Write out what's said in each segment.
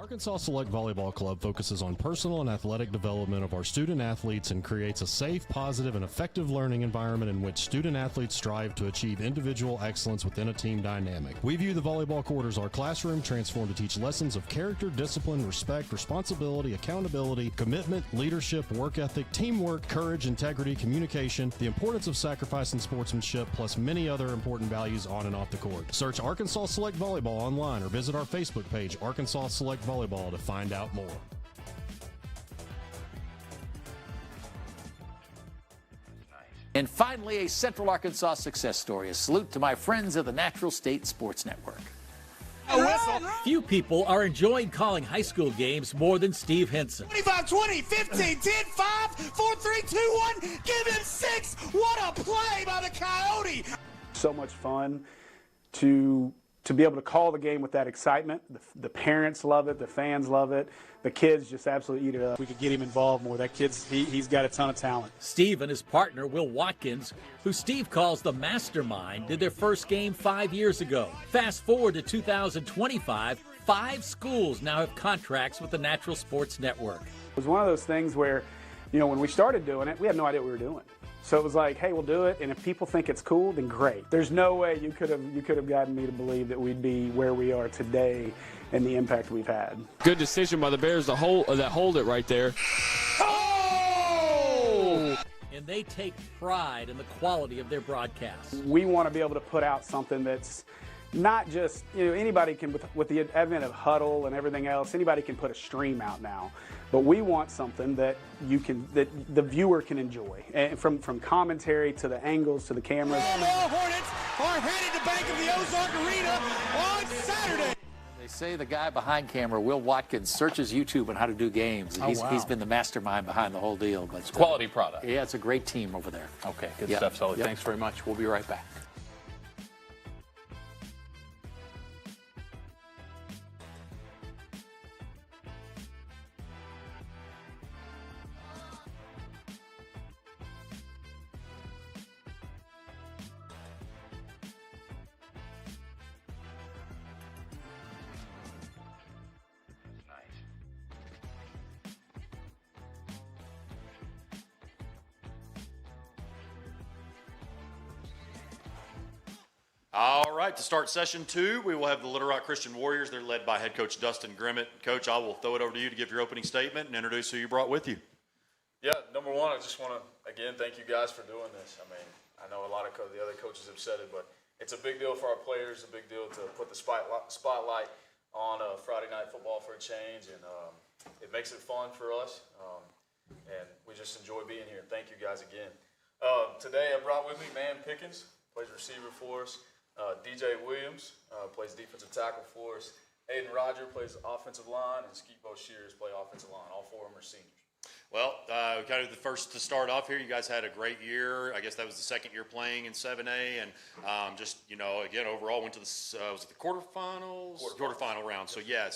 Arkansas Select Volleyball Club focuses on personal and athletic development of our student athletes and creates a safe, positive, and effective learning environment in which student athletes strive to achieve individual excellence within a team dynamic. We view the volleyball court as our classroom, transformed to teach lessons of character, discipline, respect, responsibility, accountability, commitment, leadership, work ethic, teamwork, courage, integrity, communication, the importance of sacrifice and sportsmanship, plus many other important values on and off the court. Search Arkansas Select Volleyball online or visit our Facebook page, Arkansas Select Volleyball, to find out more. And finally, a Central Arkansas success story. A salute to my friends of the Natural State Sports Network. Few people are enjoying calling high school games more than Steve Henson. 25-20, 15, 10, 5, 4, 3, 2, 1. Give him 6. What a play by the Coyote. So much fun to be able to call the game with that excitement. The parents love it. The fans love it. The kids just absolutely eat it up. We could get him involved more. That kid's, he's got a ton of talent. Steve and his partner, Will Watkins, who Steve calls the mastermind, did their first game 5 years ago. Fast forward to 2025, 5 schools now have contracts with the Natural Sports Network. It was one of those things where, you know, when we started doing it, we had no idea what we were doing. So it was like, hey, we'll do it, and if people think it's cool, then great. There's no way you could have gotten me to believe that we'd be where we are today and the impact we've had. Good decision by the Bears to hold it right there. Oh! And they take pride in the quality of their broadcasts. We want to be able to put out something that's not just, you know, anybody can, with the advent of Huddle and everything else, anybody can put a stream out now. But we want something that that the viewer can enjoy, and from commentary to the angles to the cameras. The Hornets are headed to Bank of the Ozark Arena on Saturday. They say the guy behind camera, Will Watkins, searches YouTube on how to do games. He's been the mastermind behind the whole deal. But it's quality product. Yeah, it's a great team over there. Okay, good stuff, Sully. Thanks very much. We'll be right back. All right, to start session 2, we will have the Little Rock Christian Warriors. They're led by head coach Dustin Grimmett. Coach, I will throw it over to you to give your opening statement and introduce who you brought with you. Yeah, number one, I just want to, again, thank you guys for doing this. I mean, I know a lot of the other coaches have said it, but it's a big deal for our players, a big deal to put the spotlight on Friday Night Football for a change, and it makes it fun for us, and we just enjoy being here. Thank you guys again. Today I brought with me Man Pickens, plays receiver for us. DJ Williams plays defensive tackle for us. Aiden Roger plays offensive line, and Skeepo Shears play offensive line. All 4 of them are seniors. Well, kind of the first to start off here, you guys had a great year. I guess that was the second year playing in 7A, and just, you know, again, overall went to the, was it the quarterfinals? Quarterfinal round. So, yeah,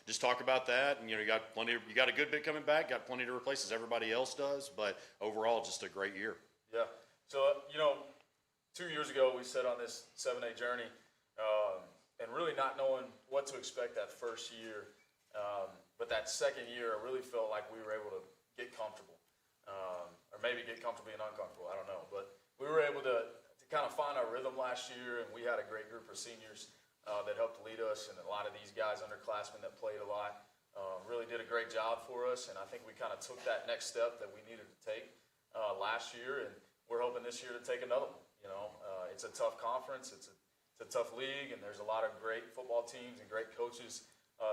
just talk about that. And, you know, you got a good bit coming back, got plenty to replace as everybody else does, but overall just a great year. Yeah. So, you know, 2 years ago we set on this 7A journey and really not knowing what to expect that first year. But that second year, I really felt like we were able to get comfortable, or maybe get comfortably and uncomfortable. I don't know. But we were able to kind of find our rhythm last year, and we had a great group of seniors that helped lead us, and a lot of these guys, underclassmen that played a lot, really did a great job for us. And I think we kind of took that next step that we needed to take last year, and we're hoping this year to take another one. You know, it's a tough conference. It's a tough league, and there's a lot of great football teams and great coaches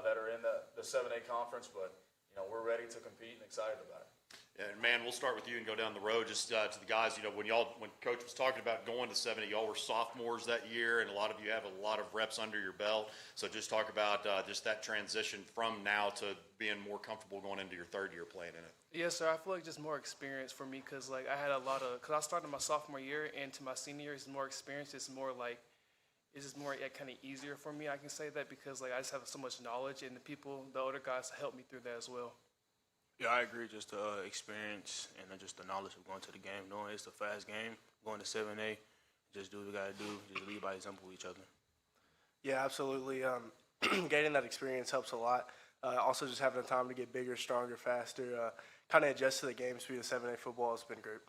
that are in the 7A conference, but, you know, we're ready to compete and excited about it. And, man, we'll start with you and go down the road just to the guys. You know, when Coach was talking about going to 7A, y'all were sophomores that year, and a lot of you have a lot of reps under your belt. So just talk about just that transition from now to being more comfortable going into your third year playing in it. Yes, sir. I feel like just more experience for me because, like, I had a lot of – because I started my sophomore year, and to my senior year, it's more experience. It's more like – it's just more kind of easier for me. I can say that because, like, I just have so much knowledge, and the older guys help me through that as well. Yeah, I agree. Just the experience and just the knowledge of going to the game, knowing it's a fast game, going to 7A, just do what we got to do, just lead by example with each other. Yeah, absolutely. Getting that experience helps a lot. Also just having the time to get bigger, stronger, faster, kind of adjust to the game speed of 7A football has been great.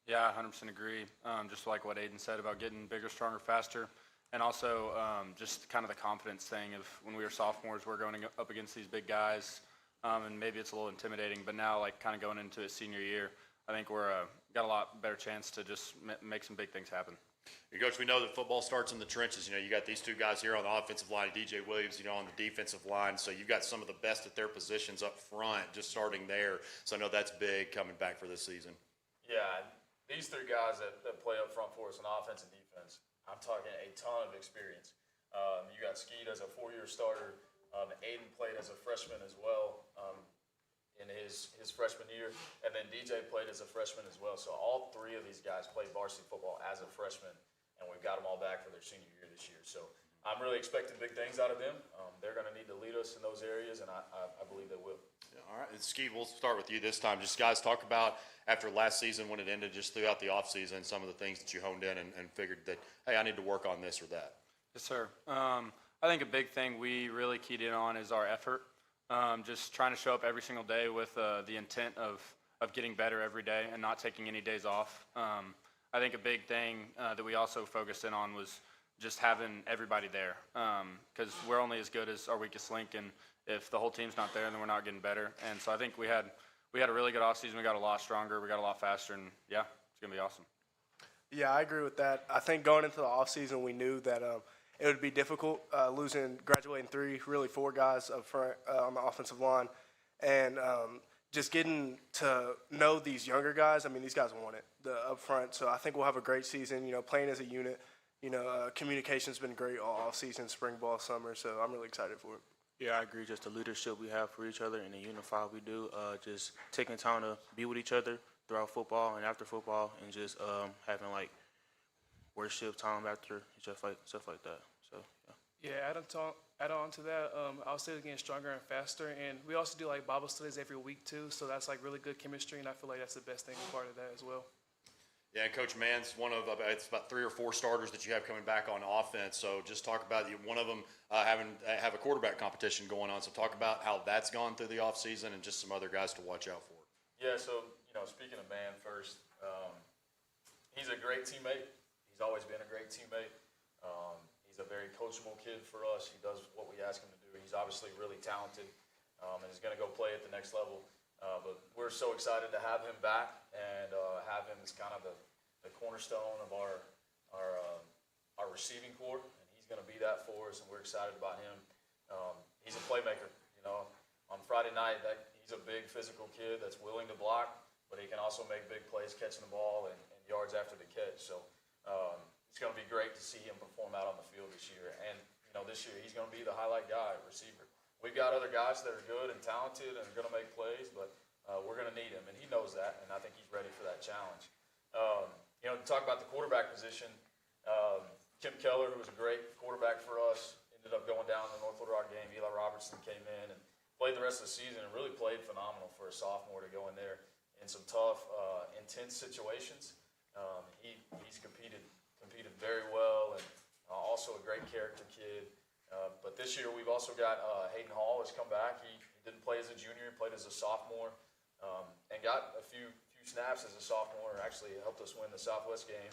Yeah, I 100% agree. Just like what Aiden said about getting bigger, stronger, faster. And also just kind of the confidence thing of when we were sophomores, we're going up against these big guys. And maybe it's a little intimidating, but now like kind of going into a senior year, I think we're got a lot better chance to just make some big things happen. Coach, we know that football starts in the trenches. You know, you got these two guys here on the offensive line, DJ Williams, you know, on the defensive line. So you've got some of the best at their positions up front, just starting there. So I know that's big coming back for this season. Yeah, these three guys that play up front for us on offense and defense, I'm talking a ton of experience. You got Skeet as a 4-year starter. Aiden played as a freshman as well in his freshman year, and then DJ played as a freshman as well. So all three of these guys played varsity football as a freshman, and we've got them all back for their senior year this year. So I'm really expecting big things out of them. They're going to need to lead us in those areas, and I believe they will. Yeah, all right, and Skeet, we'll start with you this time. Just guys, talk about after last season when it ended, just throughout the offseason, some of the things that you honed in and figured that, hey, I need to work on this or that. Yes, sir. I think a big thing we really keyed in on is our effort. Just trying to show up every single day with the intent of getting better every day and not taking any days off. I think a big thing that we also focused in on was just having everybody there, because we're only as good as our weakest link, and if the whole team's not there, then we're not getting better. And so I think we had a really good offseason. We got a lot stronger. We got a lot faster, and yeah, it's going to be awesome. Yeah, I agree with that. I think going into the offseason, we knew that it would be difficult graduating 4 guys up front on the offensive line. And just getting to know these younger guys, I mean, these guys want it up front. So I think we'll have a great season, you know, playing as a unit. You know, communication's been great all season, spring ball, summer. So I'm really excited for it. Yeah, I agree. Just the leadership we have for each other and the unify we do, just taking time to be with each other throughout football and after football, and just having like worship time after, stuff like that. So yeah. Yeah, add on to that, I'll say getting stronger and faster, and we also do like Bible studies every week too. So that's like really good chemistry, and I feel like that's the best thing part of that as well. Yeah, and Coach Mann's one of it's about 3 or 4 starters that you have coming back on offense. So just talk about one of them have a quarterback competition going on. So talk about how that's gone through the offseason and just some other guys to watch out for. Yeah, so you know, speaking of Mann first, he's a great teammate. He's always been a great teammate. He's a very coachable kid for us. He does what we ask him to do. He's obviously really talented, and he's going to go play at the next level. But we're so excited to have him back and have him as kind of the cornerstone of our receiving corps, and he's going to be that for us, and we're excited about him. He's a playmaker. You know, on Friday night, he's a big physical kid that's willing to block, but he can also make big plays catching the ball and yards after the catch. So it's going to be great to see him perform out on the field this year. And you know, this year he's going to be the highlight guy, receiver. We've got other guys that are good and talented and are going to make plays, but we're going to need him, and he knows that, and I think he's ready for that challenge. You know, to talk about the quarterback position, Kim Keller, who was a great quarterback for us, ended up going down in the North Little Rock game. Eli Robertson came in and played the rest of the season and really played phenomenal for a sophomore to go in there in some tough, intense situations. He's competed very well, and also a great character kid. But this year we've also got Hayden Hall has come back. He didn't play as a junior, he played as a sophomore, and got a few snaps as a sophomore. Actually helped us win the Southwest game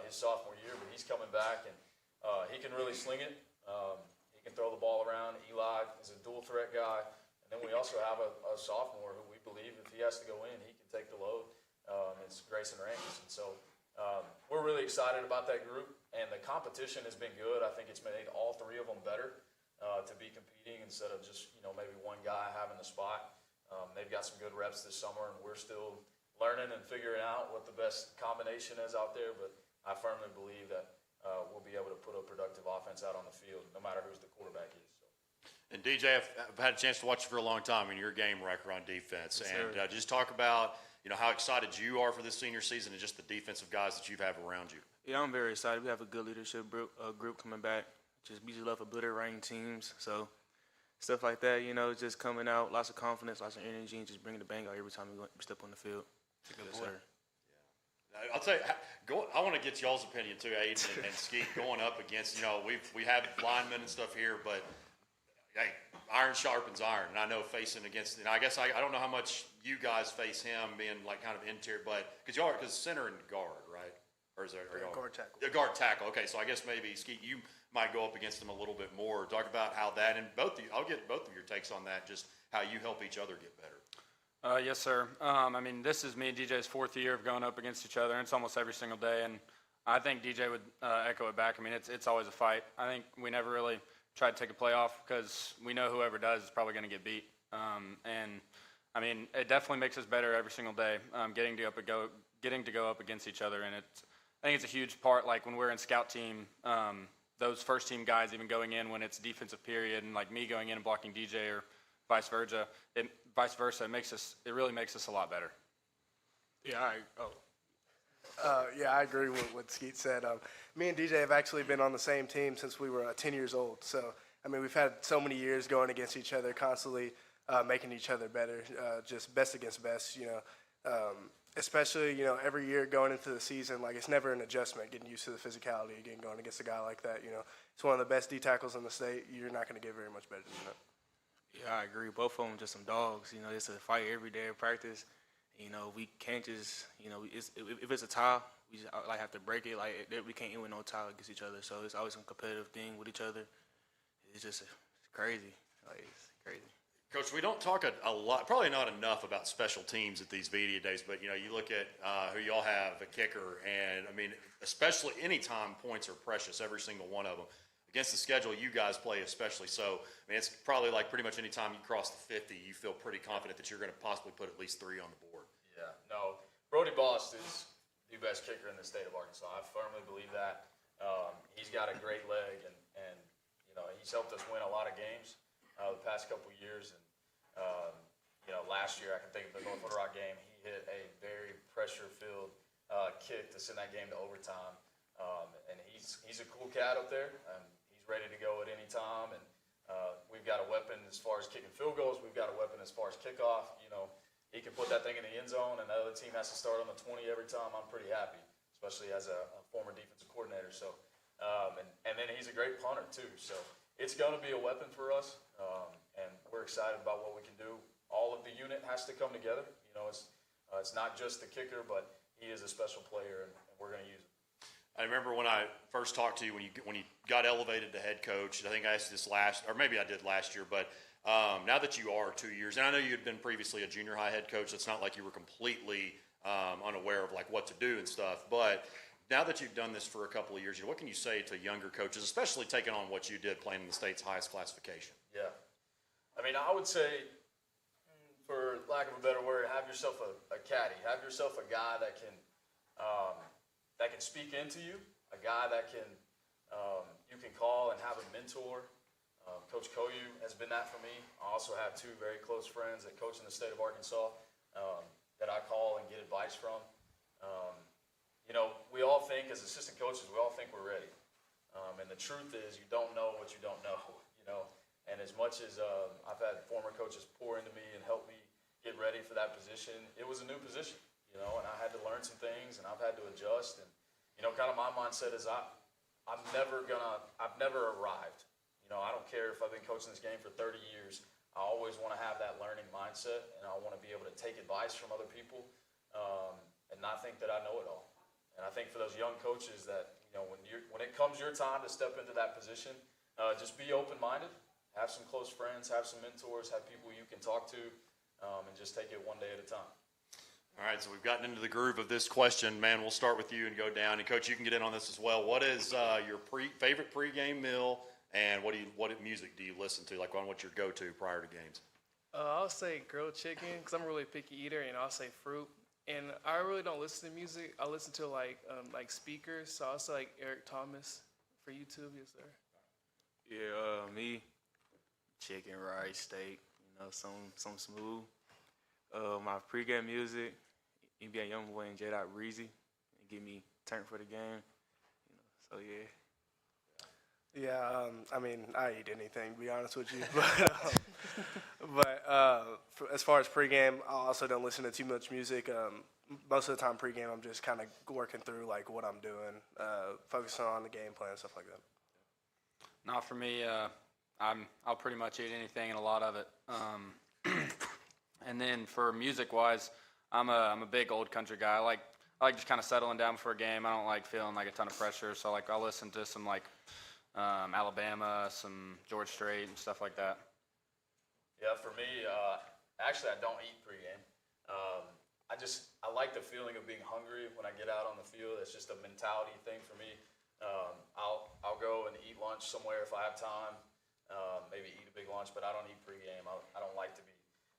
his sophomore year, but he's coming back, and he can really sling it. He can throw the ball around. Eli is a dual threat guy. And then we also have a sophomore who we believe if he has to go in, he can take the load. It's Grayson Raines. And so we're really excited about that group, and the competition has been good. I think it's made all 3 of them better to be competing instead of just, you know, maybe one guy having the spot. They've got some good reps this summer, and we're still learning and figuring out what the best combination is out there, but I firmly believe that we'll be able to put a productive offense out on the field no matter who the quarterback is. So. And DJ, I've had a chance to watch you for a long time, and you're a game wrecker on defense. Yes, and just talk about, you know, how excited you are for this senior season and just the defensive guys that you have around you. Yeah, I'm very excited. We have a good leadership group coming back. We just love obliterating teams. So stuff like that, you know, just coming out, lots of confidence, lots of energy, and just bringing the bang out every time we step on the field. Yes, sir. I'll tell you, I want to get y'all's opinion too, Aiden and Skeet, going up against, you know, we have linemen and stuff here, but hey, iron sharpens iron, and I know facing against, and I guess I don't know how much you guys face him being like kind of interior, but because center and guard, right? Or is there guard tackle? Guard tackle. Okay, so I guess maybe Skeet, you might go up against him a little bit more. Talk about how that, and I'll get both of your takes on that, just how you help each other get better. Yes, sir. I mean, this is me and DJ's 4th year of going up against each other, and it's almost every single day. And I think DJ would echo it back. I mean, it's always a fight. I think we never really try to take a play off because we know whoever does is probably going to get beat. And I mean, it definitely makes us better every single day, getting to go up against each other. And I think it's a huge part. Like when we're in scout team, those first team guys even going in when it's defensive period, and like me going in and blocking DJ or vice versa. It really makes us a lot better. Yeah. I agree with what Skeet said. Me and DJ have actually been on the same team since we were 10 years old. So, I mean, we've had so many years going against each other, constantly making each other better, just best against best, especially, every year going into the season, like it's never an adjustment, getting used to the physicality again, going against a guy like that, It's one of the best D tackles in the state. You're not going to get very much better than that. Yeah, I agree. Both of them just some dogs. It's a fight every day in practice. We can't just, if it's a tie, we just have to break it. Like we can't end with no tie against each other. So it's always some competitive thing with each other. It's just crazy. It's crazy. Coach, we don't talk a lot, probably not enough about special teams at these media days, but, you look at who y'all have, a kicker, and, I mean, especially anytime points are precious, every single one of them. Against the schedule, you guys play especially so. I mean, it's probably like pretty much any time you cross the 50, you feel pretty confident that you're going to possibly put at least 3 on the board. Yeah, no, Brody Bost is the best kicker in the state of Arkansas. I firmly believe that. He's got a great leg, and he's helped us win a lot of games the past couple years. And last year I can think of the North Little Rock game. He hit a very pressure-filled kick to send that game to overtime. And he's a cool cat up there. He's ready to go at any time, and we've got a weapon as far as kicking field goals. We've got a weapon as far as kickoff. He can put that thing in the end zone, and the other team has to start on the 20 every time. I'm pretty happy, especially as a former defensive coordinator. So, and then he's a great punter too. So it's going to be a weapon for us, and we're excited about what we can do. All of the unit has to come together. It's not just the kicker, but he is a special player, and we're going to use him. I remember when I first talked to you when you got elevated to head coach. I think I asked this maybe I did last year, but now that you are 2 years, and I know you had been previously a junior high head coach, it's not like you were completely unaware of like what to do and stuff. But now that you've done this for a couple of years, what can you say to younger coaches, especially taking on what you did, playing in the state's highest classification? Yeah, I mean, I would say, for lack of a better word, have yourself a caddy, have yourself a guy that can speak into you, a guy that you can call and have a mentor. Coach Koyu has been that for me. I also have 2 very close friends that coach in the state of Arkansas that I call and get advice from. We all think, as assistant coaches, we all think we're ready. And the truth is, you don't know what you don't know. And as much as I've had former coaches pour into me and help me get ready for that position, it was a new position, and I had to learn some things, and I've had to adjust. And kind of my mindset is I've never arrived. I don't care if I've been coaching this game for 30 years. I always want to have that learning mindset, and I want to be able to take advice from other people and not think that I know it all. And I think for those young coaches that, when it comes your time to step into that position, just be open-minded, have some close friends, have some mentors, have people you can talk to, and just take it one day at a time. All right, so we've gotten into the groove of this question. Man, we'll start with you and go down. And, Coach, you can get in on this as well. What is your favorite pregame meal, and what music do you listen to? Like, what's your go-to prior to games? I'll say grilled chicken because I'm a really picky eater, and I'll say fruit. And I really don't listen to music. I listen to like speakers. So I'll say like Eric Thomas for YouTube. Yes, sir. Yeah, me, chicken, rice, steak. Some smooth. My pregame music, NBA Youngboy and J. Breezy, and get me turned for the game. So yeah. Yeah, I mean, I eat anything, to be honest with you. As far as pregame, I also don't listen to too much music. Most of the time pregame, I'm just kind of working through like what I'm doing, focusing on the game plan and stuff like that. Not for me. I'll pretty much eat anything and a lot of it. And then for music-wise, I'm a big old country guy. I like just kind of settling down for a game. I don't like feeling like a ton of pressure, so I'll listen to some Alabama, some George Strait and stuff like that. Yeah, for me, actually I don't eat pregame. I like the feeling of being hungry when I get out on the field. It's just a mentality thing for me. I'll go and eat lunch somewhere if I have time. Maybe eat a big lunch, but I don't eat pregame. I don't like to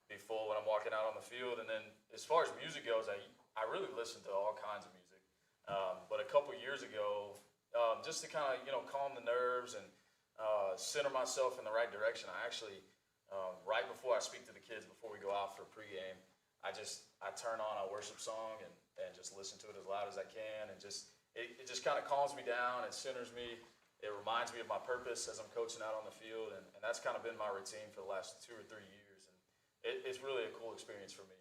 be full when I'm walking out on the field. And then as far as music goes, I really listen to all kinds of music. But a couple years ago, just to kind of calm the nerves and center myself in the right direction, I actually right before I speak to the kids before we go out for pregame, I turn on a worship song and just listen to it as loud as I can, and it just kind of calms me down. It centers me. It reminds me of my purpose as I'm coaching out on the field, and that's kind of been my routine for the last 2 or 3 years, and it's really a cool experience for me.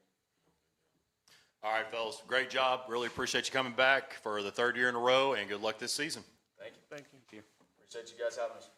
All right, fellas, great job. Really appreciate you coming back for the 3rd year in a row, and good luck this season. Thank you. Thank you. Appreciate you guys having us.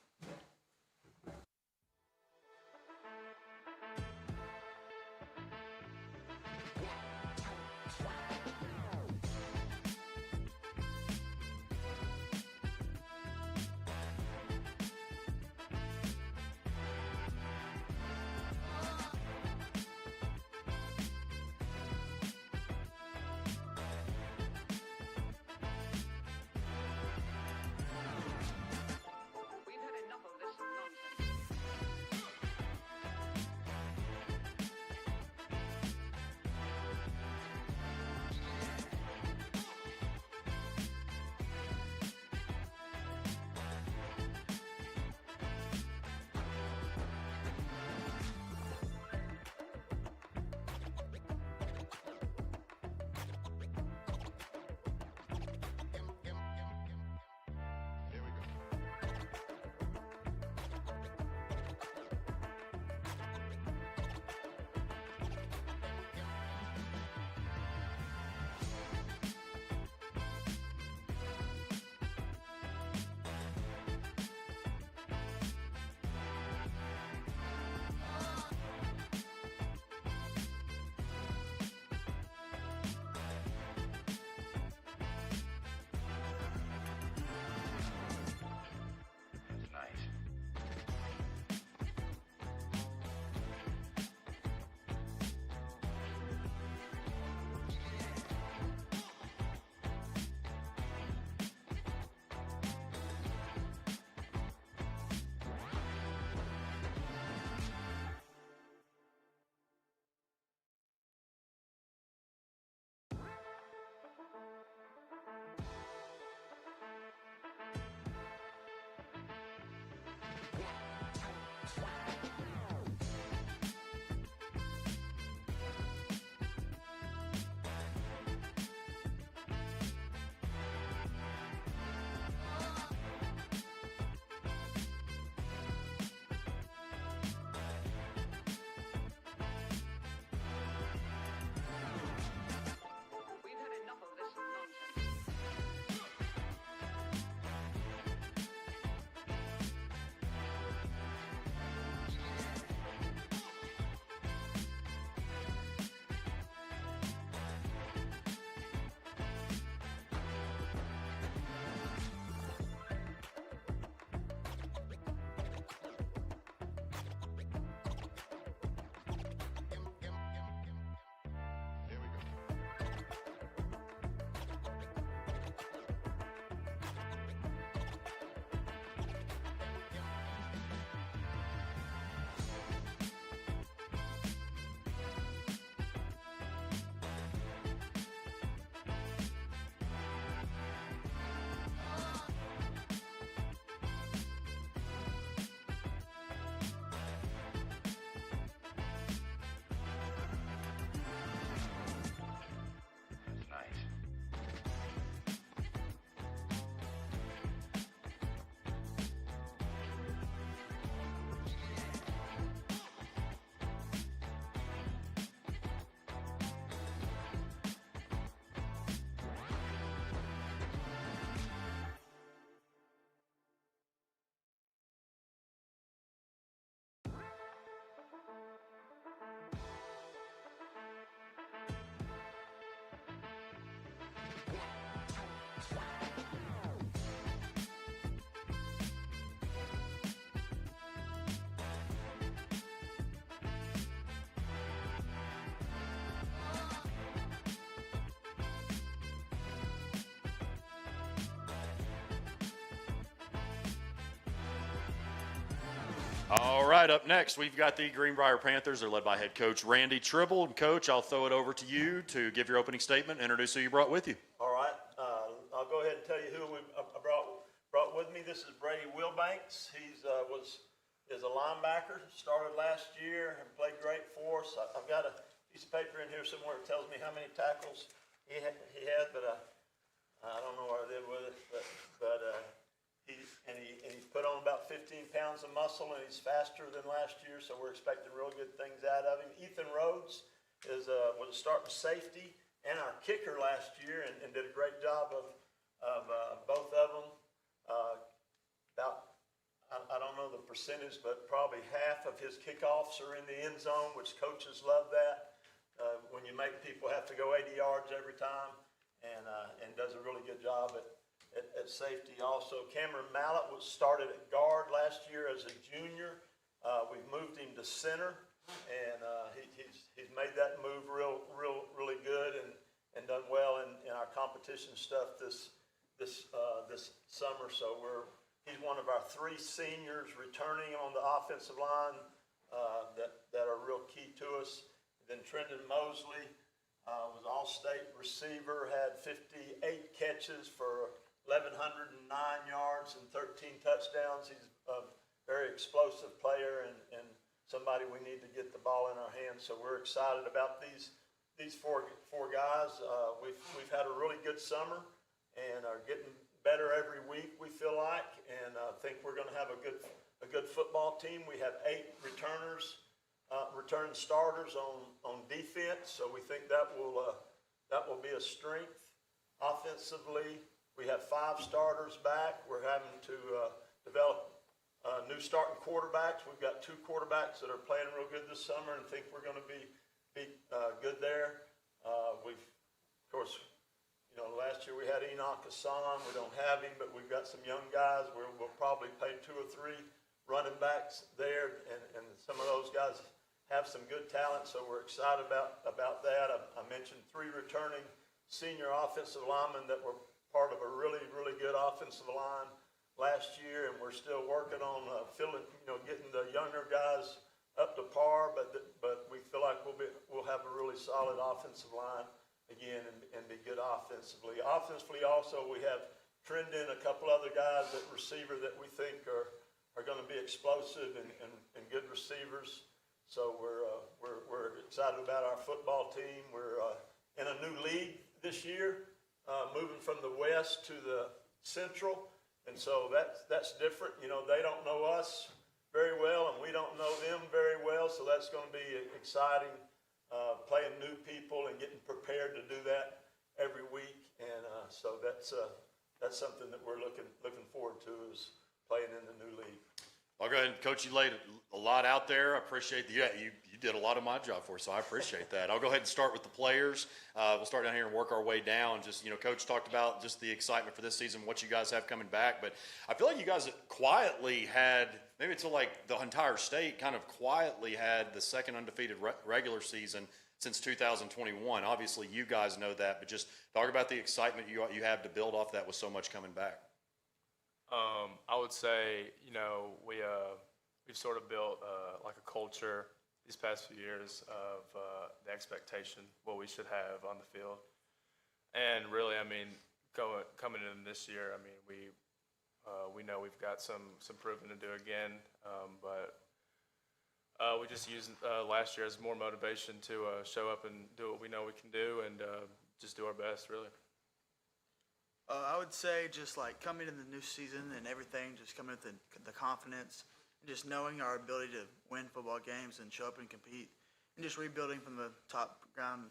All right, up next, we've got the Greenbrier Panthers. They're led by head coach Randy Tribble. And, Coach, I'll throw it over to you to give your opening statement, introduce who you brought with you. All right. I'll go ahead and tell you who I brought with me. This is Brady Wilbanks. He's is a linebacker, started last year and played great for us. I've got a piece of paper in here somewhere that tells me how many tackles he had, but I don't know what I did with it. But he's put on about 15 pounds of muscle, and he's faster than last year, so we're expecting real good things out of him. Ethan Rhodes was a starting safety and our kicker last year, and did a great job of both of them. I don't know the percentage, but probably half of his kickoffs are in the end zone, which coaches love that. When you make people have to go 80 yards every time, and does a really good job at safety also. Cameron Mallett was started at guard last year as a junior. We've moved him to center, and he's made that move really good and done well in our competition stuff this summer. So he's one of our 3 seniors returning on the offensive line that are real key to us. Then Trendon Mosley was all-state receiver, had 58 catches for 1,109 yards and 13 touchdowns. He's a very explosive player and somebody we need to get the ball in our hands. So we're excited about these four guys. We've had a really good summer and are getting better every week, we feel like, and I think we're going to have a good football team. We have 8 return starters on defense, so we think that will be a strength. Offensively, we have 5 starters back. We're having to develop new starting quarterbacks. We've got 2 quarterbacks that are playing real good this summer, and think we're going to be good there. Of course, last year we had Enoch Hassan. We don't have him, but we've got some young guys. We'll probably play 2 or 3 running backs there, and some of those guys have some good talent, so we're excited about that. I mentioned 3 returning senior offensive linemen that were part of a really good offensive line last year, and we're still working on getting the younger guys up to par, but we feel like we'll have a really solid offensive line again and be good offensively. Offensively also, we have Trendon, a couple other guys at receiver that we think are going to be explosive and good receivers. So we're excited about our football team. We're in a new league this year, moving from the West to the Central, and so that's different. They don't know us very well, and we don't know them very well, so that's going to be exciting. Playing new people and getting prepared to do that every week, and so that's something that we're looking forward to, is playing in the new league. I'll go ahead and, Coach, you laid a lot out there. I appreciate that. You did a lot of my job for us, so I appreciate that. I'll go ahead and start with the players. We'll start down here and work our way down. Just, Coach talked about just the excitement for this season, what you guys have coming back, but I feel like you guys quietly had, maybe until like the entire state kind of quietly had the second undefeated regular season since 2021. Obviously, you guys know that, but just talk about the excitement you have to build off that with so much coming back. I would say, we've sort of built like a culture these past few years of the expectation, what we should have on the field. And really, coming in this year, we know we've got some proving to do again, but we just used last year as more motivation to show up and do what we know we can do and just do our best, really. I would say just like coming in the new season and everything, just coming with the confidence and just knowing our ability to win football games and show up and compete and just rebuilding from the top ground,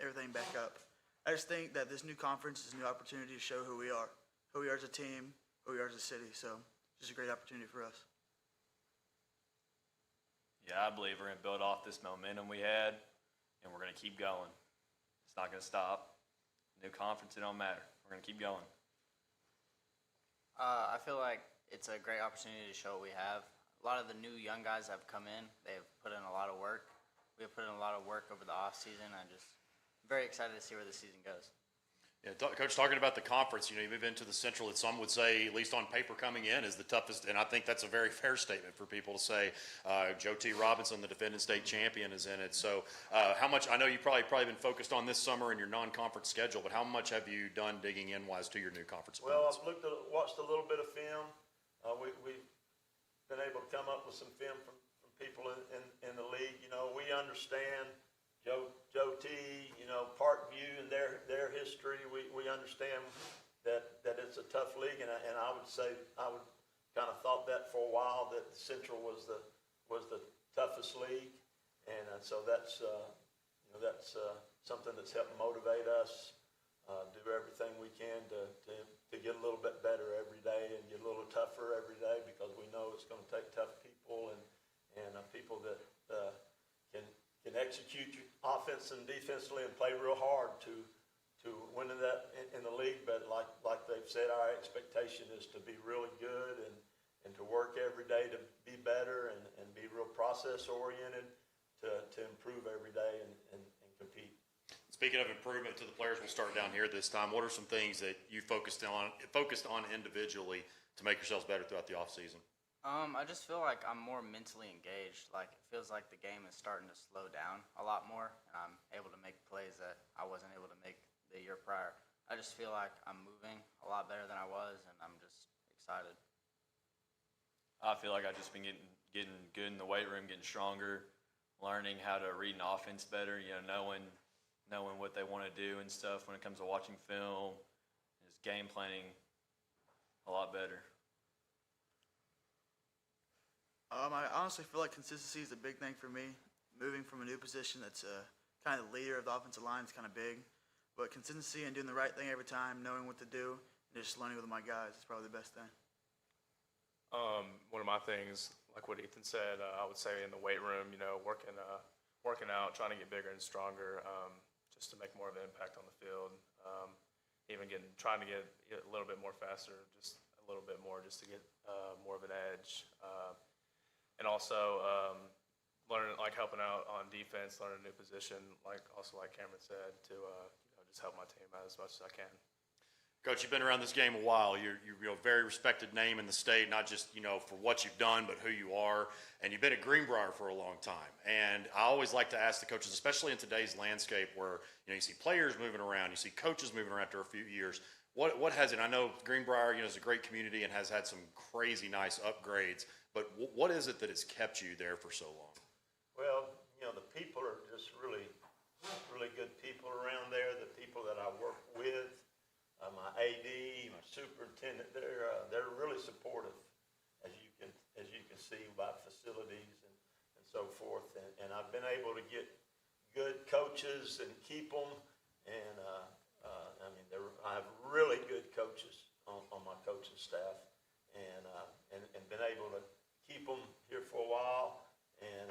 everything back up. I just think that this new conference is a new opportunity to show who we are as a team, who we are as a city. So it's just a great opportunity for us. Yeah, I believe we're going to build off this momentum we had, and we're going to keep going. It's not going to stop. New conference, it don't matter. We're going to keep going. I feel like it's a great opportunity to show what we have. A lot of the new young guys have come in. They've put in a lot of work. We have put in a lot of work over the off season. I'm just very excited to see where the season goes. Yeah, Coach, talking about the conference, you move into the Central that some would say, at least on paper coming in, is the toughest, and I think that's a very fair statement for people to say. Joe T. Robinson, the defending state champion, is in it. So how much, I know you've probably been focused on this summer in your non-conference schedule, but how much have you done digging in wise to your new conference opponents? Well, I've watched a little bit of film. We've been able to come up with some film from people in the league. We understand Joe T, Parkview and their history. We understand that it's a tough league, and I would say I would kind of thought that for a while, that Central was the toughest league, and so that's something that's helped motivate us. Do everything we can to get a little bit better every day and get a little tougher every day, because we know it's going to take tough people and people that can execute offense and defensively and play real hard to win in the league. But like they've said, our expectation is to be really good and to work every day to be better and be real process oriented to improve every day and compete. Speaking of improvement to the players, we'll start down here this time. What are some things that you focused on individually to make yourselves better throughout the off season? I just feel like I'm more mentally engaged. Like, it feels like the game is starting to slow down a lot more, and I'm able to make plays that I wasn't able to make the year prior. I just feel like I'm moving a lot better than I was, and I'm just excited. I feel like I've just been getting good in the weight room, getting stronger, learning how to read an offense better, knowing what they want to do and stuff when it comes to watching film, just game planning a lot better. I honestly feel like consistency is a big thing for me. Moving from a new position that's kind of the leader of the offensive line is kind of big. But consistency and doing the right thing every time, knowing what to do, and just learning with my guys is probably the best thing. One of my things, like what Ethan said, I would say in the weight room, working out, trying to get bigger and stronger, just to make more of an impact on the field. Even trying to get a little bit more faster, just a little bit more, just to get more of an edge. And also learning, like helping out on defense, learning a new position, like Cameron said, to just help my team out as much as I can. Coach, you've been around this game a while. You're a very respected name in the state, not just for what you've done, but who you are. And you've been at Greenbrier for a long time. And I always like to ask the coaches, especially in today's landscape where you see players moving around, you see coaches moving around after a few years. What has it? I know Greenbrier, is a great community and has had some crazy nice upgrades. But what is it that has kept you there for so long? Well, the people are just really good people around there. The people that I work with, my AD, my superintendent, they're really supportive, as you can see by facilities and so forth. And I've been able to get good coaches and keep them. And I have really good coaches on my coaching staff, and been able to keep them here for a while, and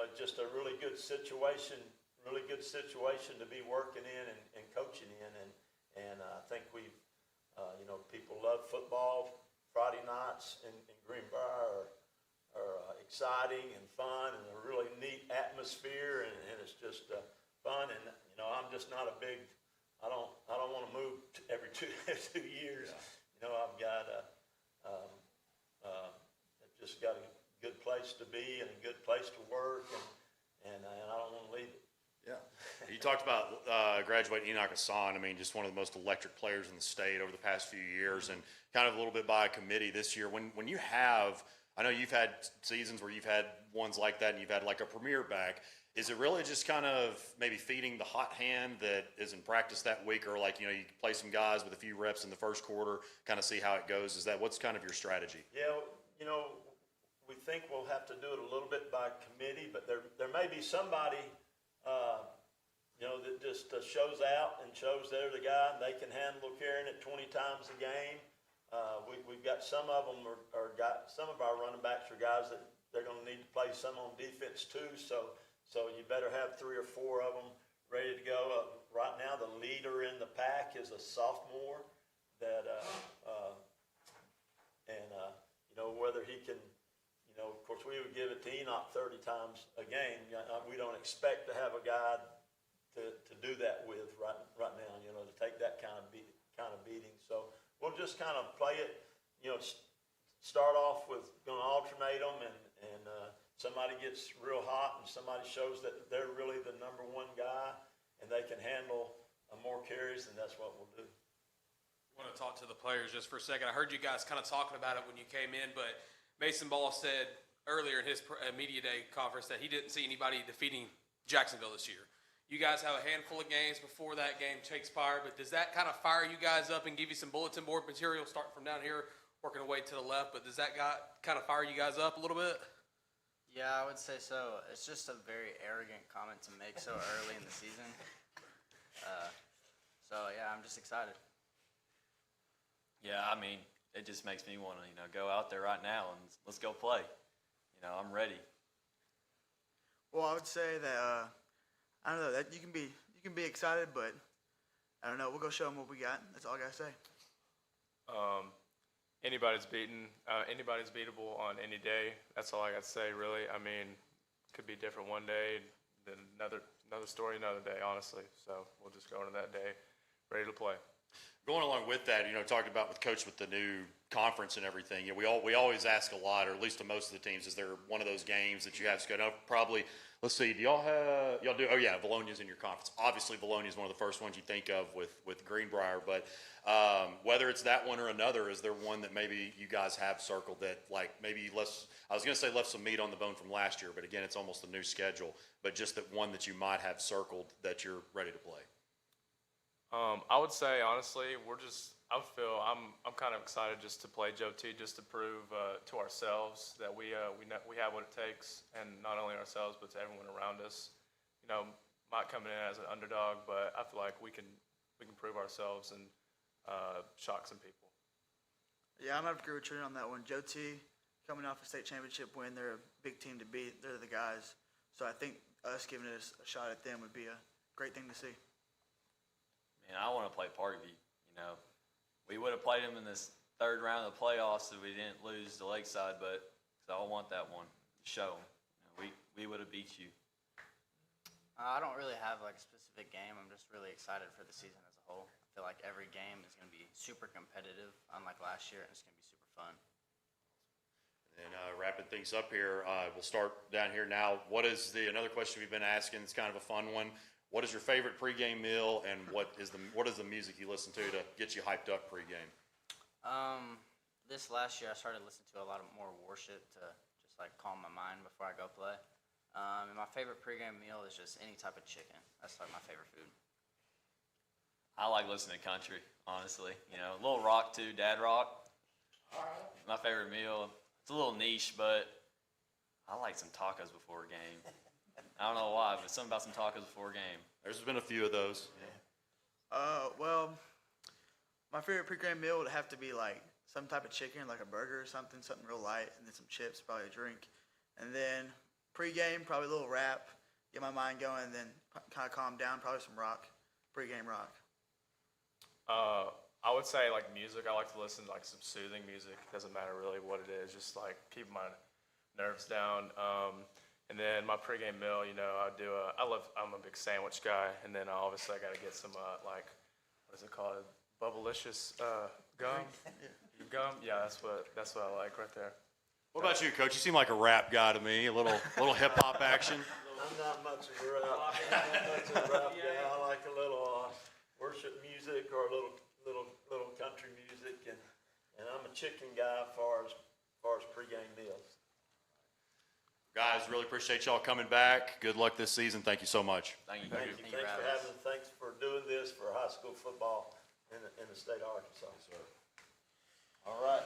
it's just a really good situation to be working in and coaching in, and I think we've people love football. Friday nights in Greenbrier are exciting and fun, and a really neat atmosphere, and it's just fun. And I'm just not a big. I don't want to move every 2 years. Yeah. I've got just got a good place to be and a good place to work, and I don't want to leave it. Yeah. You talked about graduating Enoch Hassan. Just one of the most electric players in the state over the past few years, and kind of a little bit by committee this year. When you have, I know you've had seasons where you've had ones like that, and you've had like a premier back. Is it really just kind of maybe feeding the hot hand that is in practice that week, or like you play some guys with a few reps in the first quarter, kind of see how it goes? What's kind of your strategy? Yeah, we think we'll have to do it a little bit by committee, but there may be somebody, that just shows out and shows they're the guy and they can handle carrying it 20 times a game. We've got some of them some of our running backs are guys that they're going to need to play some on defense too. So you better have 3 or 4 of them ready to go. Right now, the leader in the pack is a sophomore that, whether he can. Of course, we would give it to Enoch 30 times a game. We don't expect to have a guy to do that with right now, to take that kind of beat. just kind of play it, start off with going to alternate them, and somebody gets real hot and somebody shows that they're really the number one guy and they can handle more carries, and that's what we'll do. I want to talk to the players just for a second. I heard you guys kind of talking about it when you came in, but Mason Ball said earlier in his media day conference that he didn't see anybody defeating Jacksonville this year. You guys have a handful of games before that game takes fire, but does that kind of fire you guys up and give you some bulletin board material starting from down here, working away to the left? But does that kind of fire you guys up a little bit? Yeah, I would say so. It's just a very arrogant comment to make so early in the season. So, yeah, I'm just excited. Yeah, I mean, it just makes me want to, go out there right now and let's go play. I'm ready. Well, I would say that I don't know that you can be excited, but I don't know. We'll go show them what we got. That's all I gotta say. Anybody's beatable on any day. That's all I got to say, really. I mean, it could be different one day, then another story another day, honestly. So we'll just go into that day ready to play. Going along with that, talking about with Coach with the new conference and everything, we always ask a lot, or at least to most of the teams, is there one of those games that you have to go? No, probably. Let's see. Do y'all do? Oh yeah, Bologna's in your conference. Obviously, Bologna is one of the first ones you think of with Greenbrier. But whether it's that one or another, is there one that maybe you guys have circled that maybe less? I was going to say left some meat on the bone from last year, but again, it's almost a new schedule. But just that one that you might have circled that you're ready to play. I would say honestly, I'm kind of excited just to play Joe T, just to prove to ourselves that we have what it takes, and not only ourselves but to everyone around us. Might come in as an underdog, but I feel like we can prove ourselves and shock some people. Yeah, I'm gonna agree with Trent on that one. Joe T, coming off a state championship win, they're a big team to beat. They're the guys. So I think us giving it a shot at them would be a great thing to see. Man, I want to play Parkview. We would have played them in this third round of the playoffs if we didn't lose to Lakeside, but I want that one to show them. We would have beat you. I don't really have a specific game. I'm just really excited for the season as a whole. I feel like every game is going to be super competitive, unlike last year, and it's going to be super fun. And wrapping things up here, we'll start down here now. What is another question we've been asking? It's kind of a fun one. What is your favorite pregame meal, and what is the music you listen to get you hyped up pregame? This last year I started listening to a lot more worship to just calm my mind before I go play. And my favorite pregame meal is just any type of chicken. That's my favorite food. I like listening to country, honestly. A little rock too, dad rock. My favorite meal. It's a little niche, but I like some tacos before a game. I don't know why, but something about some tacos before a game. There's been a few of those. Well, my favorite pregame meal would have to be some type of chicken, like a burger or something real light, and then some chips, probably a drink. And then pregame, probably a little rap, get my mind going, and then kind of calm down, probably some rock, pregame rock. I would say music. I like to listen to some soothing music. Doesn't matter really what it is, just keep my nerves down. And then my pregame meal, I'm a big sandwich guy, and then obviously I got to get some what is it called, Bubblicious gum. Gum, yeah, that's what I like right there. What about you, Coach? You seem like a rap guy to me. A little hip hop action. I'm not much of a rap guy. I like a little worship music or a little country music, and I'm a chicken guy as far as pregame meals. Guys, really appreciate y'all coming back. Good luck this season. Thank you so much. Thanks for having us. Thanks for doing this for high school football in the state of Arkansas. Yes, sir. All right.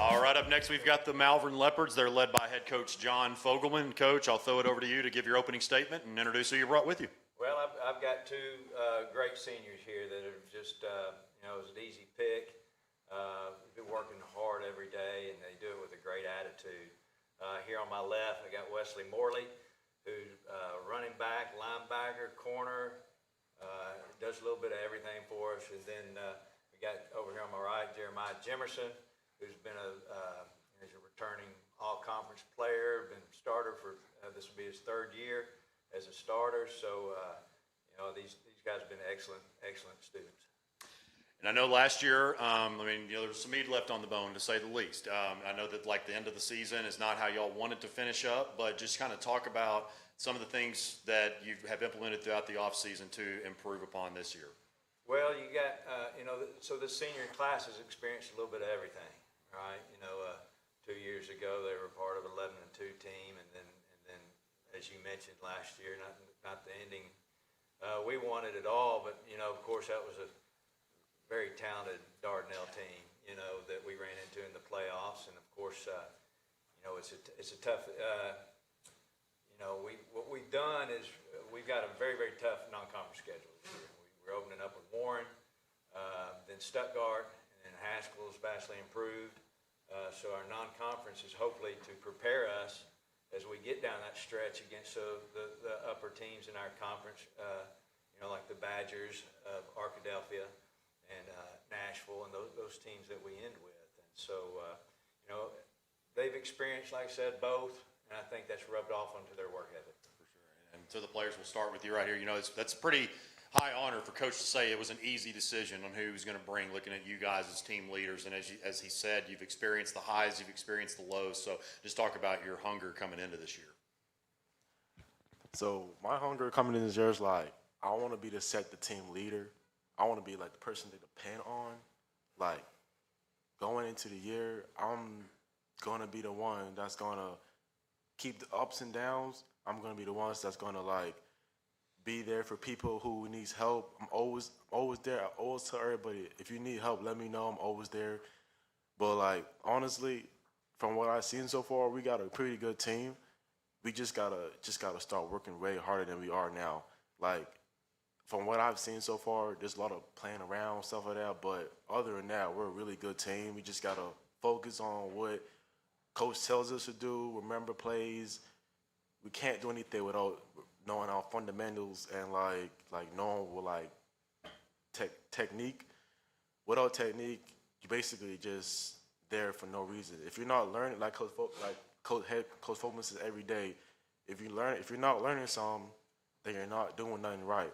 All right, up next we've got the Malvern Leopards. They're led by head coach John Fogelman. Coach, I'll throw it over to you to give your opening statement and introduce who you brought with you. Well, I've got two great seniors here that are just, it was an easy pick. They've been working hard every day, and they do it with a great attitude. Here on my left, I got Wesley Morley, who's running back, linebacker, corner, does a little bit of everything for us. And then we got over here on my right, Jeremiah Jimerson, who's been he's a returning all-conference player, been a starter for, this will be his third year as a starter. So, these guys have been excellent students. And I know last year, there was some meat left on the bone, to say the least. I know that, the end of the season is not how y'all wanted to finish up, but just kind of talk about some of the things that you have implemented throughout the offseason to improve upon this year. Well, you got, so the senior class has experienced a little bit of everything, right? 2 years ago, they were part of 11-2 team, and then, as you mentioned last year, not the ending. We wanted it all, but, of course, that was a very talented Dardanelle team, that we ran into in the playoffs. And of course, it's a tough, what we've done is we've got a very, very tough non-conference schedule this year. We're opening up with Warren, then Stuttgart, and then Haskell's vastly improved. So our non-conference is hopefully to prepare us as we get down that stretch against the upper teams in our conference, like the Badgers of Arkadelphia and Nashville, and those teams that we end with. And so, they've experienced, like I said, both, and I think that's rubbed off onto their work ethic. For sure. And so the players will start with you right here. That's a pretty high honor for Coach to say it was an easy decision on who he was going to bring, looking at you guys as team leaders. And as he said, you've experienced the highs, you've experienced the lows. So just talk about your hunger coming into this year. So my hunger coming in this year is I want to be the team leader. I want to be the person they depend on. Going into the year, I'm going to be the one that's going to keep the ups and downs. I'm going to be the ones that's going to be there for people who needs help. I'm always there. I always tell everybody, if you need help, let me know. I'm always there. But honestly, from what I've seen so far, we got a pretty good team. We just gotta start working way harder than we are now. From what I've seen so far, there's a lot of playing around, stuff like that. But other than that, we're a really good team. We just got to focus on what Coach tells us to do, remember plays. We can't do anything without knowing our fundamentals and, knowing what, technique. Without technique, you basically just there for no reason. If you're not learning, Coach Fogelman says every day, if you're not learning something, then you're not doing nothing right.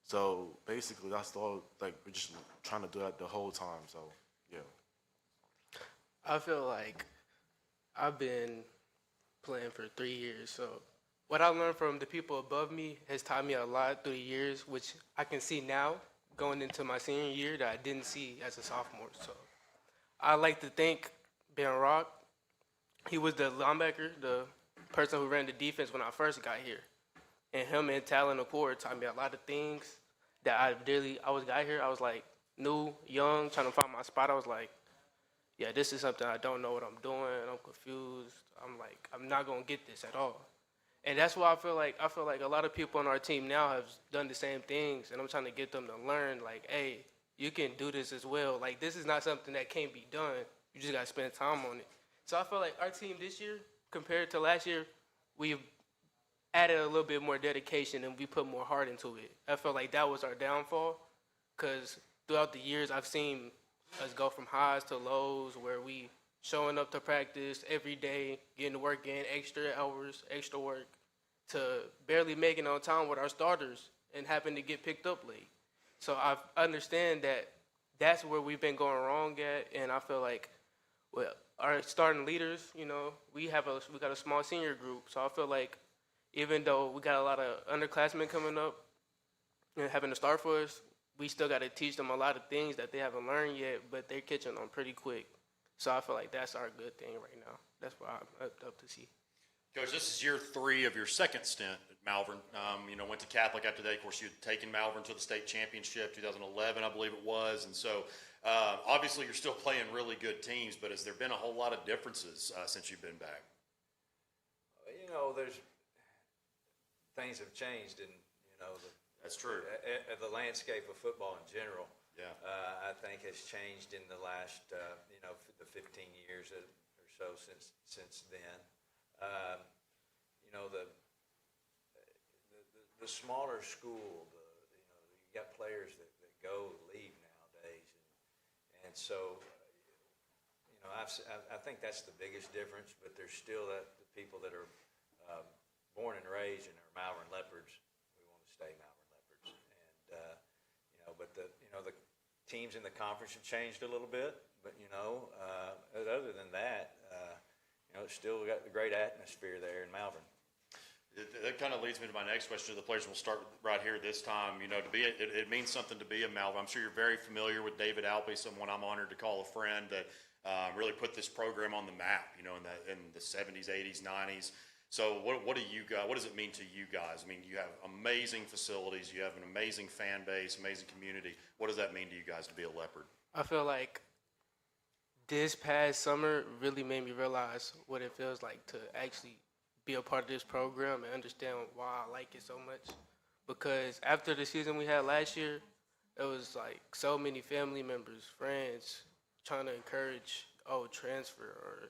So basically, that's all. We're just trying to do that the whole time. So yeah. I feel like I've been playing for 3 years. So what I learned from the people above me has taught me a lot through the years, which I can see now going into my senior year that I didn't see as a sophomore. So I like to thank Ben Rock. He was the linebacker, the person who ran the defense when I first got here. And him and Talon Accord taught me a lot of things that I got here. I was new, young, trying to find my spot. I was yeah, this is something I don't know what I'm doing. I'm confused. I'm not going to get this at all. And that's why I feel like a lot of people on our team now have done the same things. And I'm trying to get them to learn, hey, you can do this as well. This is not something that can't be done. You just got to spend time on it. So I feel like our team this year, compared to last year, we've added a little bit more dedication and we put more heart into it. I felt like that was our downfall because throughout the years I've seen us go from highs to lows where we showing up to practice every day, getting to work in, extra hours, extra work, to barely making on time with our starters and having to get picked up late. So I understand that that's where we've been going wrong at, and I feel like, our starting leaders, we got a small senior group, so I feel like even though we got a lot of underclassmen coming up and having to start for us, we still got to teach them a lot of things that they haven't learned yet, but they're catching on pretty quick. So I feel like that's our good thing right now. That's what I'm up to see. Coach, this is year 3 of your second stint at Malvern. Went to Catholic after that. Of course, you had taken Malvern to the state championship, 2011, I believe it was. And so, obviously, you're still playing really good teams, but has there been a whole lot of differences since you've been back? There's things have changed in, that's true. The landscape of football in general. Yeah. I think has changed in the last, the 15 years or so since then. The smaller school, you got players that leave nowadays, and so, I think that's the biggest difference. But there's still the people that are born and raised and are Malvern Leopards. We want to stay Malvern Leopards, and but the teams in the conference have changed a little bit. But other than that, it's still got the great atmosphere there in Malvern. That kind of leads me to my next question to the players. We'll start right here this time. It means something to be a Malvern. I'm sure you're very familiar with David Alpe, someone I'm honored to call a friend that really put this program on the map. In the 70s, 80s, 90s. So what does it mean to you guys? I mean, you have amazing facilities, you have an amazing fan base, amazing community. What does that mean to you guys to be a Leopard? I feel like this past summer really made me realize what it feels like to actually be a part of this program and understand why I like it so much. Because after the season we had last year, it was like so many family members, friends trying to encourage, transfer, or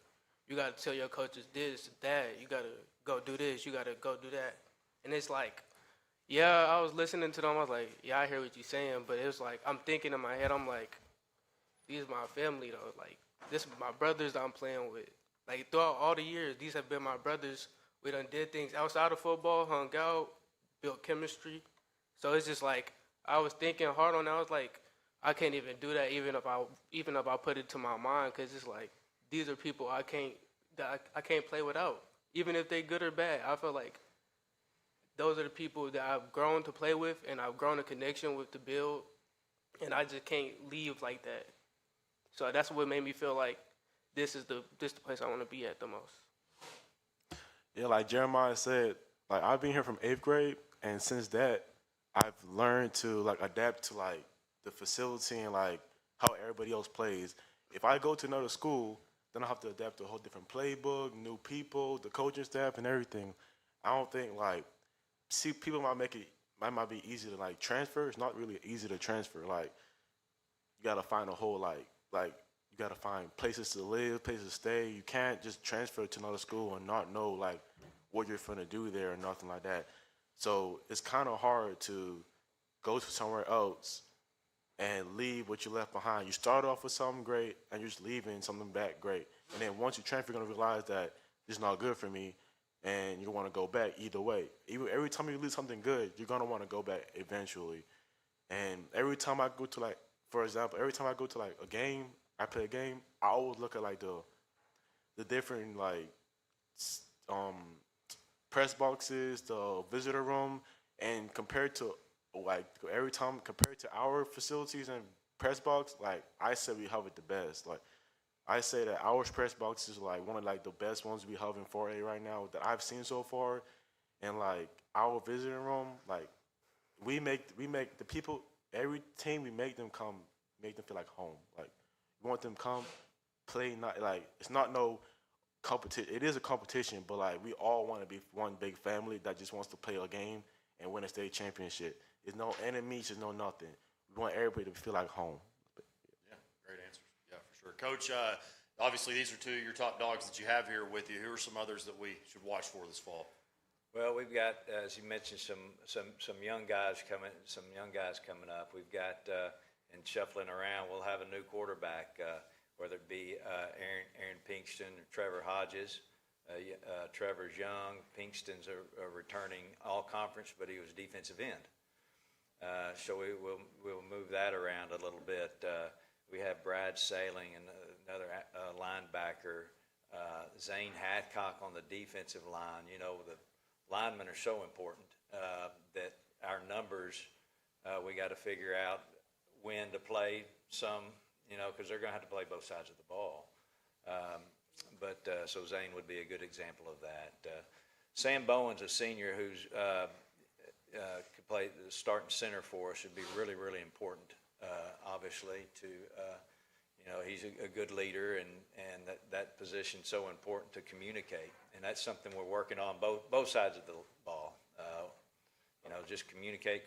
you got to tell your coaches this, that, you got to go do this, you got to go do that. And it's like, yeah, I was listening to them, I was like, yeah, I hear what you're saying, but it was like, I'm thinking in my head, I'm like, these are my family though, like, this is my brothers that I'm playing with. Like, throughout all the years, these have been my brothers. We done did things outside of football, hung out, built chemistry. So it's just like, I was thinking hard on that. I was like, I can't even do that even if I put it to my mind, because it's like, these are people I can't play without. Even if they're good or bad, I feel like those are the people that I've grown to play with and I've grown a connection with to build, and I just can't leave like that. So that's what made me feel like this is the place I want to be at the most. Yeah, like Jeremiah said, like I've been here from 8th grade, and since that, I've learned to like adapt to like the facility and like how everybody else plays. If I go to another school, then I have to adapt to a whole different playbook, new people, the coaching staff, and everything. I don't think people might be easy to like transfer. It's not really easy to transfer. Like you gotta find a whole like you gotta find places to live, places to stay. You can't just transfer to another school and not know like what you're gonna do there or nothing like that. So it's kind of hard to go to somewhere else and leave what you left behind. You start off with something great and you're just leaving something back great. And then once you transfer, you're gonna realize that it's not good for me, and you want to go back either way. Every time you lose something good, you're gonna want to go back eventually. And every time I go to like, for example, a game, I play a game, I always look at like the different like press boxes, the visitor room, and compared to our facilities and press box, like I say we have it the best. Like I say that our press box is like one of like the best ones we have in 4A right now that I've seen so far. And like our visitor room, like we make the people, every team we make them feel like home. Like we want them come play, not like it's not no competition. It is a competition, but like we all want to be one big family that just wants to play a game and win a state championship. There's no enemies, there's no nothing. We want everybody to feel like home. Yeah, great answers. Yeah, for sure. Coach, obviously these are two of your top dogs that you have here with you. Who are some others that we should watch for this fall? Well, we've got, as you mentioned, some young guys coming up. We've got, and shuffling around, we'll have a new quarterback, whether it be Aaron Pinkston or Trevor Hodges. Trevor's young. Pinkston's a returning all-conference, but he was defensive end. So we'll move that around a little bit. We have Brad Sailing and another linebacker, Zane Hadcock on the defensive line. You know, the linemen are so important that our numbers, we got to figure out when to play some, you know, because they're going to have to play both sides of the ball. So Zane would be a good example of that. Sam Bowen's a senior who's could play the starting center for us. Should be really, really important, obviously, to he's a good leader, and that position's so important to communicate, and that's something we're working on both sides of the ball. Just communicate.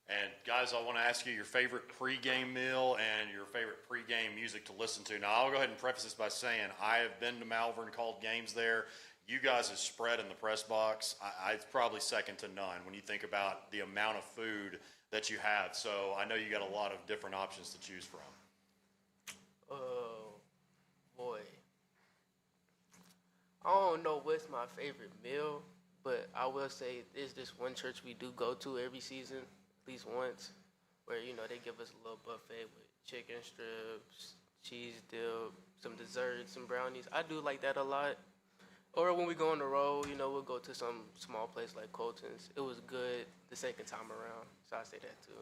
And guys, I want to ask you your favorite pregame meal and your favorite pregame music to listen to. Now, I'll go ahead and preface this by saying I have been to Malvern, called games there. You guys' spread in the press box, it's probably second to none when you think about the amount of food that you have. So I know you got a lot of different options to choose from. Oh, boy. I don't know what's my favorite meal, but I will say there's this one church we do go to every season, at least once, where, they give us a little buffet with chicken strips, cheese dip, some desserts, some brownies. I do like that a lot. Or when we go on the road, we'll go to some small place like Colton's. It was good the second time around, so I say that too.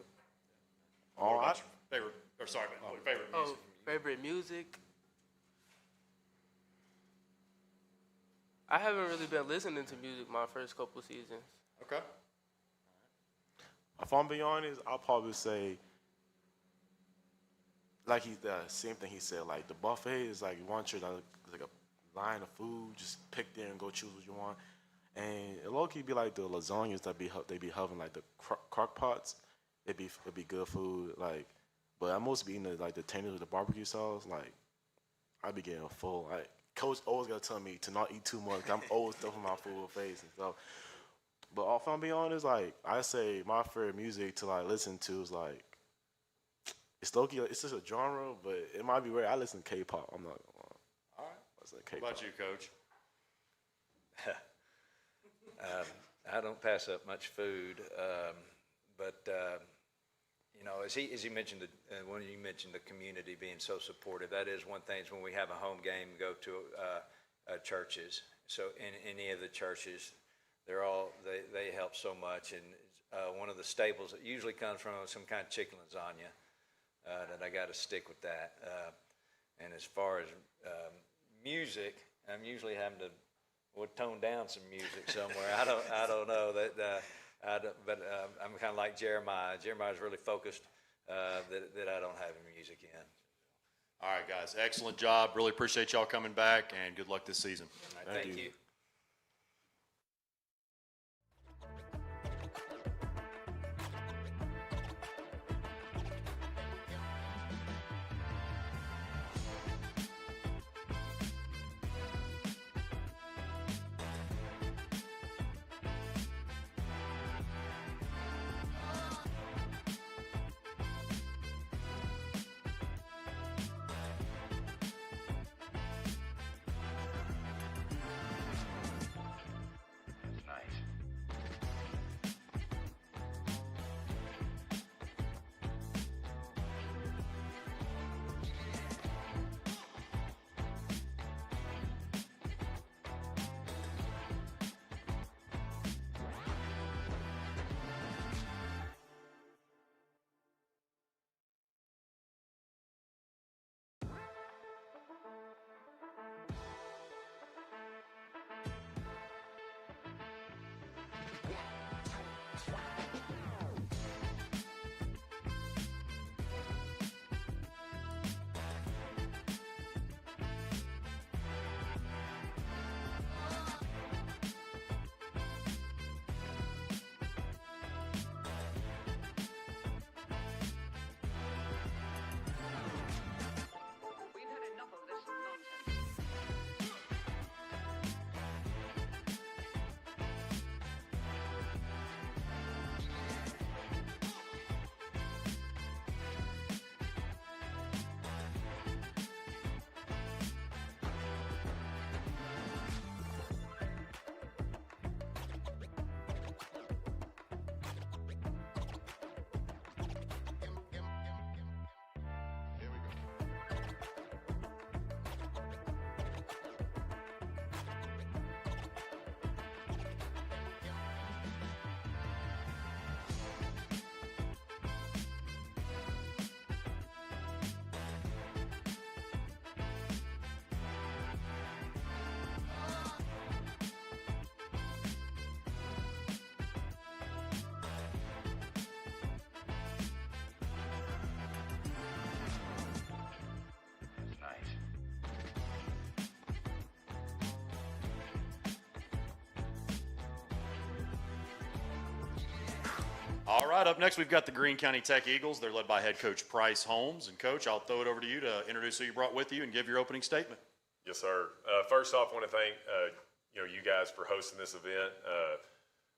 All right. Favorite music? Favorite music? I haven't really been listening to music my first couple seasons. Okay. If I'm being honest, I'll probably say, like the same thing he said, like the buffet is like one church, like a line of food, just pick there and go choose what you want. And it low-key be like the lasagnas they be having, like the crock pots. It'd be good food, like. But I mostly be eating the tenders with the barbecue sauce. Like, I be getting full. Like, Coach always gotta tell me to not eat too much. I'm always stuffing my food face and stuff. But if I'm being honest, like, I say my favorite music to listen to is it's low-key, it's just a genre, but it might be weird. I listen to K-pop. I'm not gonna lie. All right. I say K-pop. What about you, Coach? I don't pass up much food, but as he mentioned, when you mentioned the community being so supportive, that is one thing. When we have a home game, we go to churches. So in any of the churches, they help so much, and one of the staples that usually comes from some kind of chicken lasagna. That I got to stick with that. And as far as music, I'm usually having to tone down some music somewhere. I don't know that. But I'm kind of like Jeremiah. Jeremiah's really focused that I don't have any music in. All right, guys. Excellent job. Really appreciate y'all coming back, and good luck this season. All right, thank you. All right, up next we've got the Greene County Tech Eagles. They're led by head coach Price Holmes. And Coach, I'll throw it over to you to introduce who you brought with you and give your opening statement. Yes, sir. First off, I want to thank you guys for hosting this event.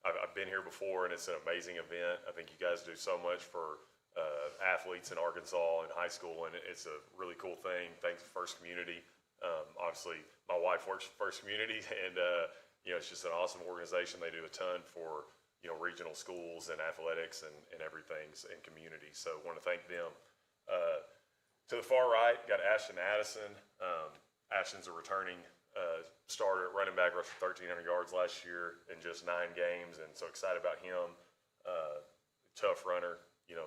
I've been here before, and it's an amazing event. I think you guys do so much for athletes in Arkansas and high school, and it's a really cool thing. Thanks to First Community. Obviously, my wife works for First Community, and it's just an awesome organization. They do a ton for regional schools and athletics and everything and community. So I want to thank them. To the far right, got Ashton Addison. Ashton's a returning starter at running back, rushed for 1,300 yards last year in just 9 games, and so excited about him. Tough runner,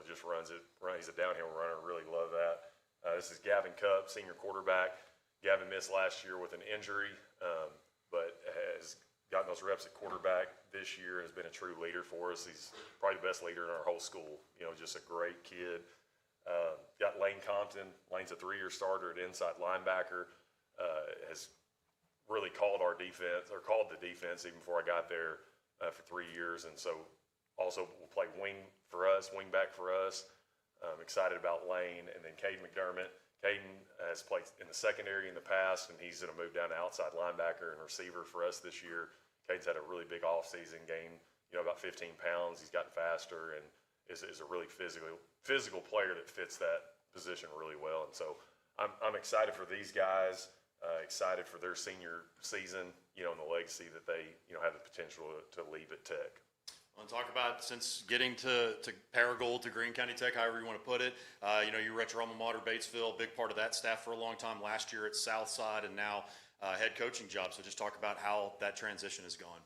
just runs it. He's a downhill runner, really love that. This is Gavin Cupp, senior quarterback. Gavin missed last year with an injury, but has gotten those reps at quarterback this year and has been a true leader for us. He's probably the best leader in our whole school. Just a great kid. Got Lane Compton. Lane's a 3-year starter at inside linebacker. Has really called our defense, or called the defense even before I got there for 3 years. And so also will play wingback for us. I'm excited about Lane. And then Caden McDermott. Caden has played in the secondary in the past, and he's going to move down to outside linebacker and receiver for us this year. Caden's had a really big offseason, gained about 15 pounds. He's gotten faster and is a really physical player that fits that position really well. And so I'm excited for these guys, excited for their senior season, and the legacy that they have the potential to leave at Tech. I want to talk about, since getting to Paragould, to Greene County Tech, however you want to put it, you were at your alma mater, Batesville, big part of that staff for a long time, last year at Southside, and now head coaching job. So just talk about how that transition has gone.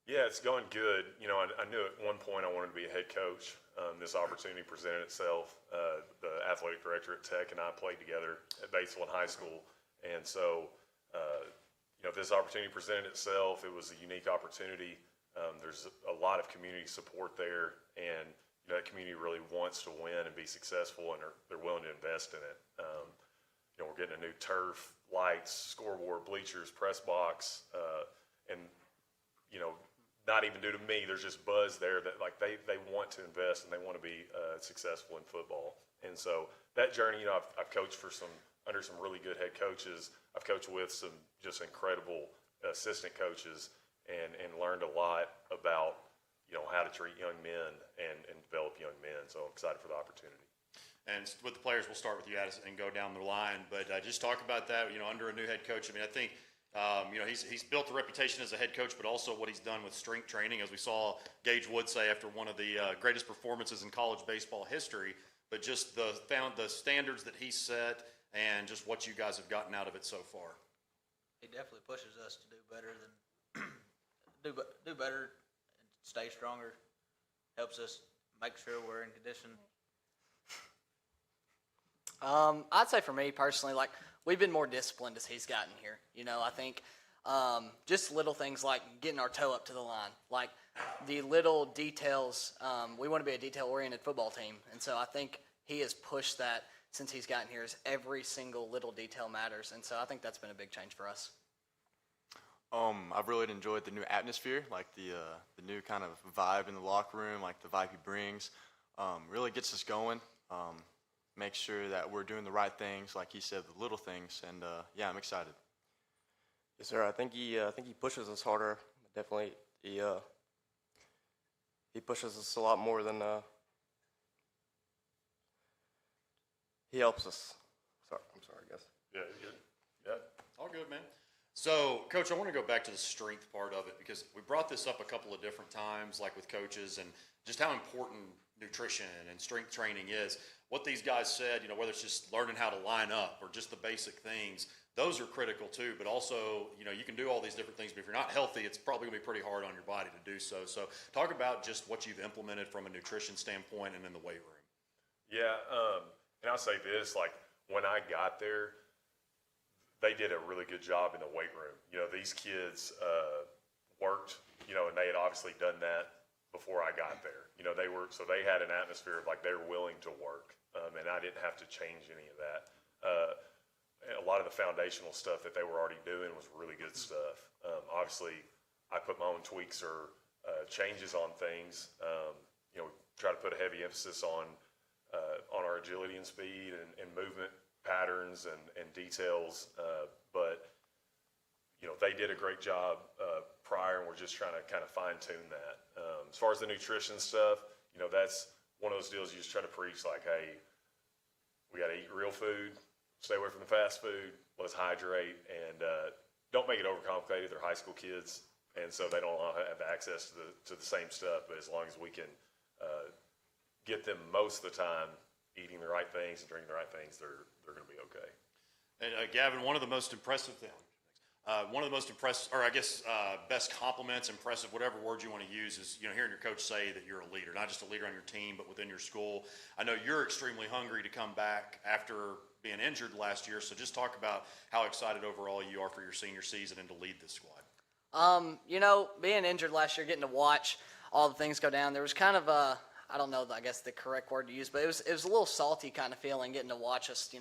Yeah, it's going good. I knew at one point I wanted to be a head coach. This opportunity presented itself. The athletic director at Tech and I played together at Batesville in high school. And so, this opportunity presented itself. It was a unique opportunity. There's a lot of community support there, and that community really wants to win and be successful, and they're willing to invest in it. We're getting a new turf, lights, scoreboard, bleachers, press box, and not even due to me. There's just buzz there that they want to invest and they want to be successful in football. And so that journey, I've coached under some really good head coaches. I've coached with some just incredible assistant coaches. And learned a lot about, how to treat young men and develop young men. So I'm excited for the opportunity. And with the players, we'll start with you, Addison, and go down the line. But just talk about that, under a new head coach. I think, he's built a reputation as a head coach, but also what he's done with strength training, as we saw Gage Wood say after one of the greatest performances in college baseball history. But just the standards that he set and just what you guys have gotten out of it so far. He definitely pushes us to do better than do better and stay stronger. Helps us make sure we're in condition. I'd say for me personally, we've been more disciplined as he's gotten here. I think just little things like getting our toe up to the line, like the little details. We want to be a detail-oriented football team, and so I think he has pushed that since he's gotten here. Is every single little detail matters, and so I think that's been a big change for us. I've really enjoyed the new atmosphere, the new kind of vibe in the locker room, the vibe he brings. Really gets us going. Make sure that we're doing the right things, like he said, the little things, and I'm excited. Yes, sir. I think he pushes us harder. Definitely, he pushes us a lot more than he helps us. I'm sorry, I guess. Yeah, good. Yeah, all good, man. So, Coach, I want to go back to the strength part of it, because we brought this up a couple of different times, with coaches, and just how important nutrition and strength training is. What these guys said, whether it's just learning how to line up or just the basic things, those are critical too. But also, you can do all these different things, but if you're not healthy, it's probably going to be pretty hard on your body to do so. So, talk about just what you've implemented from a nutrition standpoint and in the weight room. Yeah, and I'll say this, when I got there, they did a really good job in the weight room. These kids worked, and they had obviously done that before I got there. They had an atmosphere of they were willing to work, and I didn't have to change any of that. A lot of the foundational stuff that they were already doing was really good stuff. Obviously, I put my own tweaks or changes on things. try to put a heavy emphasis on our agility and speed and movement patterns and details. But they did a great job prior, and we're just trying to kind of fine tune that. As far as the nutrition stuff, that's one of those deals you just try to preach, like, hey, we got to eat real food, stay away from the fast food, let's hydrate, and don't make it overcomplicated. They're high school kids, and so they don't all have access to the same stuff. But as long as we can get them most of the time eating the right things and drinking the right things, they're going to be okay. And Gavin, one of the most impressive things, best compliments, impressive, whatever word you want to use, is hearing your coach say that you're a leader, not just a leader on your team, but within your school. I know you're extremely hungry to come back after being injured last year, so just talk about how excited overall you are for your senior season and to lead this squad. Being injured last year, getting to watch all the things go down, there was kind of a, I don't know, I guess the correct word to use, but it was a little salty kind of feeling getting to watch us.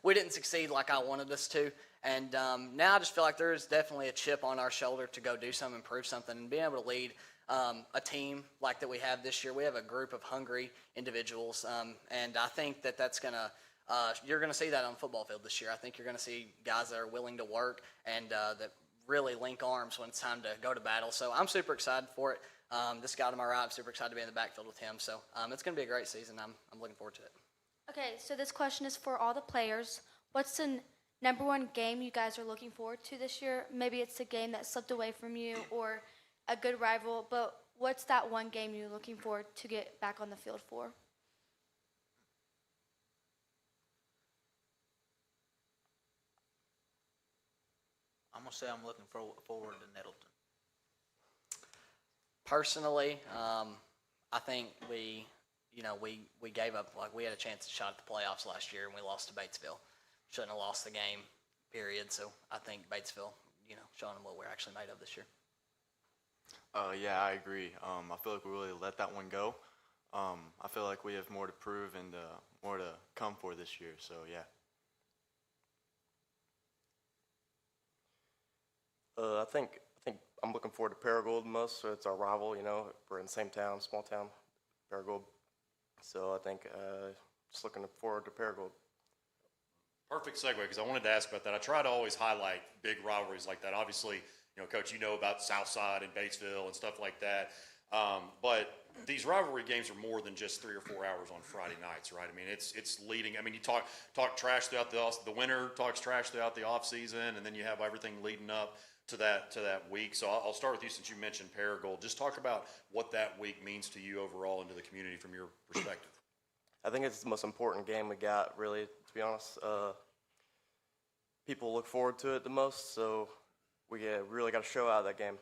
We didn't succeed like I wanted us to. And now I just feel like there's definitely a chip on our shoulder to go do something, improve something, and being able to lead a team like that we have this year. We have a group of hungry individuals, and I think that's going to you're going to see that on the football field this year. I think you're going to see guys that are willing to work and that really link arms when it's time to go to battle. So I'm super excited for it. This guy to my right, I'm super excited to be in the backfield with him. So it's going to be a great season. I'm looking forward to it. Okay, so this question is for all the players. What's the number one game you guys are looking forward to this year? Maybe it's a game that slipped away from you or a good rival, but what's that one game you're looking forward to get back on the field for? I'm going to say I'm looking forward to Nettleton. Personally, I think we gave up. Like, we had a chance to shot at the playoffs last year, and we lost to Batesville. Shouldn't have lost the game, period. So I think Batesville, showing them what we're actually made of this year. Yeah, I agree. I feel like we really let that one go. I feel like we have more to prove and more to come for this year. So yeah. I think I'm looking forward to Paragould the most. So it's our rival. We're in the same town, small town, Paragould. So I think just looking forward to Paragould. Perfect segue, because I wanted to ask about that. I try to always highlight big rivalries like that. Obviously, Coach, about Southside and Batesville and stuff like that. But these rivalry games are more than just 3 or 4 hours on Friday nights, right? I mean, it's leading. I mean, you talk trash throughout the winter, talks trash throughout the off season, and then you have everything leading up to that week. So I'll start with you, since you mentioned Paragould. Just talk about what that week means to you overall and to the community from your perspective. I think it's the most important game we got, really, to be honest. People look forward to it the most, so we really got to show out that game.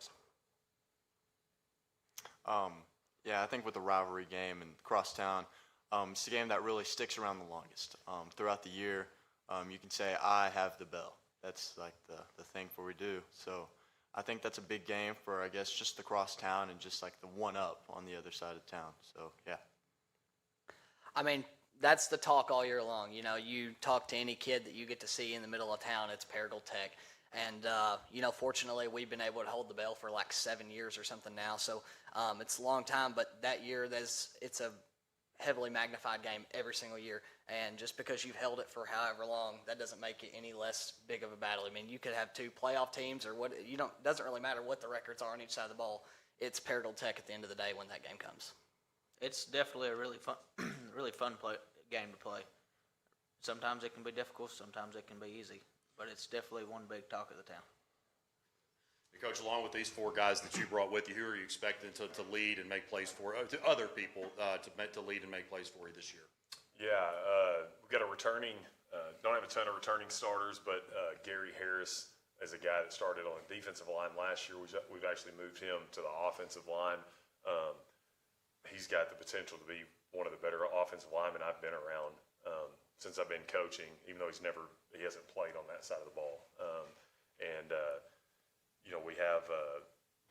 Yeah, I think with the rivalry game and crosstown, it's a game that really sticks around the longest. Throughout the year, you can say, I have the bell. That's like the thing for we do. So I think that's a big game for, I guess, just the crosstown and just like the one-up on the other side of town. So, yeah. I mean, that's the talk all year long. You talk to any kid that you get to see in the middle of town, it's Paragould Tech. And, fortunately, we've been able to hold the bell for like 7 years or something now. So it's a long time, but that year it's a heavily magnified game every single year. And just because you've held it for however long, that doesn't make it any less big of a battle. I mean, you could have 2 playoff teams or what. Doesn't really matter what the records are on each side of the ball. It's Paragould Tech at the end of the day when that game comes. It's definitely a really fun, game to play. Sometimes it can be difficult, sometimes it can be easy, but it's definitely one big talk of the town. Coach, along with these 4 guys that you brought with you, who are you expecting to lead and make plays for, to other people to lead and make plays for you this year? Yeah, we've got a returning, don't have a ton of returning starters, but Gary Harris is a guy that started on the defensive line last year. We've actually moved him to the offensive line. He's got the potential to be one of the better offensive linemen I've been around since I've been coaching, even though he hasn't played on that side of the ball. We have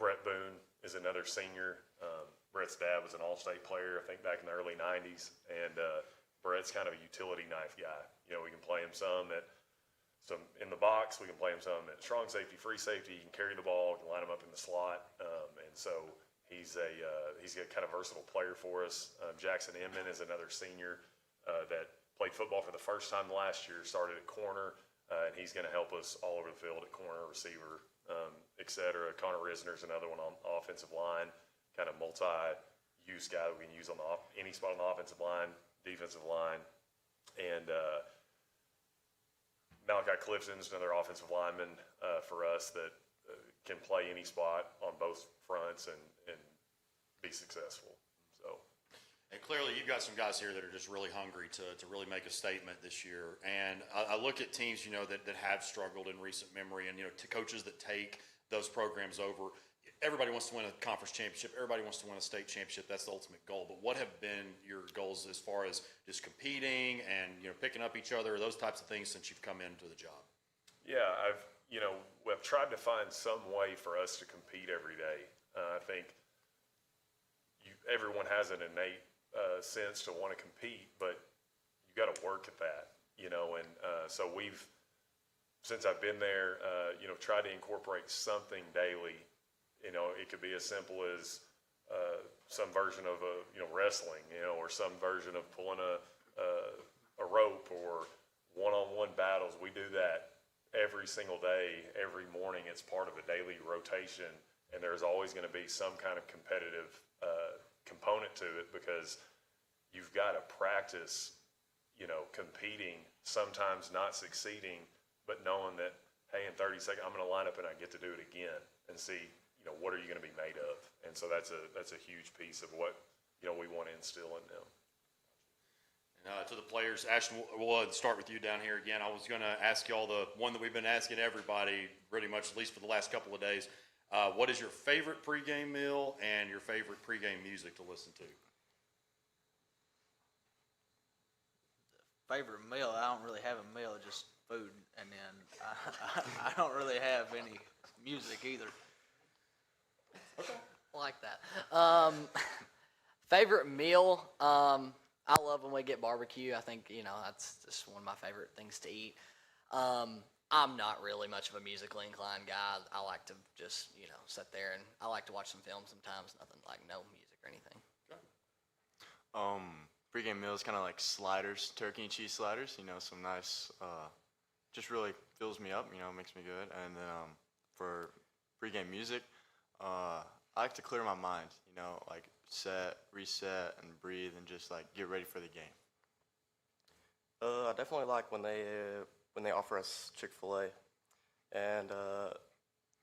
Brett Boone is another senior. Brett's dad was an all-state player, I think, back in the early 90s, and Brett's kind of a utility knife guy. We can play him some in the box. We can play him some at strong safety, free safety. He can carry the ball. We can line him up in the slot. And so He's a kind of versatile player for us. Jackson Inman is another senior that played football for the first time last year, started at corner, and he's going to help us all over the field at corner, receiver, et cetera. Connor Risner's another one on offensive line, kind of multi-use guy that we can use on any spot on the offensive line, defensive line. And Malachi Clifton's another offensive lineman for us that can play any spot on both fronts and be successful. So, And clearly, you've got some guys here that are just really hungry to really make a statement this year. And I look at teams, that have struggled in recent memory, and to coaches that take those programs over. Everybody wants to win a conference championship. Everybody wants to win a state championship. That's the ultimate goal. But what have been your goals as far as just competing and picking up each other, those types of things since you've come into the job? yeah, I've tried to find some way for us to compete every day. I think everyone has an innate sense to want to compete, but you got to work at that, and so we've, since I've been there, tried to incorporate something daily. It could be as simple as some version of wrestling, or some version of pulling a rope, or one-on-one battles. We do that every single day, every morning. It's part of a daily rotation, and there's always going to be some kind of competitive component to it, because you've got to practice, competing, sometimes not succeeding, but knowing that, hey, in 30 seconds, I'm going to line up and I get to do it again and see, what are you going to be made of? And so that's a huge piece of what, we want to instill in them. And to the players, Ashton, we'll start with you down here again. I was going to ask y'all the one that we've been asking everybody pretty much, at least for the last couple of days. What is your favorite pregame meal and your favorite pregame music to listen to? Favorite meal, I don't really have a meal, just food, and then I don't really have any music either. Okay. Like that. Favorite meal, I love when we get barbecue. I think, that's just one of my favorite things to eat. I'm not really much of a musically inclined guy. I like to just, sit there, and I like to watch some films sometimes, nothing like no music or anything. Pre-game meal is kind of like sliders, turkey and cheese sliders, some nice, just really fills me up, makes me good. And then for pre-game music, I like to clear my mind, like set, reset, and breathe, and just like get ready for the game. I definitely like when they offer us Chick-fil-A, and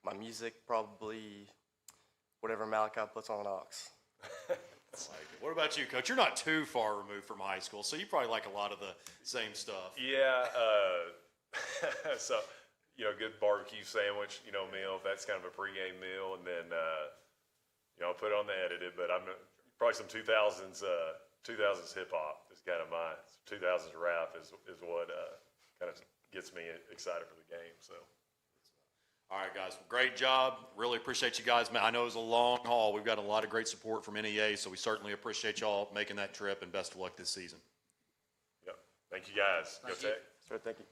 my music probably whatever Malachi puts on Ox. What about you, Coach? You're not too far removed from high school, so you probably like a lot of the same stuff. Yeah, so, good barbecue sandwich, meal, that's kind of a pregame meal, and then, I'll put it on the edited, but I'm probably some 2000s hip hop is kind of my 2000s rap is what kind of gets me excited for the game. So. All right, guys. Well, great job. Really appreciate you guys. I know it was a long haul. We've got a lot of great support from NEA, so we certainly appreciate y'all making that trip, and best of luck this season. Yep. Thank you, guys. Go Tech. Sure, thank you.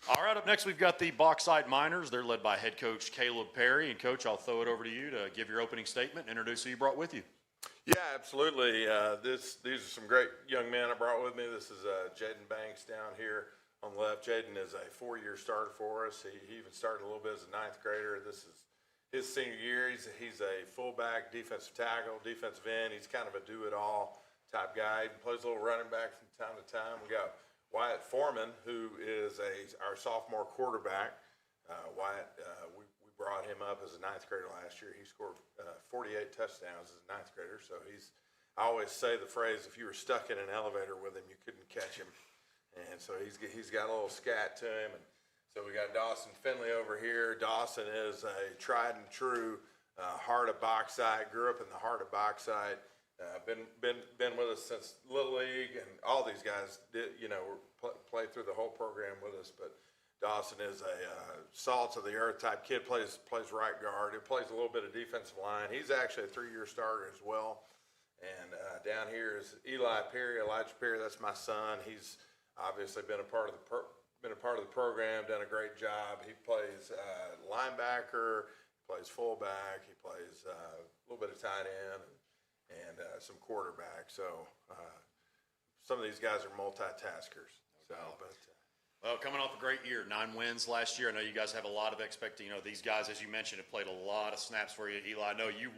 All right, up next we've got the Bauxite Miners. They're led by head coach Caleb Perry. And Coach, I'll throw it over to you to give your opening statement, introduce who you brought with you. Yeah, absolutely. These are some great young men I brought with me. This is Jaden Banks down here on the left. Jaden is a 4-year starter for us. He even started a little bit as a 9th grader. This is his senior year. He's a fullback, defensive tackle, defensive end. He's kind of a do-it-all type guy. He plays a little running back from time to time. We got Wyatt Foreman, who is our sophomore quarterback. Wyatt, we brought him up as a 9th grader last year. He scored 48 touchdowns as a 9th grader. So I always say the phrase, if you were stuck in an elevator with him, you couldn't catch him. And so he's got a little scat to him. And so we got Dawson Finley over here. Dawson is a tried and true heart of Bauxite. Grew up in the heart of Bauxite. Been with us since Little League, and all these guys played through the whole program with us. But Dawson is a salt of the earth type kid. Plays right guard. He plays a little bit of defensive line. He's actually a 3-year starter as well. And down here is Elijah Perry. That's my son. He's obviously been a part of the program. Done a great job. He plays linebacker. He plays fullback. He plays a little bit of tight end. And some quarterback. So some of these guys are multitaskers. Well, coming off a great year, 9 wins last year. I know you guys have a lot of expectation. These guys, as you mentioned, have played a lot of snaps for you. Eli, I know you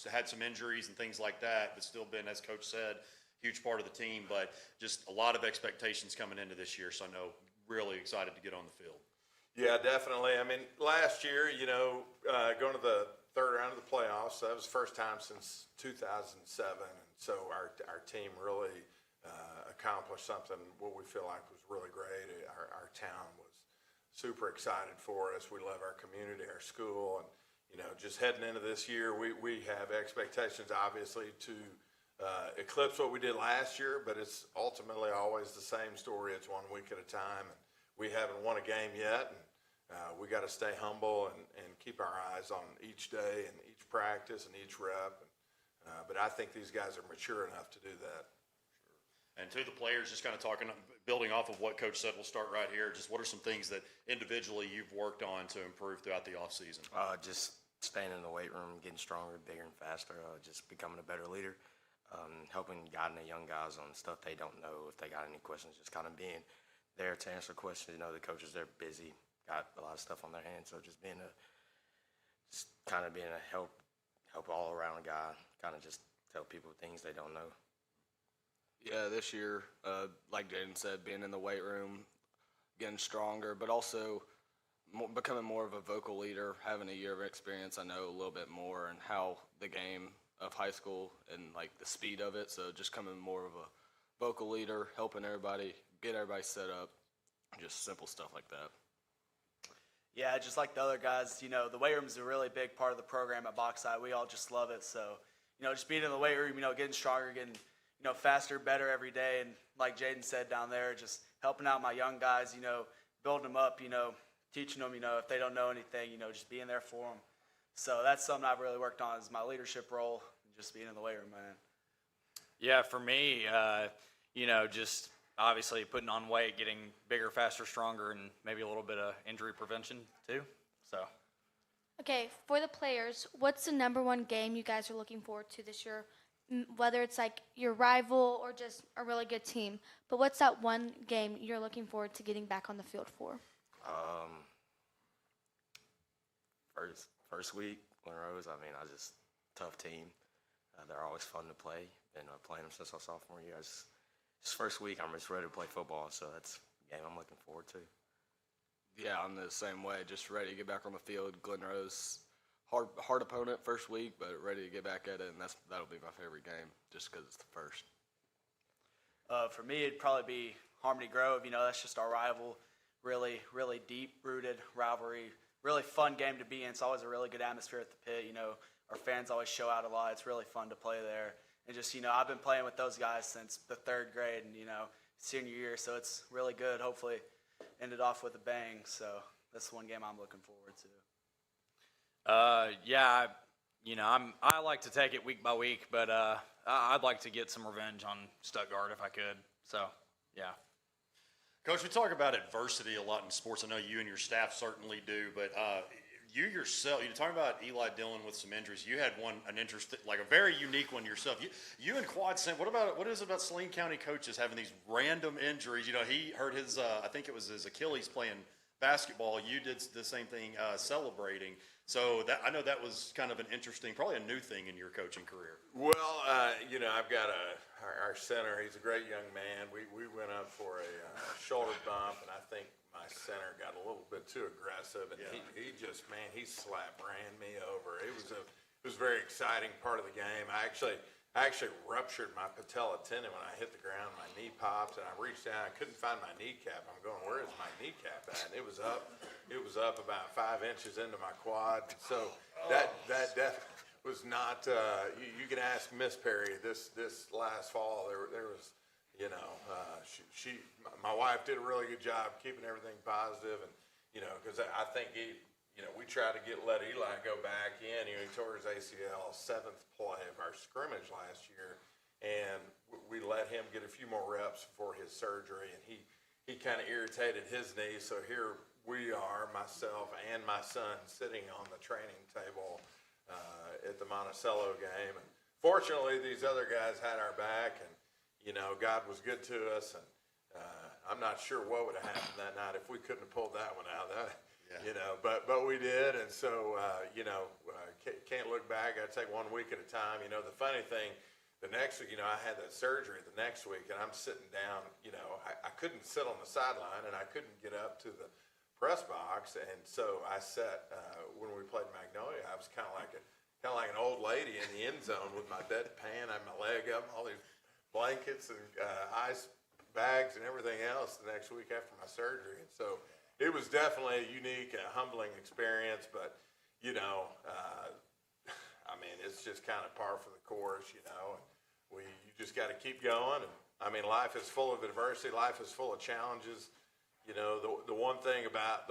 had some injuries and things like that, but still been, as Coach said, huge part of the team. But just a lot of expectations coming into this year. So I know really excited to get on the field. Yeah, definitely. I mean, last year, going to the third round of the playoffs, that was the first time since 2007. And so our team really accomplished something, what we feel like was really great. Our town was super excited for us. We love our community, our school. And, just heading into this year, we have expectations, obviously, to eclipse what we did last year. But it's ultimately always the same story. It's 1 week at a time. And we haven't won a game yet. And, we got to stay humble and keep our eyes on each day and each practice and each rep. But I think these guys are mature enough to do that. And to the players, just kind of building off of what Coach said, we'll start right here. Just what are some things that individually you've worked on to improve throughout the offseason? Just staying in the weight room, getting stronger, bigger, and faster, just becoming a better leader, helping guiding the young guys on stuff they don't know. If they got any questions, just kind of being there to answer questions. The coaches, they're busy, got a lot of stuff on their hands, so just being a help all around guy, kind of just tell people things they don't know. Yeah, this year, like Jaden said, being in the weight room, getting stronger, but also becoming more of a vocal leader, having a year of experience. I know a little bit more and how the game of high school and like the speed of it. So just becoming more of a vocal leader, helping everybody, get everybody set up, just simple stuff like that. Yeah, just like the other guys, the weight room is a really big part of the program at Bauxite. We all just love it. So, just being in the weight room, getting stronger, getting, faster, better every day. And like Jaden said down there, just helping out my young guys, building them up, teaching them, if they don't know anything, just being there for them. So that's something I've really worked on is my leadership role, just being in the weight room, man. Yeah, for me, just obviously putting on weight, getting bigger, faster, stronger, and maybe a little bit of injury prevention too. So. Okay, for the players, what's the #1 game you guys are looking forward to this year? Whether it's like your rival or just a really good team, but what's that one game you're looking forward to getting back on the field for? First week, Glen Rose, tough team. They're always fun to play. Been playing them since our sophomore year. This first week, I'm just ready to play football, so that's a game I'm looking forward to. Yeah, I'm the same way. Just ready to get back on the field. Glen Rose, hard opponent first week, but ready to get back at it, and that'll be my favorite game just because it's the first. For me, it'd probably be Harmony Grove. That's just our rival. Really, really deep-rooted rivalry. Really fun game to be in. It's always a really good atmosphere at the pit. Our fans always show out a lot. It's really fun to play there. And just, I've been playing with those guys since the 3rd grade and, senior year. So it's really good. Hopefully end it off with a bang. So that's the one game I'm looking forward to. Yeah, I like to take it week by week, but I'd like to get some revenge on Stuttgart if I could. So, yeah. Coach, we talk about adversity a lot in sports. I know you and your staff certainly do, but you yourself, you're talking about Eli dealing with some injuries. You had an interest, like a very unique one yourself. You and Quad Cent, what is it about Saline County coaches having these random injuries? You know, he hurt his, I think it was his Achilles playing basketball. You did the same thing celebrating. So I know that was kind of an interesting, probably a new thing in your coaching career. Well, you know, I've got our center. He's a great young man. We went up for a shoulder bump, and I think my center got a little bit too aggressive, and he just, man, he ran me over. It was a very exciting part of the game. I actually ruptured my patella tendon when I hit the ground. My knee popped, and I reached down. I couldn't find my kneecap. I'm going, where is my kneecap at? And it was up about 5 inches into my quad. So that was not. You can ask Miss Perry. This last fall, there was, you know, my wife did a really good job keeping everything positive, and you know, because I think we tried to let Eli go back in. You know, he tore his ACL 7th play of our scrimmage last year, and we let him get a few more reps before his surgery, and he kind of irritated his knee. So here we are, myself and my son, sitting on the training table at the Monticello game. And fortunately, these other guys had our back, and you know, God was good to us. And I'm not sure what would have happened that night if we couldn't have pulled that one out. You know, but we did, and so you know, can't look back. I take 1 week at a time. You know, the funny thing, the next week, you know, I had that surgery the next week, and I'm sitting down. You know, I couldn't sit on the sideline, and I couldn't get up to the press box, and so I sat when we played Magnolia. I was kind of like an old lady in the end zone with my bedpan. I had my leg up, all these blankets and ice bags and everything else the next week after my surgery, and so. It was definitely a unique, humbling experience, but, you know, I mean, it's just kind of par for the course, you know. You just got to keep going. And, I mean, life is full of adversity. Life is full of challenges. You know, the one thing about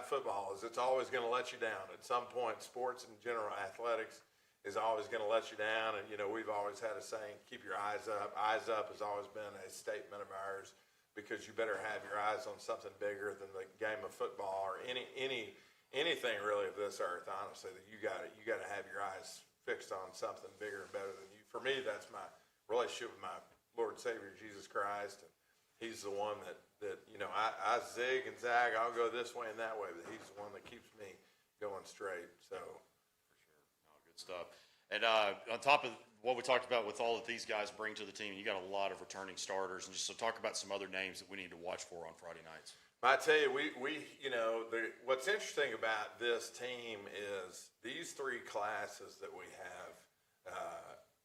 football is it's always going to let you down. At some point, sports in general, athletics is always going to let you down. And, you know, we've always had a saying, keep your eyes up. Eyes up has always been a statement of ours, because you better have your eyes on something bigger than the game of football or anything really of this earth, honestly, that you got to have your eyes fixed on something bigger and better than you. For me, that's my relationship with my Lord and Savior, Jesus Christ. And he's the one that you know, I zig and zag, I'll go this way and that way, but he's the one that keeps me going straight. So, for sure. No, good stuff. And on top of what we talked about with all that these guys bring to the team, you got a lot of returning starters, and just so talk about some other names that we need to watch for on Friday nights. I tell you, we you know, what's interesting about this team is these 3 classes that we have.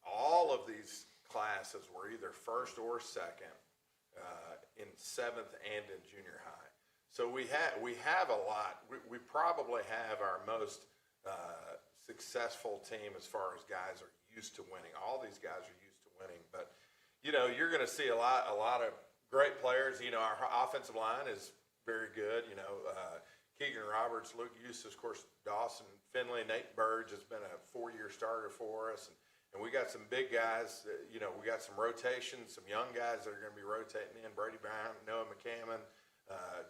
All of these classes were either first or second in 7th and in junior high. So we have a lot. We probably have our most successful team as far as guys are used to winning. All these guys are used to winning, but you know, you're going to see a lot of great players. You know, our offensive line is very good. You know, Keegan Roberts, Luke Eustace, of course, Dawson Finley, Nate Burge has been a 4-year starter for us, and we got some big guys. You know, we got some rotations, some young guys that are going to be rotating in. Brady Brown, Noah McCammon,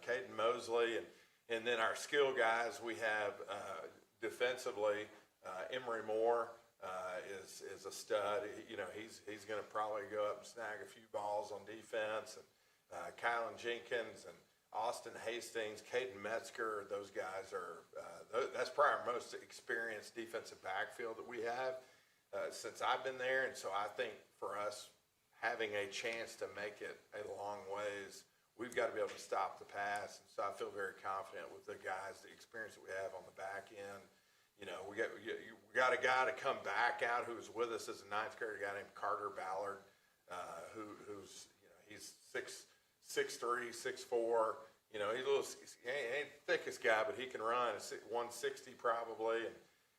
Caden Mosley, and then our skill guys. We have defensively. Emery Moore is a stud. You know, he's going to probably go up and snag a few balls on defense. And Kylan Jenkins and Austin Hastings, Caden Metzger, those guys are that's probably our most experienced defensive backfield that we have since I've been there. And so I think for us having a chance to make it a long ways, we've got to be able to stop the pass. And so I feel very confident with the guys, the experience that we have on the back end. You know, we got a guy to come back out who was with us as a 9th grader, a guy named Carter Ballard, who's, you know, he's 6'3", 6'4". You know, he's a little, he ain't the thickest guy, but he can run 160 probably, and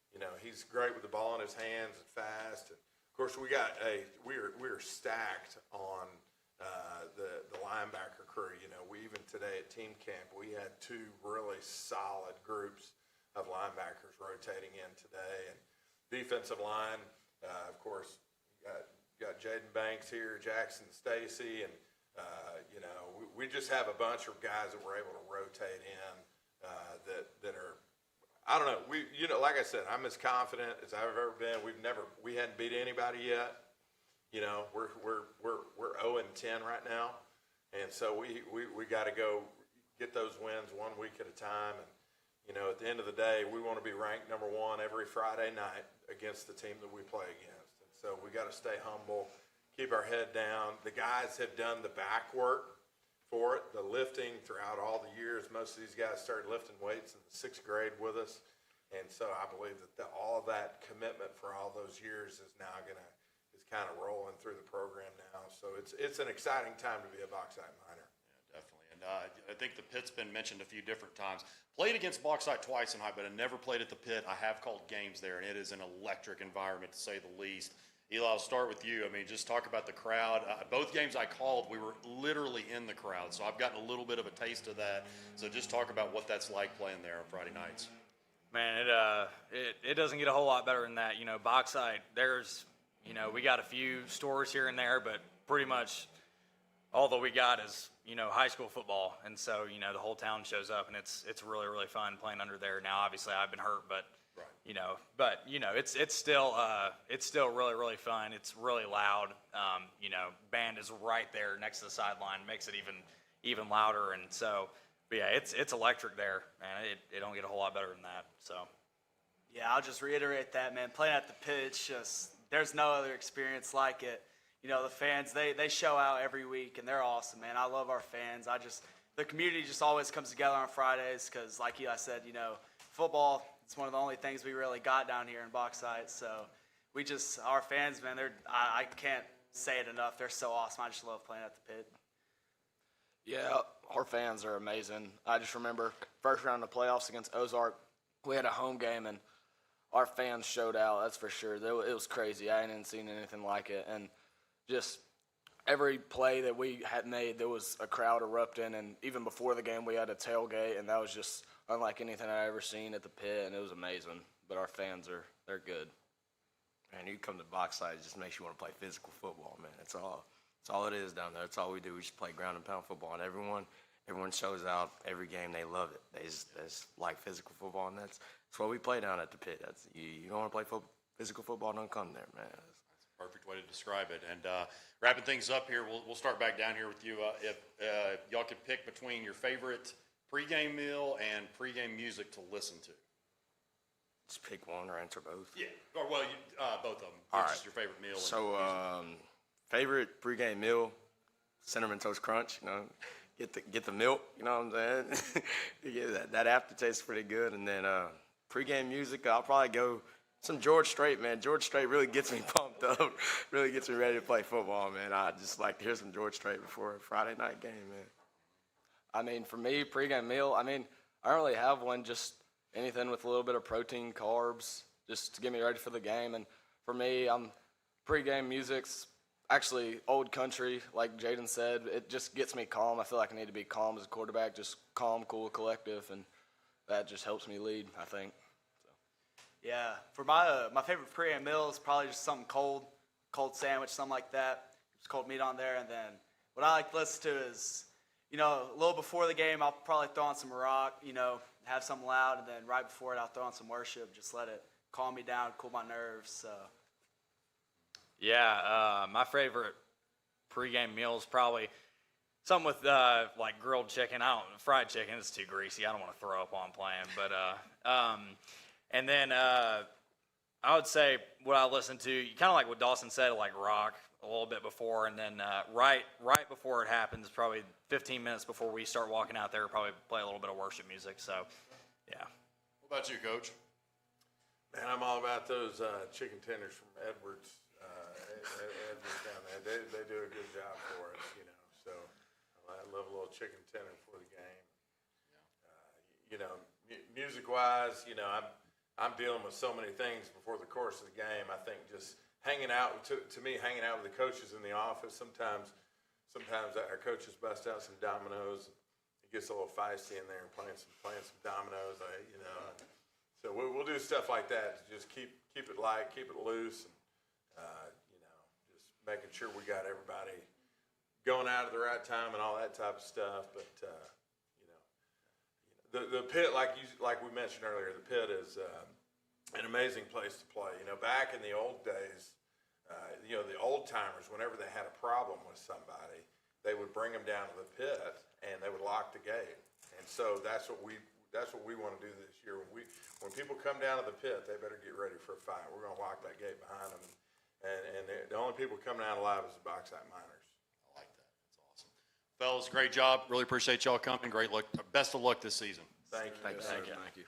you know, he's great with the ball in his hands and fast. And of course, we are stacked on the linebacker crew. You know, we even today at team camp we had 2 really solid groups of linebackers rotating in today. And defensive line, of course, you got Jaden Banks here, Jackson Stacy, and You know, we just have a bunch of guys that we're able to rotate in that are, I don't know. You know, like I said, I'm as confident as I've ever been. We hadn't beat anybody yet. You know, we're 0-10 right now, and so we got to go get those wins 1 week at a time. And you know, at the end of the day, we want to be ranked number 1 every Friday night against the team that we play against. And so we got to stay humble, keep our head down. The guys have done the back work for it, the lifting throughout all the years. Most of these guys started lifting weights in the 6th grade with us. And so I believe that all of that commitment for all those years is now is kind of rolling through the program now. So it's an exciting time to be a Bauxite Miner. Definitely. And I think the Pit's been mentioned a few different times. Played against Bauxite twice in high, but I never played at the Pit. I have called games there, and it is an electric environment, to say the least. Eli, I'll start with you. I mean, just talk about the crowd. Both games I called, we were literally in the crowd, so I've gotten a little bit of a taste of that. So just talk about what that's like playing there on Friday nights. Man, it doesn't get a whole lot better than that. You know, Bauxite, there's, you know, we got a few stores here and there, but pretty much all that we got is, you know, high school football. And so, you know, the whole town shows up, and it's really, really fun playing under there. Now, obviously, I've been hurt, but, you know, it's still really, really fun. It's really loud. You know, band is right there next to the sideline, makes it even louder. And so, but yeah, it's electric there, man. It don't get a whole lot better than that. So, Yeah, I'll just reiterate that, man. Playing at the Pit, it's just, there's no other experience like it. You know, the fans, they show out every week, and they're awesome, man. I love our fans. The community just always comes together on Fridays because, like Eli said, you know, football, it's one of the only things we really got down here in Bauxite. So our fans, man, I can't say it enough. They're so awesome. I just love playing at the Pit. Yeah, our fans are amazing. I just remember first round of the playoffs against Ozark, we had a home game, and our fans showed out, that's for sure. It was crazy. I hadn't seen anything like it. And just every play that we had made, there was a crowd erupting. And even before the game, we had a tailgate, and that was just unlike anything I'd ever seen at the Pit, and it was amazing. But our fans they're good. Man, you come to Bauxite, it just makes you want to play physical football, man. That's all it is down there. That's all we do. We just play ground and pound football, and everyone shows out every game. They love it. They just like physical football, and that's what we play down at the Pit. You don't want to play physical football, don't come there, man. That's a perfect way to describe it. And wrapping things up here, we'll start back down here with you. If y'all could pick between your favorite pregame meal and pregame music to listen to. Just pick one or answer both. Yeah, or both of them. All Which right. is your favorite meal? So, favorite pregame meal, Cinnamon Toast Crunch. You know, get the milk. You know what I'm saying? Yeah, that aftertaste is pretty good. And then pregame music, I'll probably go some George Strait, man. George Strait really gets me pumped up. Really gets me ready to play football, man. I just like to hear some George Strait before a Friday night game, man. I mean, for me, pregame meal, I don't really have one, just anything with a little bit of protein, carbs, just to get me ready for the game. And for me, pregame music's actually old country, like Jaden said. It just gets me calm. I feel like I need to be calm as a quarterback, just calm, cool, collective, and that just helps me lead, I think. Yeah, for my favorite pregame meal is probably just something cold sandwich, something like that. Just cold meat on there, and then what I like to listen to is, you know, a little before the game, I'll probably throw on some rock, you know, have something loud, and then right before it, I'll throw on some worship, just let it calm me down, cool my nerves. So. Yeah, my favorite pregame meal is probably something with like grilled chicken. Fried chicken is too greasy. I don't want to throw up while I'm playing. But and then I would say what I listen to, kind of like what Dawson said, like rock a little bit before, and then right before it happens, probably 15 minutes before we start walking out there, probably play a little bit of worship music. So, yeah. What about you, Coach? Man, I'm all about those chicken tenders from Edwards. Edwards down there. They do a good job for us, you know. So I love a little chicken tender before the game. You know, music-wise, you know, I'm dealing with so many things before the course of the game. I think just hanging out, to me, hanging out with the coaches in the office, sometimes our coaches bust out some dominoes. It gets a little feisty in there and playing some dominoes, you know. So we'll do stuff like that to just keep it light, keep it loose, and, you know, just making sure we got everybody going out at the right time and all that type of stuff. But the pit, like we mentioned earlier, the pit is an amazing place to play. Back in the old days, the old timers, whenever they had a problem with somebody, they would bring them down to the pit and they would lock the gate. And so that's what we want to do this year. When people come down to the pit, they better get ready for a fight. We're going to lock that gate behind them. And the only people coming out alive is the Bauxite Miners. I like that. That's awesome. Fellas, great job. Really appreciate y'all coming. Great luck. Best of luck this season. Thank you. Thank you.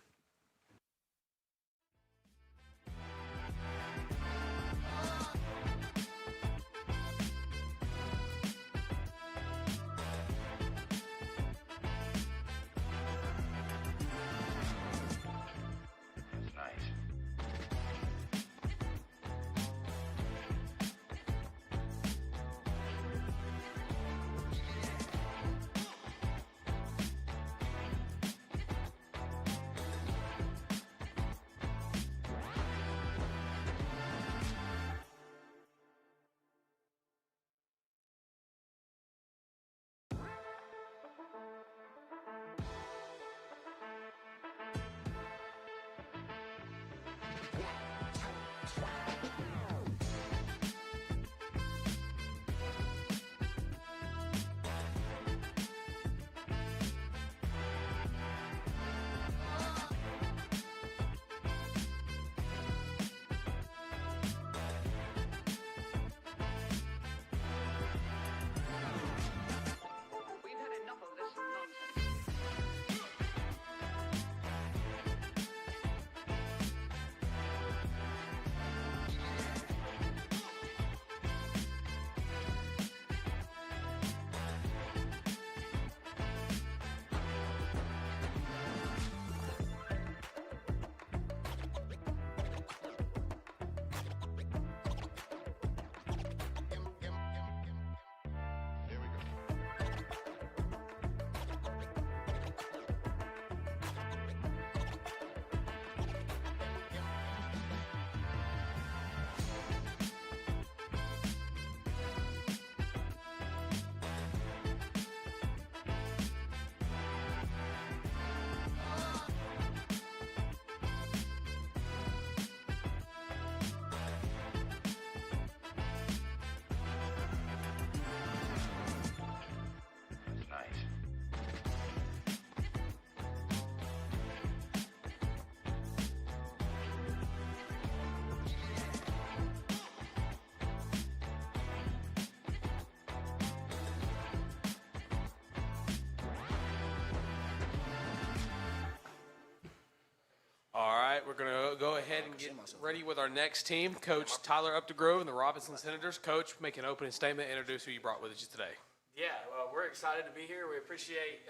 All right, we're going to go ahead and get ready with our next team. Coach Tyler Updegrove and the Robinson Senators. Coach, make an opening statement, introduce who you brought with you today. Yeah, well, we're excited to be here. We appreciate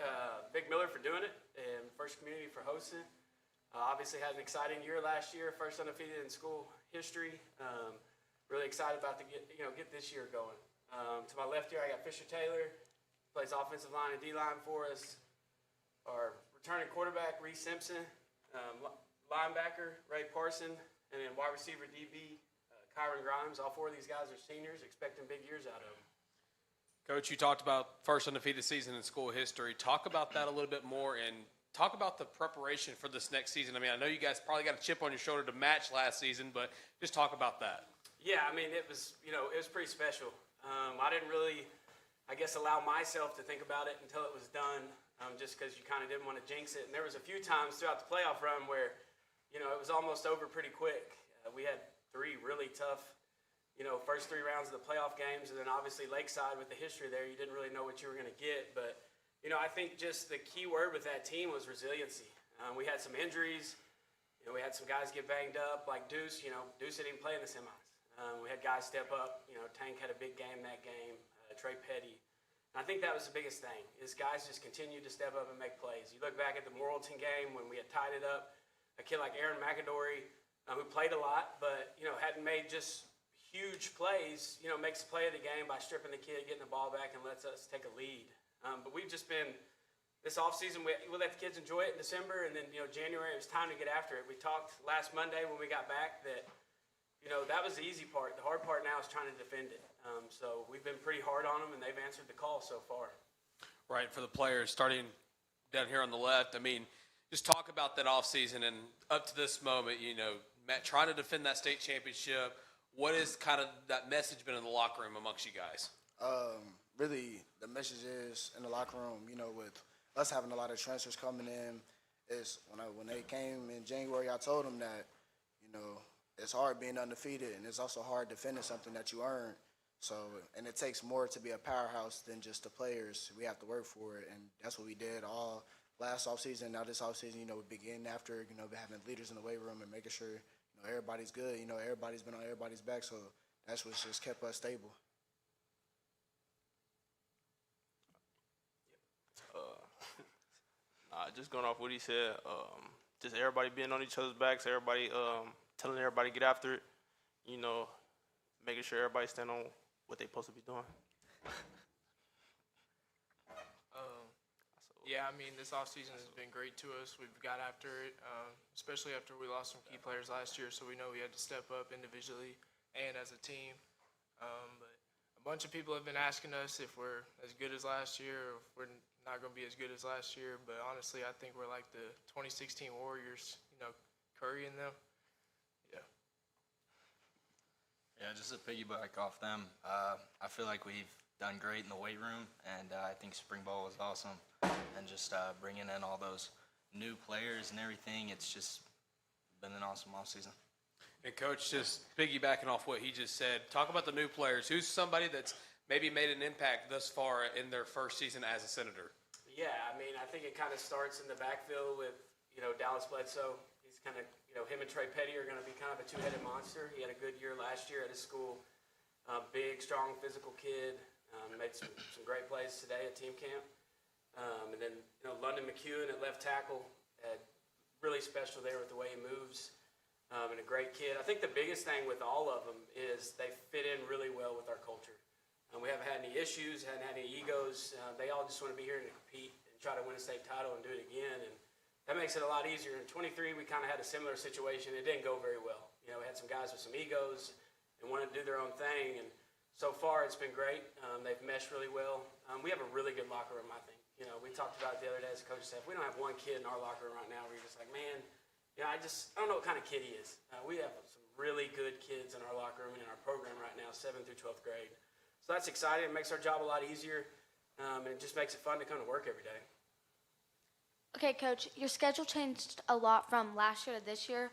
Vic Miller for doing it and First Community for hosting. Obviously had an exciting year last year, first undefeated in school history. Really excited about to get this year going. To my left here, I got Fisher Taylor, plays offensive line and D-line for us. Our returning quarterback, Reese Simpson. Linebacker, Ray Parson, and then wide receiver, DB, Kyron Grimes. All four of these guys are seniors, expecting big years out of them. Coach, you talked about first undefeated season in school history. Talk about that a little bit more and talk about the preparation for this next season. I mean, I know you guys probably got a chip on your shoulder to match last season, but just talk about that. Yeah, I mean, it was pretty special. I didn't really, allow myself to think about it until it was done, just because you kind of didn't want to jinx it. And there was a few times throughout the playoff run where it was almost over pretty quick. We had three really tough, first three rounds of the playoff games, and then obviously Lakeside with the history there, you didn't really know what you were going to get. But, I think just the key word with that team was resiliency. We had some injuries. We had some guys get banged up, like Deuce. Deuce didn't even play in the semis. We had guys step up. Tank had a big game that game. Trey Petty. And I think that was the biggest thing, is guys just continued to step up and make plays. You look back at the Morrilton game when we had tied it up, a kid like Aaron McAdory, who played a lot, but, hadn't made just huge plays, makes the play of the game by stripping the kid, getting the ball back, and lets us take a lead. But we've just been, this offseason, we let the kids enjoy it in December, and then, January, it was time to get after it. We talked last Monday when we got back that, that was the easy part. The hard part now is trying to defend it. So we've been pretty hard on them, and they've answered the call so far. Right, for the players, starting down here on the left, I mean, just talk about that offseason and up to this moment, Matt, trying to defend that state championship. What is kind of that message been in the locker room amongst you guys? Really, the message is in the locker room, with us having a lot of transfers coming in, is when they came in January, I told them that, it's hard being undefeated, and it's also hard defending something that you earned. So, and it takes more to be a powerhouse than just the players. We have to work for it, and that's what we did all last offseason. Now this offseason, we begin after, having leaders in the weight room and making sure, everybody's good. Everybody's been on everybody's back, so that's what's just kept us stable. Just going off what he said, just everybody being on each other's backs, everybody telling everybody to get after it, making sure everybody stand on what they're supposed to be doing. Yeah, I mean, this offseason has been great to us. We've got after it, especially after we lost some key players last year, so we know we had to step up individually and as a team. But a bunch of people have been asking us if we're as good as last year or if we're not going to be as good as last year. But honestly, I think we're like the 2016 Warriors, Curry and them. Yeah. Yeah, just to piggyback off them, I feel like we've done great in the weight room, and I think spring ball was awesome. And just bringing in all those new players and everything, it's just been an awesome offseason. And Coach, just piggybacking off what he just said, talk about the new players. Who's somebody that's maybe made an impact thus far in their first season as a Senator? Yeah, I mean, I think it kind of starts in the backfield with, Dallas Bledsoe. He's kind of, him and Trey Petty are going to be kind of a two-headed monster. He had a good year last year at his school. Big, strong, physical kid. Made some great plays today at team camp. And then, London McEwen at left tackle, really special there with the way he moves, and a great kid. I think the biggest thing with all of them is they fit in really well with our culture. We haven't had any issues, haven't had any egos. They all just want to be here to compete and try to win a state title and do it again. And that makes it a lot easier. In 23, we kind of had a similar situation. It didn't go very well. We had some guys with some egos and wanted to do their own thing. And so far, it's been great. They've meshed really well. We have a really good locker room, I think. We talked about it the other day as a coach staff. We don't have one kid in our locker room right now where you're just like, man, I don't know what kind of kid he is. We have some really good kids in our locker room and in our program right now, 7th through 12th grade. So that's exciting. It makes our job a lot easier, and it just makes it fun to come to work every day. Okay, Coach, your schedule changed a lot from last year to this year.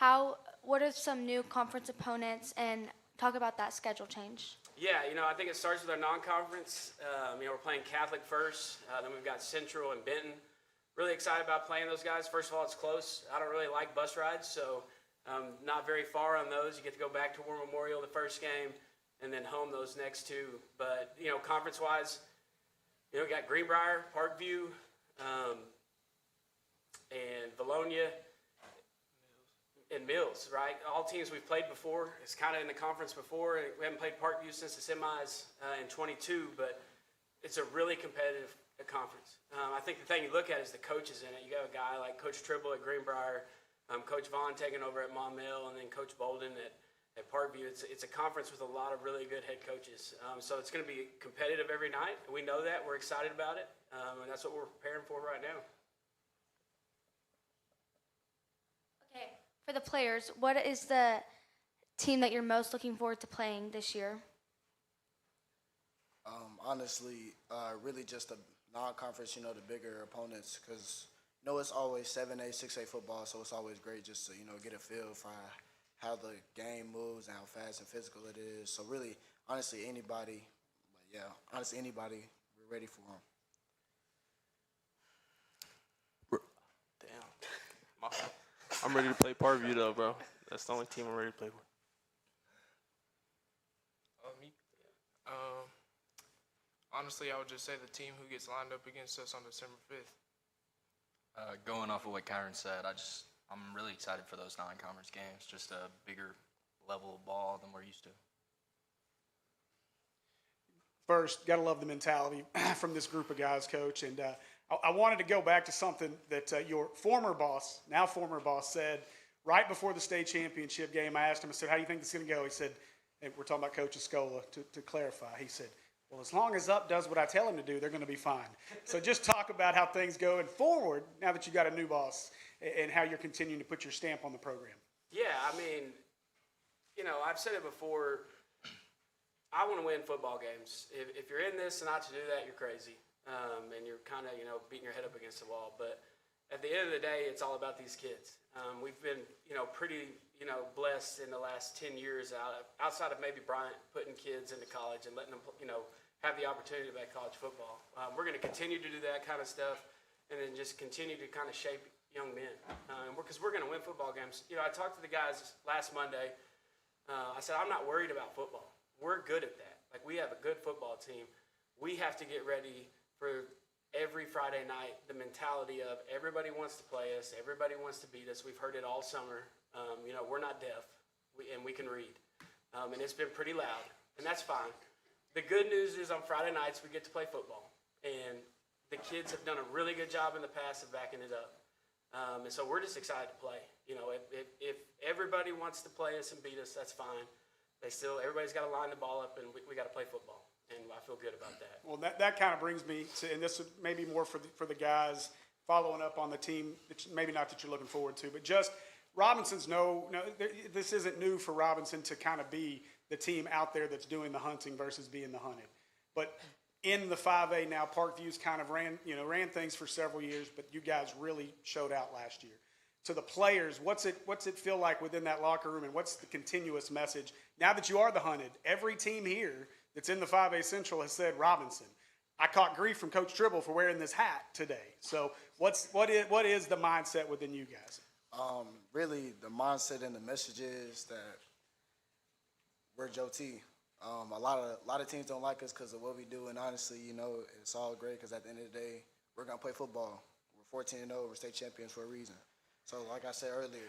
What are some new conference opponents, and talk about that schedule change? Yeah, I think it starts with our non-conference. We're playing Catholic first. Then we've got Central and Benton. Really excited about playing those guys. First of all, it's close. I don't really like bus rides, so not very far on those. You get to go back to War Memorial the first game, and then home those next two. But, conference-wise, we got Greenbrier, Parkview, and Valonia, and Mills, right? All teams we've played before. It's kind of in the conference before. We haven't played Parkview since the semis in 22, but it's a really competitive conference. I think the thing you look at is the coaches in it. You got a guy like Coach Tribble at Greenbrier, Coach Vaughn taking over at Maumelle, and then Coach Bolden at Parkview. It's a conference with a lot of really good head coaches. So it's going to be competitive every night. We know that. We're excited about it, and that's what we're preparing for right now. Okay, for the players, what is the team that you're most looking forward to playing this year? Honestly, really just the non-conference, the bigger opponents, because, it's always 7A, 6A football, so it's always great just to, get a feel for how the game moves and how fast and physical it is. So really, honestly, anybody, we're ready for them. Damn. I'm ready to play Parkview, though, bro. That's the only team I'm ready to play with. Honestly, I would just say the team who gets lined up against us on December 5th. Going off of what Kyron said, I'm really excited for those non-conference games. Just a bigger level of ball than we're used to. First, got to love the mentality from this group of guys, Coach. And I wanted to go back to something that your now former boss said right before the state championship game, I asked him, I said, how do you think this is going to go? He said, and we're talking about Coach Escola, to clarify. He said, well, as long as Up does what I tell him to do, they're going to be fine. So just talk about how things going forward now that you got a new boss and how you're continuing to put your stamp on the program. Yeah, I mean, you know, I've said it before. I want to win football games. If you're in this and not to do that, you're crazy. And you're kind of, you know, beating your head up against the wall. But at the end of the day, it's all about these kids. We've been, you know, pretty, you know, blessed in the last 10 years outside of maybe Bryant putting kids into college and letting them, you know, have the opportunity to play college football. We're going to continue to do that kind of stuff and then just continue to kind of shape young men. Because we're going to win football games. You know, I talked to the guys last Monday. I said, I'm not worried about football. We're good at that. Like, we have a good football team. We have to get ready for every Friday night, the mentality of everybody wants to play us, everybody wants to beat us. We've heard it all summer. You know, we're not deaf, and we can read. And it's been pretty loud, and that's fine. The good news is on Friday nights we get to play football, and the kids have done a really good job in the past of backing it up. And so we're just excited to play. You know, if everybody wants to play us and beat us, that's fine. Everybody's got to line the ball up, and we got to play football. And I feel good about that. Well, that kind of brings me to, and this may be more for the guys following up on the team, maybe not that you're looking forward to, but just Robinson's this isn't new for Robinson to kind of be the team out there that's doing the hunting versus being the hunted. But in the 5A now, Parkview's kind of ran things for several years, but you guys really showed out last year. To the players, what's it feel like within that locker room, and what's the continuous message now that you are the hunted? Every team here that's in the 5A Central has said Robinson. I caught grief from Coach Tribble for wearing this hat today. So what is the mindset within you guys? Really, the mindset and the message is that we're Joe T. A lot of teams don't like us because of what we do, and honestly, you know, it's all great because at the end of the day, we're gonna play football. We're 14-0, we're state champions for a reason. So, like I said earlier,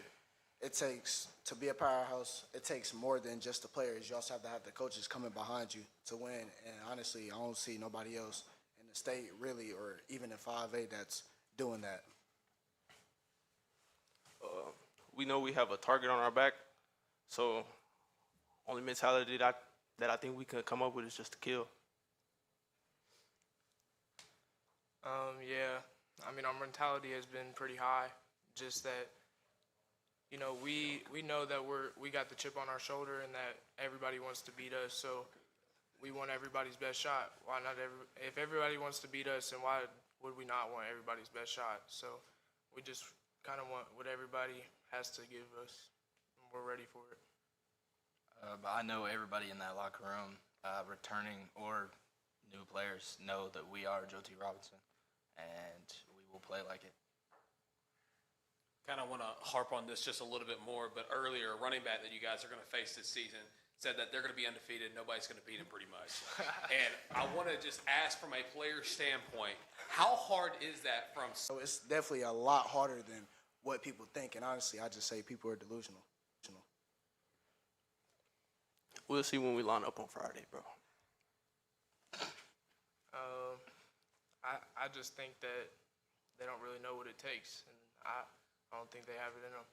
it takes to be a powerhouse. It takes more than just the players. You also have to have the coaches coming behind you to win. And honestly, I don't see nobody else in the state really, or even in 5A, that's doing that. We know we have a target on our back, so only mentality that I think we can come up with is just to kill. Yeah, I mean, our mentality has been pretty high. Just that, you know, we know that we got the chip on our shoulder and that everybody wants to beat us, so we want everybody's best shot. Why not if everybody wants to beat us, then why would we not want everybody's best shot? So we just kind of want what everybody has to give us, and we're ready for it. But I know everybody in that locker room, returning or new players, know that we are Joe T. Robinson, and we will play like it. Kind of want to harp on this just a little bit more, but earlier, a running back that you guys are going to face this season said that they're going to be undefeated. Nobody's going to beat them pretty much. And I want to just ask from a player standpoint, how hard is that from? So it's definitely a lot harder than what people think. And honestly, I just say people are delusional. We'll see when we line up on Friday, bro. I just think that they don't really know what it takes, and I don't think they have it in them.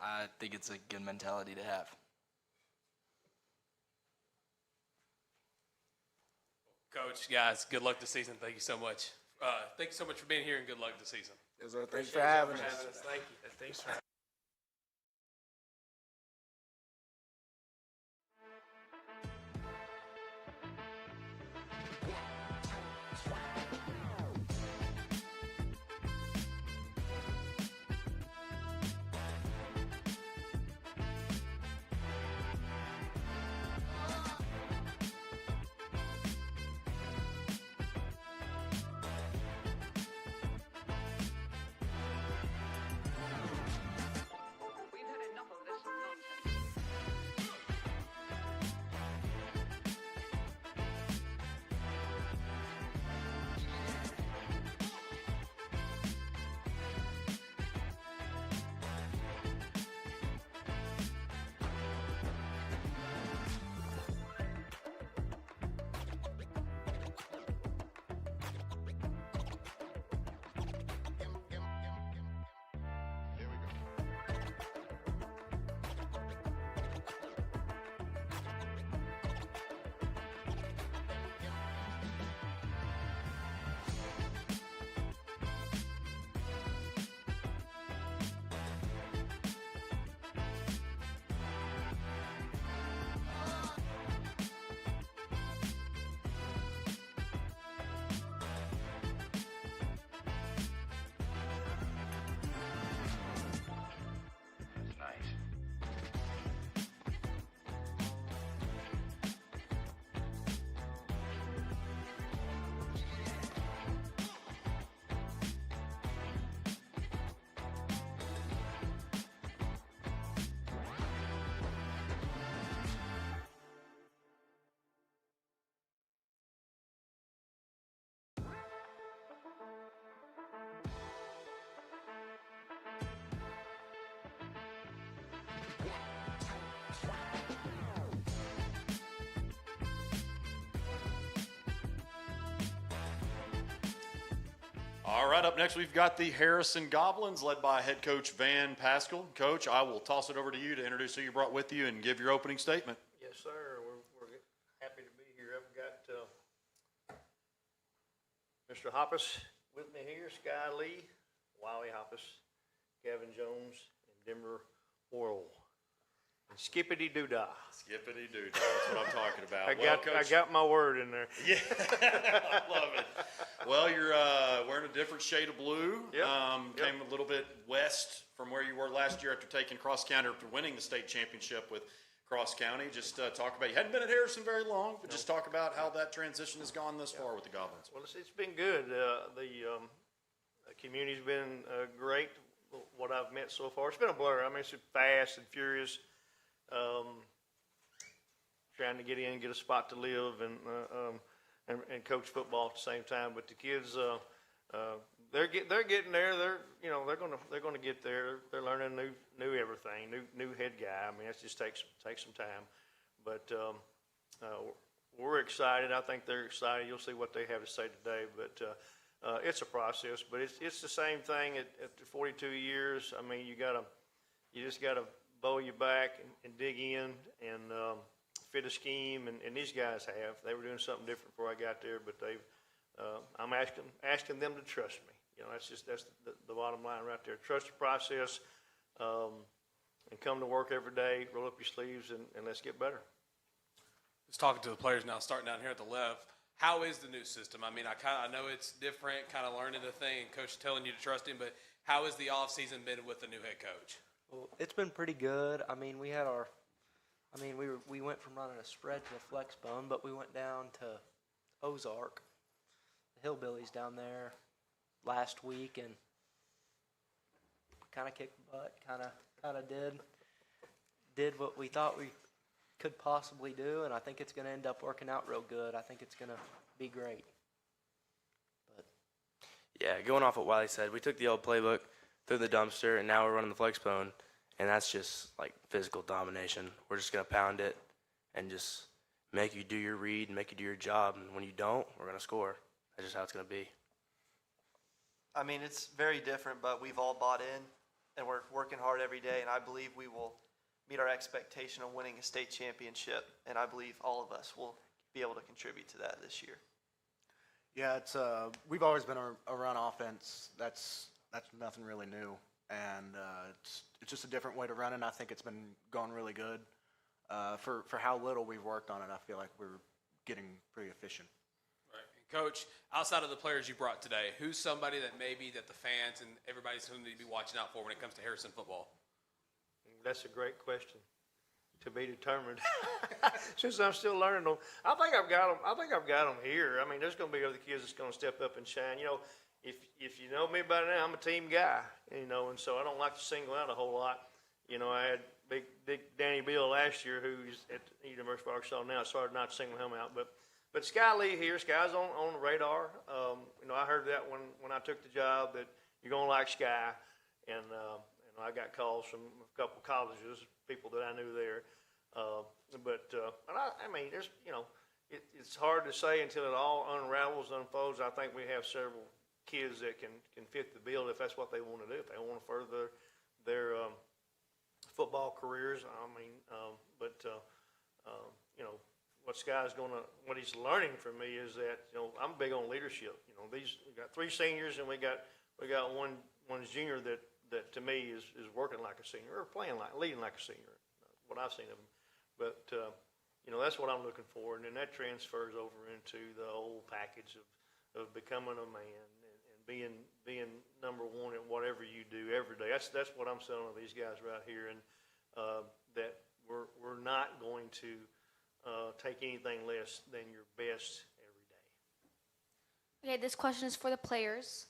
I think it's a good mentality to have. Coach, guys, good luck this season. Thank you so much. Thank you so much for being here, and good luck this season. Thanks for having us. Thank you. Thanks for having us. All right, up next we've got the Harrison Goblins led by head coach Van Pascal. Coach, I will toss it over to you to introduce who you brought with you and give your opening statement. Yes, sir. We're happy to be here. I've got Mr. Hoppus with me here, Sky Lee, Wiley Hoppus, Kevin Jones, and Denver Worrell. And Skippity Doodah. Skippity Doodah, that's what I'm talking about. I got my word in there. Yeah, I love it. Well, you're wearing a different shade of blue. Yep. Came a little bit west from where you were last year after taking cross county, after winning the state championship with Cross County. Just talk about, you hadn't been at Harrison very long, but just talk about how that transition has gone thus far with the Goblins. Well, it's been good. The community's been great. What I've met so far, it's been a blur. I mean, it's fast and furious. Trying to get in, get a spot to live, and coach football at the same time. But the kids, they're getting there. They're gonna get there. They're learning new everything, new head guy. I mean, it just takes some time. But we're excited. I think they're excited. You'll see what they have to say today. But it's a process. But it's the same thing at 42 years. I mean, you just gotta bow your back and dig in and fit a scheme, and these guys have. They were doing something different before I got there, but I'm asking them to trust me. You know, that's the bottom line right there. Trust the process, and come to work every day, roll up your sleeves, and let's get better. Just talking to the players now, starting down here at the left. How is the new system? I mean, I know it's different, kind of learning the thing, and coach telling you to trust him, but how has the offseason been with the new head coach? Well, it's been pretty good. I mean, we went from running a spread to a flex bone, but we went down to Ozark, the Hillbillies down there last week, and kind of kicked butt. Kind of did what we thought we could possibly do, and I think it's going to end up working out real good. I think it's going to be great. Yeah, going off what Wiley said, we took the old playbook, threw the dumpster, and now we're running the flex bone, and that's just like physical domination. We're just going to pound it and just make you do your read, make you do your job, and when you don't, we're going to score. That's just how it's going to be. I mean, it's very different, but we've all bought in, and we're working hard every day, and I believe we will meet our expectation of winning a state championship, and I believe all of us will be able to contribute to that this year. Yeah, it's we've always been a run offense. That's nothing really new, and it's just a different way to run it. And I think it's been going really good. For how little we've worked on it, I feel like we're getting pretty efficient. Right. And Coach, outside of the players you brought today, who's somebody that maybe that the fans and everybody's going to be watching out for when it comes to Harrison football? That's a great question. To be determined. Since I'm still learning them, I think I've got them here. I mean, there's going to be other kids that's going to step up and shine. You know, if you know me by now, I'm a team guy. You know, and so I don't like to single out a whole lot. You know, I had big Danny Bill last year, who's at the University of Arkansas now. It's hard not to single him out, but Sky Lee here, Sky's on the radar. You know, I heard that when I took the job that you're going to like Sky, and I got calls from a couple colleges, people that I knew there. I mean, there's, you know, it's hard to say until it all unravels, unfolds. I think we have several kids that can fit the bill if that's what they want to do. If they want to further their football careers, I mean, you know, what he's learning from me is that, you know, I'm big on leadership. You know, we got 3 seniors and we got one junior that to me is working like a senior or leading like a senior, what I've seen of him. But, you know, that's what I'm looking for. And then that transfers over into the whole package of becoming a man and being number one at whatever you do every day. That's what I'm selling to these guys right here. And that we're not going to take anything less than your best every day. Okay, this question is for the players.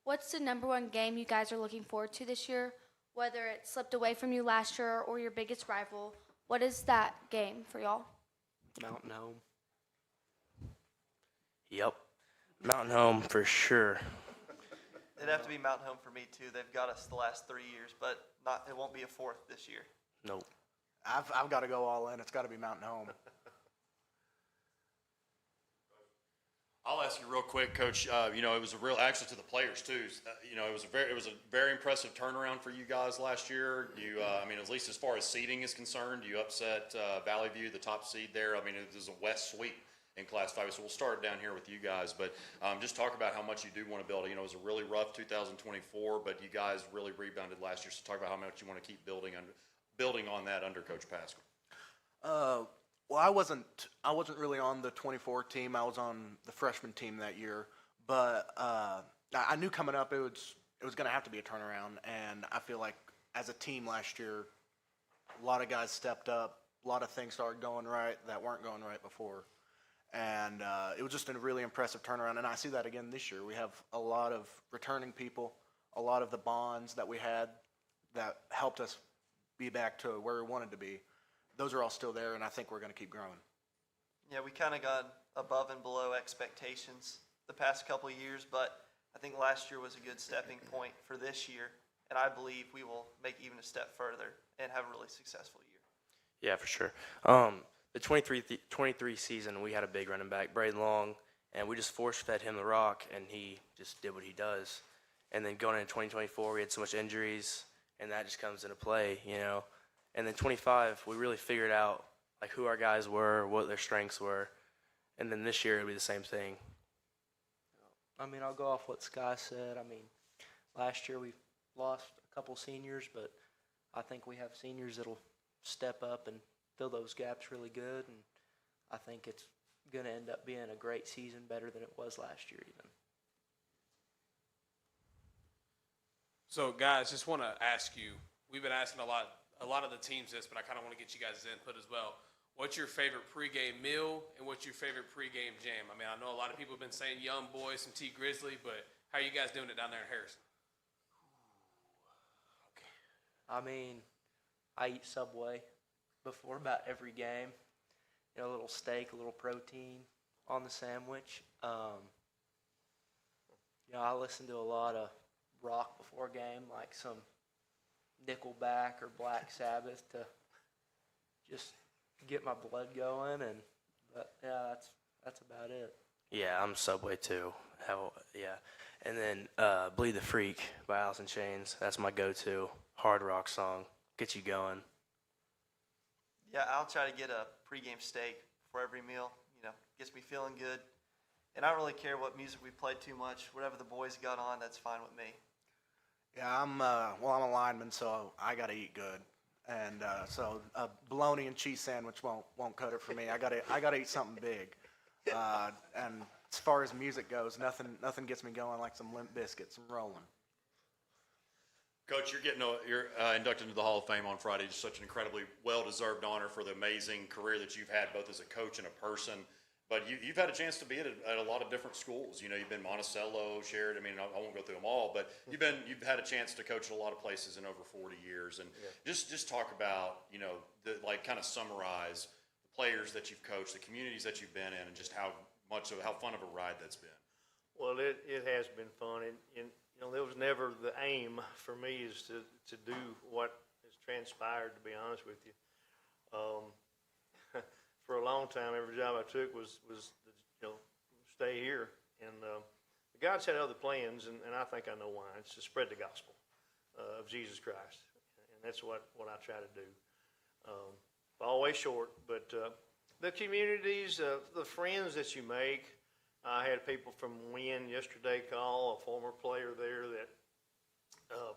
What's the #1 game you guys are looking forward to this year? Whether it slipped away from you last year or your biggest rival, what is that game for y'all? Mountain Home. Yep. Mountain Home for sure. It'd have to be Mountain Home for me too. They've got us the last 3 years, but it won't be a 4th this year. Nope. I've got to go all in. It's got to be Mountain Home. I'll ask you real quick, Coach. You know, it was a real, actually to the players too. You know, it was a very impressive turnaround for you guys last year. You, I mean, at least as far as seeding is concerned, you upset Valley View, the top seed there. I mean, it was a West sweep in Class 5. So we'll start down here with you guys, but just talk about how much you do want to build. You know, it was a really rough 2024, but you guys really rebounded last year. So talk about how much you want to keep building on that under Coach Pascal. Well, I wasn't really on the 24 team. I was on the freshman team that year, but I knew coming up it was going to have to be a turnaround, and I feel like as a team last year, a lot of guys stepped up. A lot of things started going right that weren't going right before, and it was just a really impressive turnaround. And I see that again this year. We have a lot of returning people, a lot of the bonds that we had that helped us be back to where we wanted to be. Those are all still there, and I think we're going to keep growing. Yeah, we kind of got above and below expectations the past couple of years, but I think last year was a good stepping point for this year, and I believe we will make even a step further and have a really successful year. Yeah, for sure. The 23 season, we had a big running back, Braden Long, and we just force-fed him the rock, and he just did what he does. And then going into 2024, we had so much injuries, and that just comes into play, you know. And then 25, we really figured out like who our guys were, what their strengths were, and then this year it'll be the same thing. I mean, I'll go off what Sky said. I mean, last year we lost a couple seniors, but I think we have seniors that'll step up and fill those gaps really good, and I think it's going to end up being a great season, better than it was last year even. So, guys, just want to ask you, we've been asking a lot of the teams this, but I kind of want to get you guys' input as well. What's your favorite pregame meal, and what's your favorite pregame jam? I mean, I know a lot of people have been saying Young Boys, some T Grizzly, but how are you guys doing it down there in Harrison? I mean, I eat Subway before about every game. You know, a little steak, a little protein on the sandwich. You know, I listen to a lot of rock before game, like some Nickelback or Black Sabbath to just get my blood going, but yeah, that's about it. Yeah, I'm Subway too. Yeah, and then "Bleed the Freak" by Alice in Chains. That's my go-to hard rock song. Get you going. Yeah, I'll try to get a pregame steak for every meal. You know, gets me feeling good. And I don't really care what music we play too much. Whatever the boys got on, that's fine with me. Yeah, I'm a lineman, so I got to eat good, and so a bologna and cheese sandwich won't cut it for me. I gotta eat something big, and as far as music goes, nothing gets me going like some Limp Bizkit, some Rolling. Coach, you're inducted into the Hall of Fame on Friday. Just such an incredibly well-deserved honor for the amazing career that you've had, both as a coach and a person. But you've had a chance to be at a lot of different schools. You know, you've been Monticello, Sheridan. I mean, I won't go through them all, but you've had a chance to coach at a lot of places in over 40 years. And just talk about, you know, kind of summarize the players that you've coached, the communities that you've been in, and just how fun of a ride that's been. Well, it has been fun, and you know, there was never the aim for me is to do what has transpired, to be honest with you. For a long time, every job I took was you know, stay here, and God's had other plans, and I think I know why. It's to spread the gospel of Jesus Christ, and that's what I try to do. Always short, but the communities, the friends that you make. I had people from Wynn yesterday call, a former player there that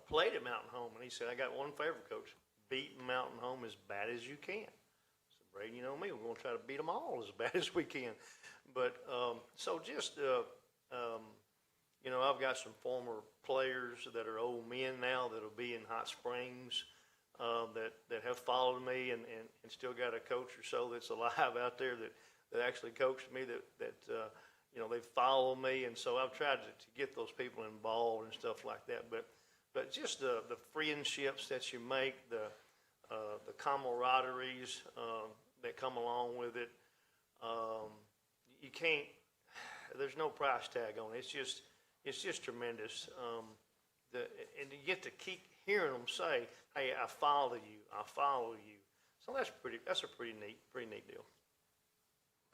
played at Mountain Home, and he said, "I got one favor, Coach: beat Mountain Home as bad as you can." I said, "Brady, you know me, we're going to try to beat them all as bad as we can." But so just you know, I've got some former players that are old men now that'll be in Hot Springs that have followed me, and still got a coach or so that's alive out there that actually coached me that you know, they follow me, and so I've tried to get those people involved and stuff like that. But just the friendships that you make, the camaraderies that come along with it, you can't. There's no price tag on it. It's just tremendous. And you get to keep hearing them say, "Hey, I follow you. I follow you." So that's a pretty neat deal.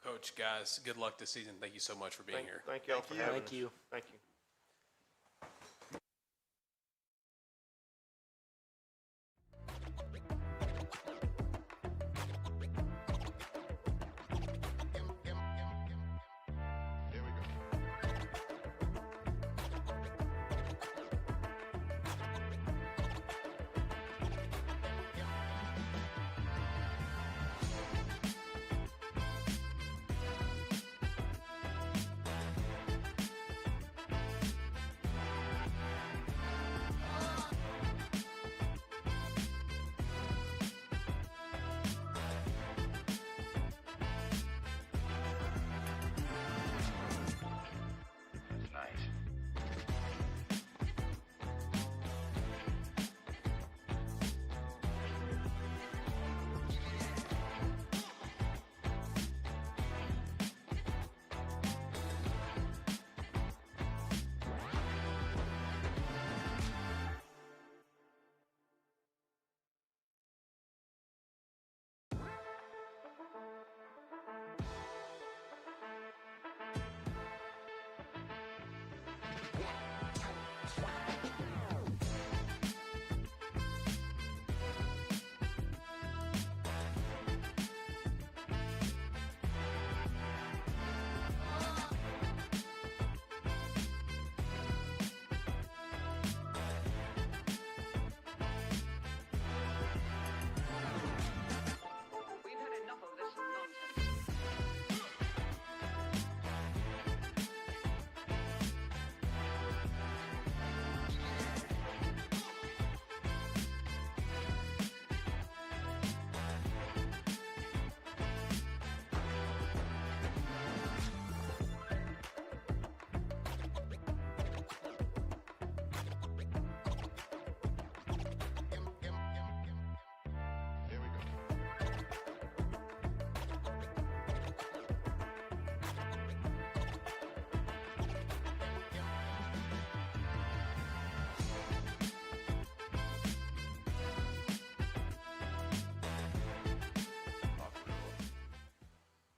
Coach, guys, good luck this season. Thank you so much for being here. Thank y'all for having us. Thank you. Thank you.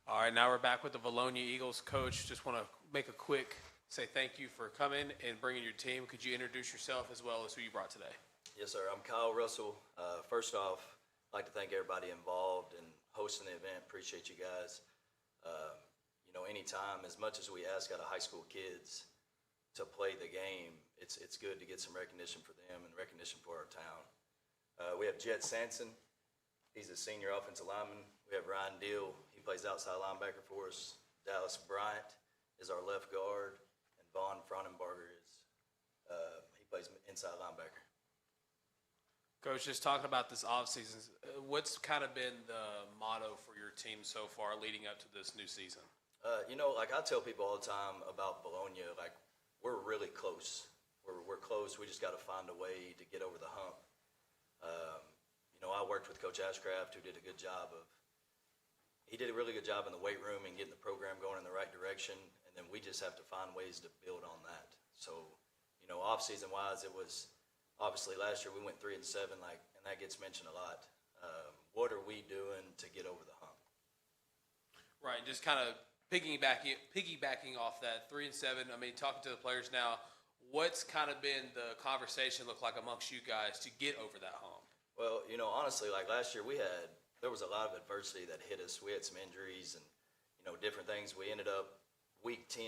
All right, now we're back with the Valonia Eagles. Coach, just want to make a quick say thank you for coming and bringing your team. Could you introduce yourself as well as who you brought today? Yes, sir. I'm Kyle Russell. First off, I'd like to thank everybody involved in hosting the event. Appreciate you guys. Anytime, as much as we ask out of high school kids to play the game, it's good to get some recognition for them and recognition for our town. We have Jet Sanson. He's a senior offensive lineman. We have Ryan Deal. He plays outside linebacker for us. Dallas Bryant is our left guard, and Vaughn Fronenbarger he plays inside linebacker. Coach, just talking about this offseason, what's kind of been the motto for your team so far leading up to this new season? Like I tell people all the time about Bologna, like we're really close. We're close. We just got to find a way to get over the hump. I worked with Coach Ashcraft, who did a good job he did a really good job in the weight room and getting the program going in the right direction. And then we just have to find ways to build on that. So, off-season wise, it was obviously last year we went 3-7, and that gets mentioned a lot. What are we doing to get over the hump? Right, just kind of piggybacking off that 3-7. I mean, talking to the players now, what's kind of been the conversation look like amongst you guys to get over that hump? Well, honestly, like last year there was a lot of adversity that hit us. We had some injuries and, different things. We ended up week 10,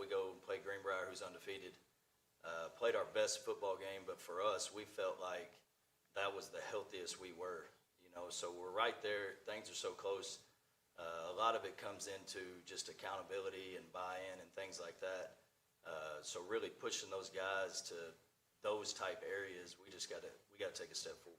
we go and play Greenbrier, who's undefeated. Played our best football game, but for us, we felt like that was the healthiest we were, so we're right there. Things are so close. A lot of it comes into just accountability and buy-in and things like that. So really pushing those guys to those type areas, we got to take a step forward.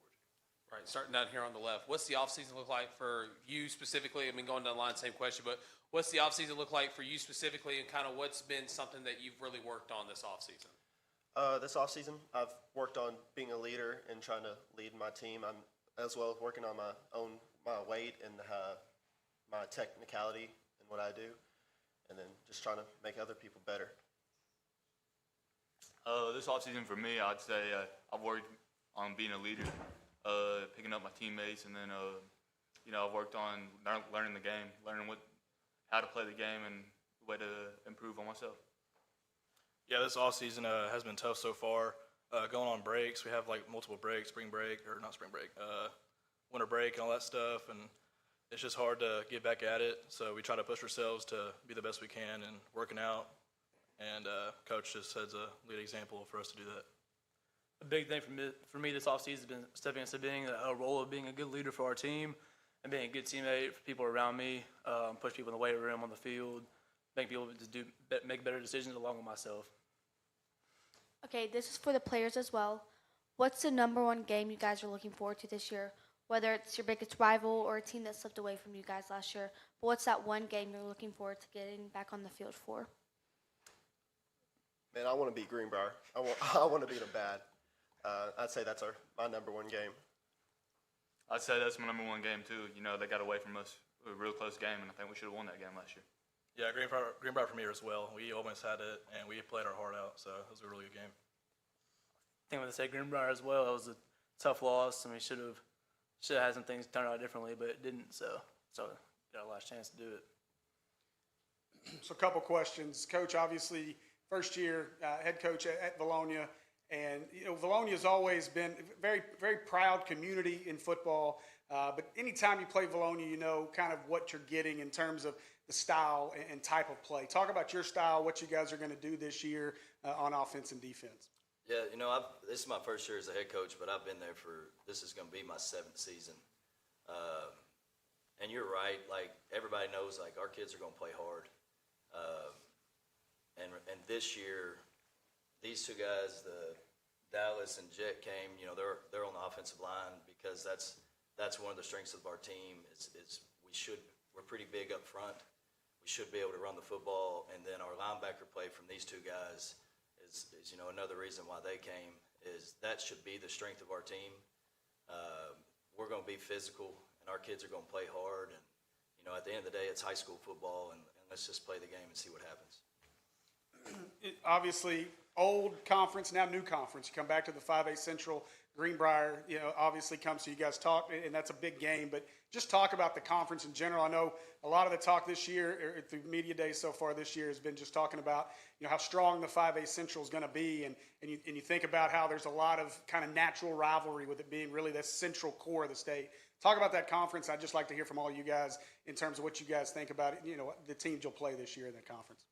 Right, starting down here on the left, what's the offseason look like for you specifically? I mean, going down the line, same question, but what's the offseason look like for you specifically, and kind of what's been something that you've really worked on this offseason? This offseason, I've worked on being a leader and trying to lead my team. I'm as well as working on my weight and my technicality in what I do, and then just trying to make other people better. This offseason for me, I'd say I've worked on being a leader, picking up my teammates, and then I've worked on learning the game, learning what how to play the game and the way to improve on myself. Yeah, this off season has been tough so far. Going on breaks, we have like multiple breaks, spring break or not spring break, winter break and all that stuff, and it's just hard to get back at it. So we try to push ourselves to be the best we can and working out. And coach just sets a lead example for us to do that. A big thing for me this offseason has been stepping into being a role of being a good leader for our team and being a good teammate for people around me, push people in the weight room, on the field, make people make better decisions along with myself. Okay, this is for the players as well. What's the number one game you guys are looking forward to this year? Whether it's your biggest rival or a team that slipped away from you guys last year, but what's that one game you're looking forward to getting back on the field for? Man, I want to beat Greenbrier. I want to beat them bad. I'd say that's my number one game. I'd say that's my number one game too. You know, they got away from us, a real close game, and I think we should have won that game last year. Yeah, Greenbrier for me as well. We almost had it, and we played our heart out, so it was a really good game. I think when they say Greenbrier as well, it was a tough loss. I mean, should have had some things turn out differently, but it didn't. So got a last chance to do it. So a couple questions. Coach, obviously, first year head coach at Vilonia. And, you know, Vilonia's always been a very, very proud community in football. But anytime you play Vilonia, you know kind of what you're getting in terms of the style and type of play. Talk about your style, what you guys are going to do this year on offense and defense. Yeah, you know, this is my first year as a head coach, but I've been there this is going to be my 7th season. And you're right, like, everybody knows, like, our kids are going to play hard. And this year, these two guys, the Dallas and Jet came, you know, they're on the offensive line because that's one of the strengths of our team is we're pretty big up front. We should be able to run the football, and then our linebacker play from these two guys is you know, another reason why they came is that should be the strength of our team. We're going to be physical, and our kids are going to play hard, and you know, at the end of the day, it's high school football, and let's just play the game and see what happens. Obviously, old conference, now new conference. You come back to the 5A Central. Greenbrier, you know, obviously comes to you guys talk, and that's a big game. But just talk about the conference in general. I know a lot of the talk this year, or through media days so far this year, has been just talking about, you know, how strong the 5A Central is going to be, and you think about how there's a lot of kind of natural rivalry with it being really the central core of the state. Talk about that conference. I'd just like to hear from all you guys in terms of what you guys think about it. You know, the teams you'll play this year in that conference.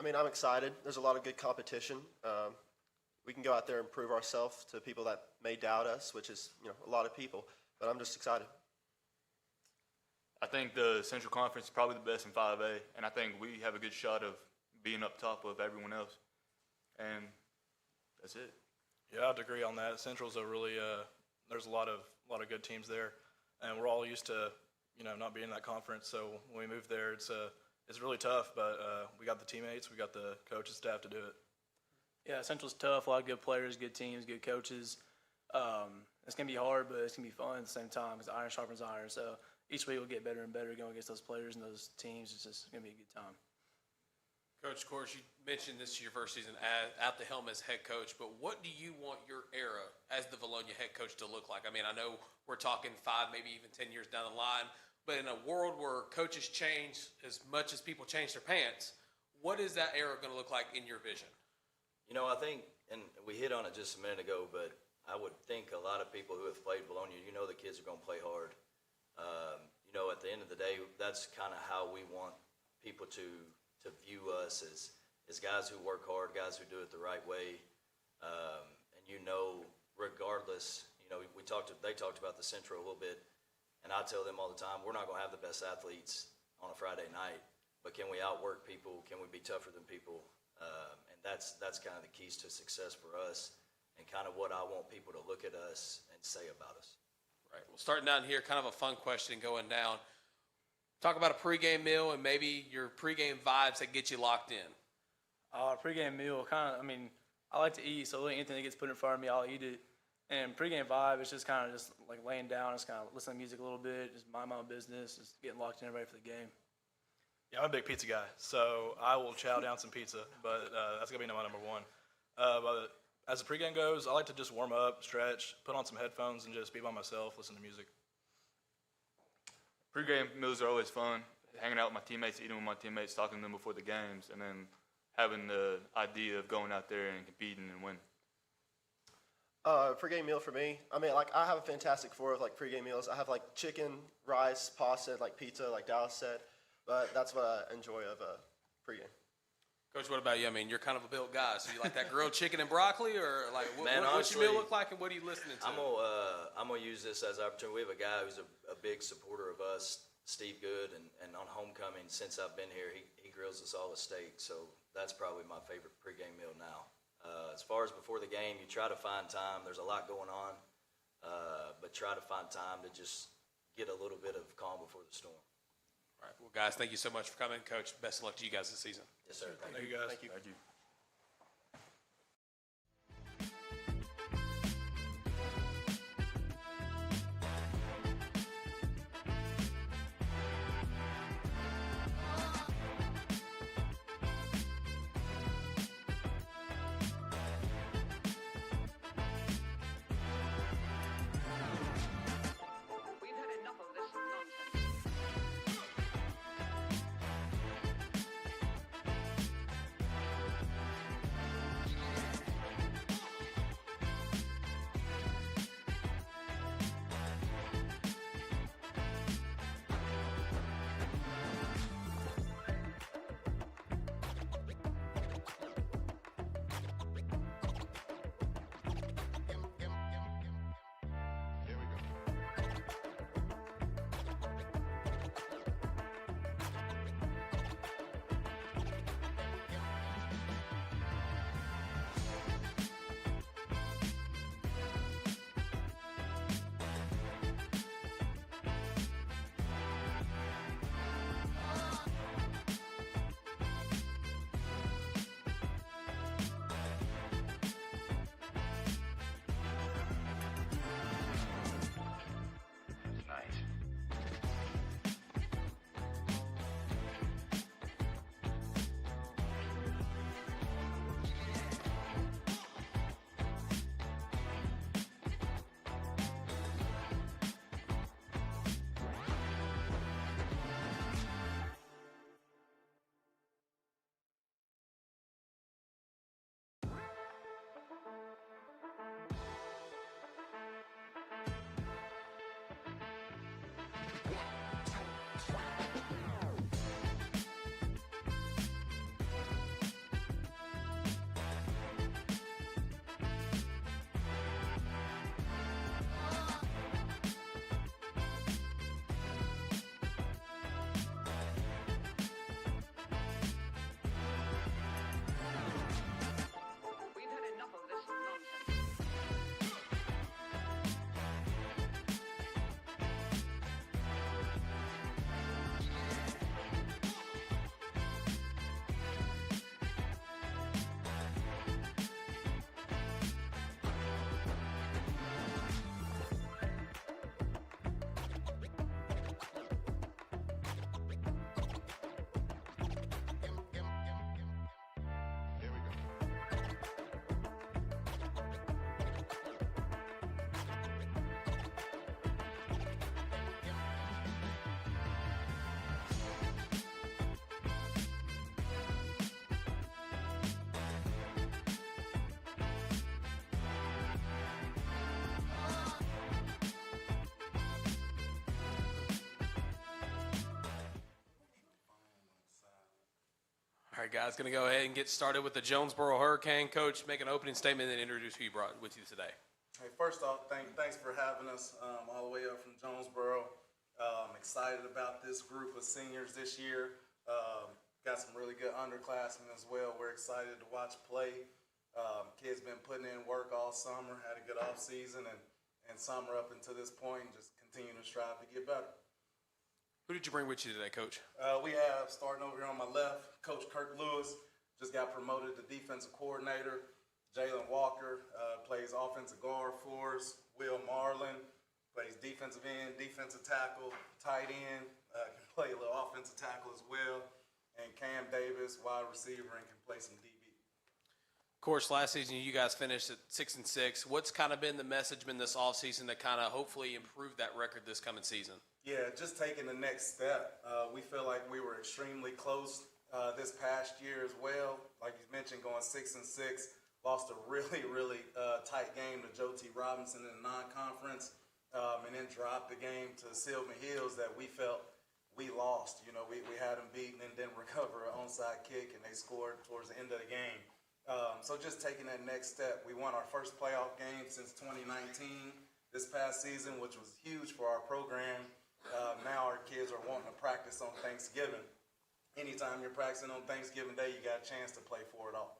I mean, I'm excited. There's a lot of good competition. We can go out there and prove ourselves to people that may doubt us, which is, you know, a lot of people. But I'm just excited. I think the Central Conference is probably the best in 5A, and I think we have a good shot of being up top of everyone else. And that's it. Yeah, I'd agree on that. Central's a really there's a lot of good teams there, and we're all used to, you know, not being in that conference. So when we moved there, it's really tough, but we got the teammates, we got the coaches, staff to do it. Yeah, Central's tough. A lot of good players, good teams, good coaches. It's gonna be hard, but it's gonna be fun at the same time because iron sharpens iron. So each week we'll get better and better going against those players and those teams. It's just gonna be a good time. Coach, of course, you mentioned this is your first season at the helm as head coach, but what do you want your era as the Vilonia head coach to look like? I mean, I know we're talking 5, maybe even 10 years down the line, but in a world where coaches change as much as people change their pants, what is that era going to look like in your vision? You know, I think, and we hit on it just a minute ago, but I would think a lot of people who have played Vilonia, you know the kids are going to play hard. You know, at the end of the day, that's kind of how we want people to view us as guys who work hard, guys who do it the right way. And you know, regardless, you know, they talked about the Central a little bit, and I tell them all the time, we're not going to have the best athletes on a Friday night, but can we outwork people? Can we be tougher than people? And that's kind of the keys to success for us, and kind of what I want people to look at us and say about us. Right. Well, starting down here, kind of a fun question going down. Talk about a pregame meal and maybe your pregame vibes that get you locked in. Pregame meal, kind of, I mean, I like to eat, so anything that gets put in front of me, I'll eat it. And pregame vibe, it's just kind of just like laying down, just kind of listening to music a little bit, just mind my own business, just getting locked in ready for the game. Yeah, I'm a big pizza guy, so I will chow down some pizza, but that's going to be my number one. But as the pregame goes, I like to just warm up, stretch, put on some headphones, and just be by myself, listen to music. Pre-game meals are always fun. hanging out with my teammates, eating with my teammates, talking to them before the games, and then having the idea of going out there and competing and winning. Pregame meal for me. I mean, like, I have a fantastic four of like pregame meals. I have like chicken, rice, pasta, like pizza, like Dallas said. But that's what I enjoy of pregame. Coach, what about you? I mean, you're kind of a built guy, so you like that grilled chicken and broccoli, or like Man, what's your honestly, meal look like, and what are you listening to? I'm gonna use this as an opportunity. We have a guy who's a big supporter of us, Steve Good, and on homecoming, since I've been here, he grills us all a steak. So that's probably my favorite pregame meal now. As far as before the game, you try to find time. There's a lot going on, but try to find time to just get a little bit of calm before the storm. All right, well, guys, thank you so much for coming. Coach, best of luck to you guys this season. Yes, sir. Thank you, guys. Thank you. Thank you. All right, guys, going to go ahead and get started with the Jonesboro Hurricane. Coach, make an opening statement and introduce who you brought with you today. Hey, first off, thanks for having us all the way up from Jonesboro. I'm excited about this group of seniors this year. Got some really good underclassmen as well. We're excited to watch play. Kids been putting in work all summer, had a good off season and summer up until this point, and just continue to strive to get better. Who did you bring with you today, Coach? We have, starting over here on my left, Coach Kirk Lewis, just got promoted to defensive coordinator. Jalen Walker plays offensive guard for us. Will Marlin plays defensive end, defensive tackle, tight end, can play a little offensive tackle as well. And Cam Davis, wide receiver, and can play some DB. Of course, last season you guys finished at 6-6. What's kind of been the message been this offseason to kind of hopefully improve that record this coming season? Yeah, just taking the next step. We feel like we were extremely close this past year as well. Like you mentioned, going 6-6, lost a really tight game to Joe T. Robinson in the non-conference, and then dropped the game to Sylvan Hills that we felt we lost. You know, we had them beaten and didn't recover an onside kick, and they scored towards the end of the game. So just taking that next step. We won our first playoff game since 2019 this past season, which was huge for our program. Now our kids are wanting to practice on Thanksgiving. Anytime you're practicing on Thanksgiving Day, you got a chance to play for it all.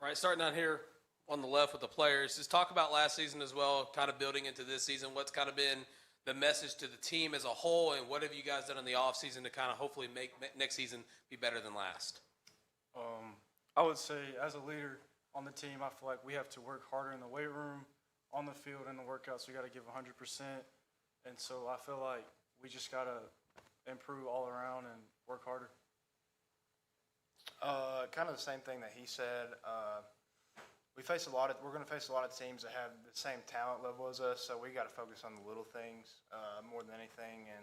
All right, starting out here on the left with the players, just talk about last season as well, kind of building into this season. What's kind of been the message to the team as a whole, and what have you guys done in the offseason to kind of hopefully make next season be better than last? I would say as a leader on the team, I feel like we have to work harder in the weight room, on the field, in the workouts. We got to give 100%. And so I feel like we just got to improve all around and work harder. Kind of the same thing that he said. We're going to face a lot of teams that have the same talent level as us, so we got to focus on the little things more than anything. And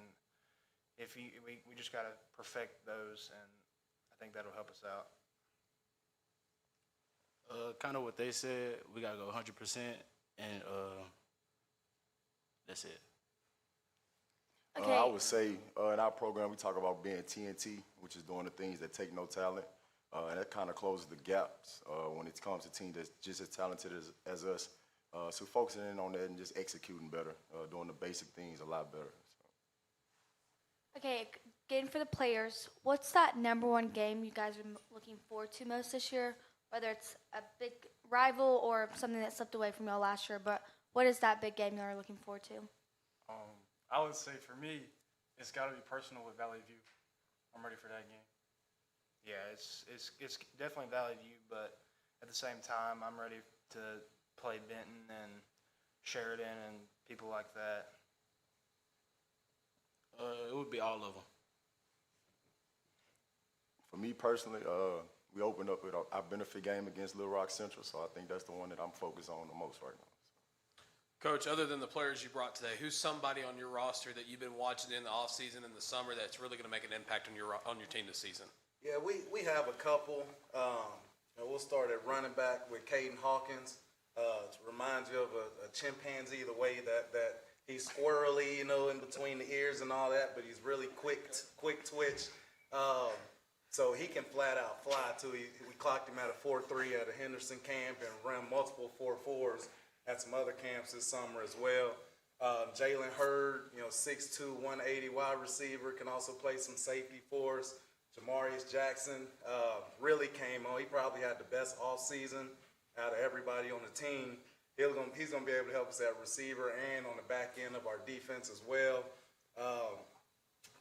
we just got to perfect those, and I think that'll help us out. Kind of what they said, we got to go 100%, and that's it. Okay. I would say in our program, we talk about being TNT, which is doing the things that take no talent. And that kind of closes the gaps when it comes to teams that's just as talented as us. So focusing in on that and just executing better, doing the basic things a lot better. Okay, again for the players, what's that number one game you guys are looking forward to most this year? Whether it's a big rival or something that slipped away from y'all last year, but what is that big game you're looking forward to? I would say for me, it's got to be personal with Valley View. I'm ready for that game. Yeah, it's definitely Valley View, but at the same time, I'm ready to play Benton and Sheridan and people like that. It would be all of them. For me personally, we opened up with our benefit game against Little Rock Central, so I think that's the one that I'm focused on the most right now. Coach, other than the players you brought today, who's somebody on your roster that you've been watching in the offseason and the summer that's really going to make an impact on your team this season? Yeah, we have a couple. We'll start at running back with Caden Hawkins. To remind you of a chimpanzee, the way that he's squirrely, in between the ears and all that, but he's really quick twitch. So he can flat out fly too. We clocked him at a 4.3 at a Henderson camp and ran multiple 4.4s at some other camps this summer as well. Jalen Hurd, 6'2", 180 wide receiver, can also play some safety for us. Jamarius Jackson really came on. He probably had the best offseason out of everybody on the team. He's going to be able to help us at receiver and on the back end of our defense as well.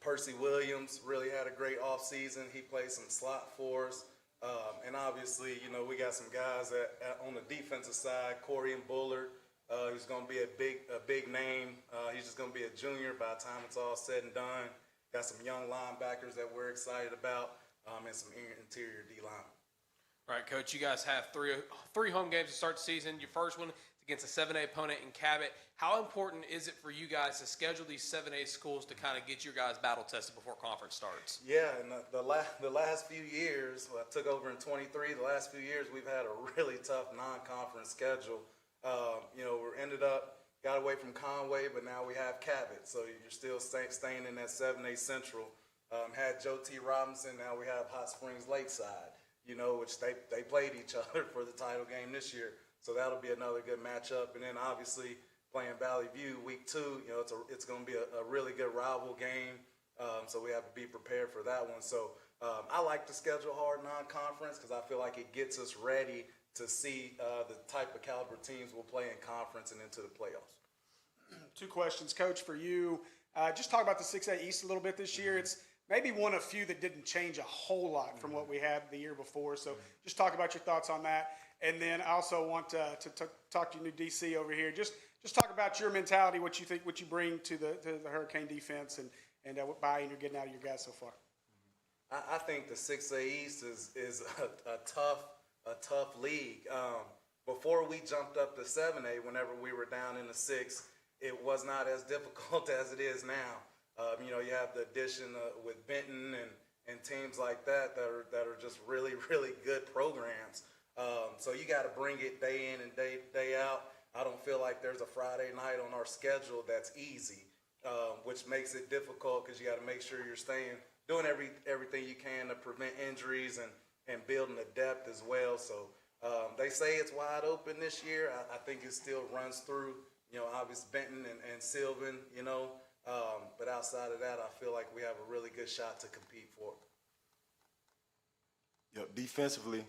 Percy Williams really had a great offseason. He played some slot for us. And obviously, we got some guys on the defensive side, Corey and Bullard. He's going to be a big name. He's just going to be a junior by the time it's all said and done. Got some young linebackers that we're excited about, and some interior D-line. All right, Coach, you guys have three home games to start the season. Your first one is against a 7A opponent in Cabot. How important is it for you guys to schedule these 7A schools to kind of get your guys battle tested before conference starts? Yeah, and the last few years, I took over in 23. The last few years, we've had a really tough non-conference schedule. We got away from Conway, but now we have Cabot. So you're still staying in that 7A Central. Had Joe T. Robinson, now we have Hot Springs Lakeside, which they played each other for the title game this year. So that'll be another good matchup. And then obviously playing Valley View week 2, it's going to be a really good rival game. So we have to be prepared for that one. So I like to schedule hard non-conference because I feel like it gets us ready to see the type of caliber teams we'll play in conference and into the playoffs. 2 questions, Coach, for you. Just talk about the 6A East a little bit this year. It's maybe one of few that didn't change a whole lot from what we had the year before. So just talk about your thoughts on that. And then I also want to talk to your new DC over here. Just talk about your mentality, what you bring to the Hurricane defense, and what buy-in you're getting out of your guys so far. I think the 6A East is a tough a tough league. Before we jumped up to 7A, whenever we were down in the 6, it was not as difficult as it is now. You know, you have the addition with Benton and teams like that that are just really, really good programs. So you got to bring it day in and day out. I don't feel like there's a Friday night on our schedule that's easy, which makes it difficult because you got to make sure you're doing everything you can to prevent injuries and building the depth as well. So they say it's wide open this year. I think it still runs through, you know, obviously Benton and Sylvan, you know. But outside of that, I feel like we have a really good shot to compete for it. Yep, defensively,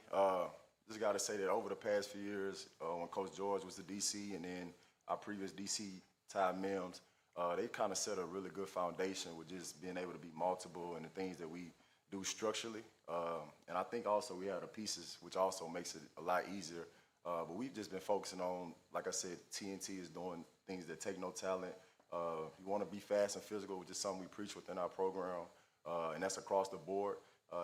just got to say that over the past few years, when Coach George was the DC and then our previous DC, Ty Mims, they kind of set a really good foundation with just being able to be multiple and the things that we do structurally. And I think also we have the pieces, which also makes it a lot easier. But we've just been focusing on, like I said, TNT is doing things that take no talent. You want to be fast and physical, which is something we preach within our program, and that's across the board.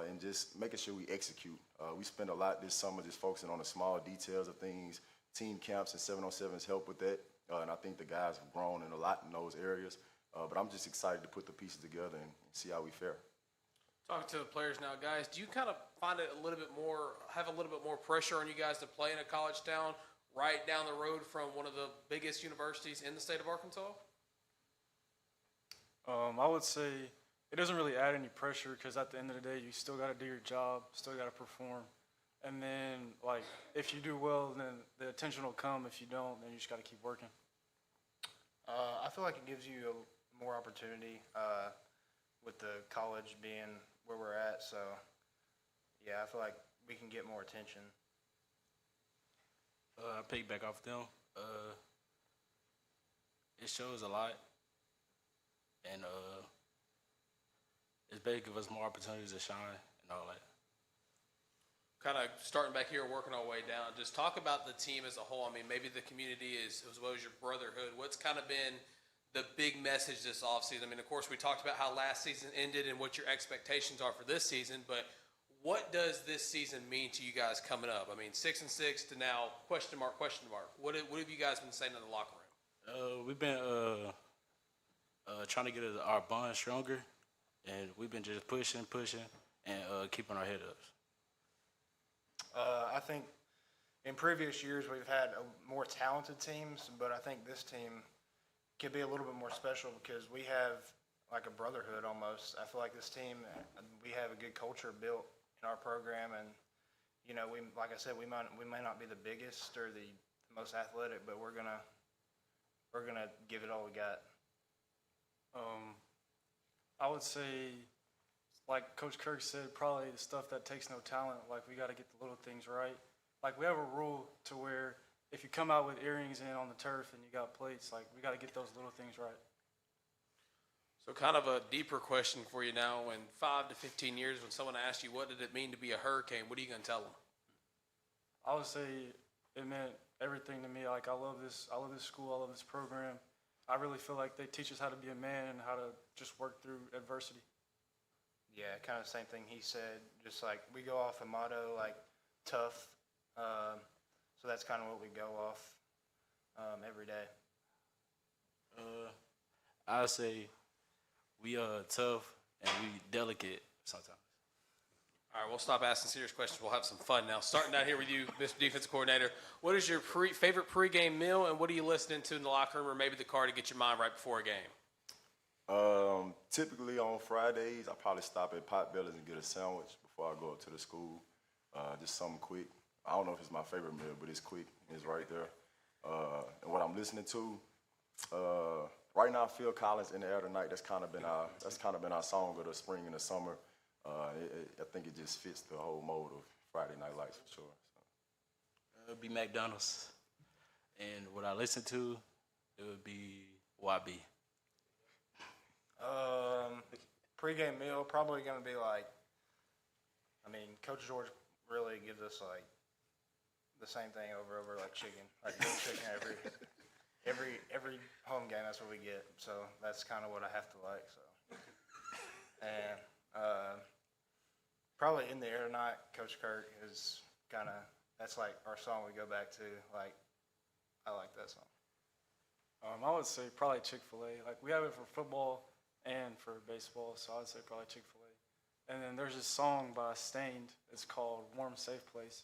And just making sure we execute. We spent a lot this summer just focusing on the small details of things. Team camps and 707s help with that, and I think the guys have grown in a lot in those areas. But I'm just excited to put the pieces together and see how we fare. Talking to the players now, guys, do you kind of find it have a little bit more pressure on you guys to play in a college town right down the road from one of the biggest universities in the state of Arkansas? I would say it doesn't really add any pressure because at the end of the day, you still got to do your job, still got to perform. And then, like, if you do well, then the attention will come. If you don't, then you just got to keep working. I feel like it gives you more opportunity with the college being where we're at. So, yeah, I feel like we can get more attention. I piggyback off them. It shows a lot, and it's basically give us more opportunities to shine and all that. Kind of starting back here, working our way down. Just talk about the team as a whole. I mean, maybe the community is as well as your brotherhood. What's kind of been the big message this offseason? I mean, of course, we talked about how last season ended and what your expectations are for this season, but what does this season mean to you guys coming up? I mean, 6-6 to now, question mark, question mark. What have you guys been saying in the locker room? We've been trying to get our bond stronger, and we've been just pushing, and keeping our head ups. I think in previous years we've had more talented teams, but I think this team could be a little bit more special because we have like a brotherhood almost. I feel like this team, we have a good culture built in our program, and you know, like I said, we may not be the biggest or the most athletic, but we're gonna give it all we got. I would say, like Coach Kirk said, probably the stuff that takes no talent. Like, we got to get the little things right. Like, we have a rule to where if you come out with earrings in on the turf and you got plates, like, we got to get those little things right. So kind of a deeper question for you now. In 5 to 15 years, when someone asks you, what did it mean to be a Hurricane, what are you going to tell them? I would say it meant everything to me. Like, I love this school, I love this program. I really feel like they teach us how to be a man and how to just work through adversity. Yeah, kind of the same thing he said. Just like we go off a motto like tough. So that's kind of what we go off every day. I say we tough and we delicate sometimes. All right, we'll stop asking serious questions. We'll have some fun now. Starting out here with you, Mr. Defense Coordinator. What is your favorite pregame meal, and what are you listening to in the locker room or maybe the car to get your mind right before a game? Typically on Fridays, I probably stop at Potbelly's and get a sandwich before I go up to the school. Just something quick. I don't know if it's my favorite meal, but it's quick. It's right there. And what I'm listening to, right now, Phil Collins, In the Air Tonight. That's kind of been our song of the spring and the summer. I think it just fits the whole mode of Friday Night Lights for sure. So. It would be McDonald's, and what I listen to, it would be YB. Pre-game meal probably going to be like, I mean, Coach George really gives us like the same thing over like chicken, like grilled chicken every home game. That's what we get. So that's kind of what I have to like. So, and probably In the Air Tonight, Coach Kirk is kind of That's like our song we go back to. Like, I like that song. I would say probably Chick-fil-A. Like, we have it for football and for baseball, so I would say probably Chick-fil-A. And then there's this song by Stained. It's called Warm, Safe Place.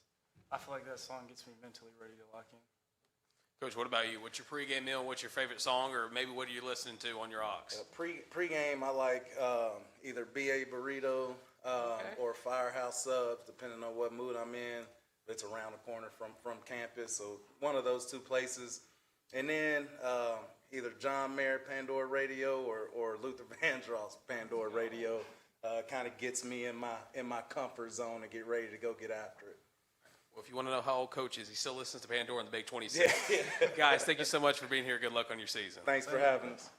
I feel like that song gets me mentally ready to lock in. Coach, what about you? What's your pregame meal? What's your favorite song, or maybe what are you listening to on your aux? Pre-game, I like either BA Burrito or Firehouse Subs, depending on what mood I'm in. It's around the corner from campus, so one of those two places. And then either John Mayer Pandora Radio or Luther Vandross Pandora Radio kind of gets me in my comfort zone and get ready to go get after it. Well, if you want to know how old Coach is, he still listens to Pandora in the Big 26. Yeah. Guys, thank you so much for being here. Good luck on your season. Thanks for having us.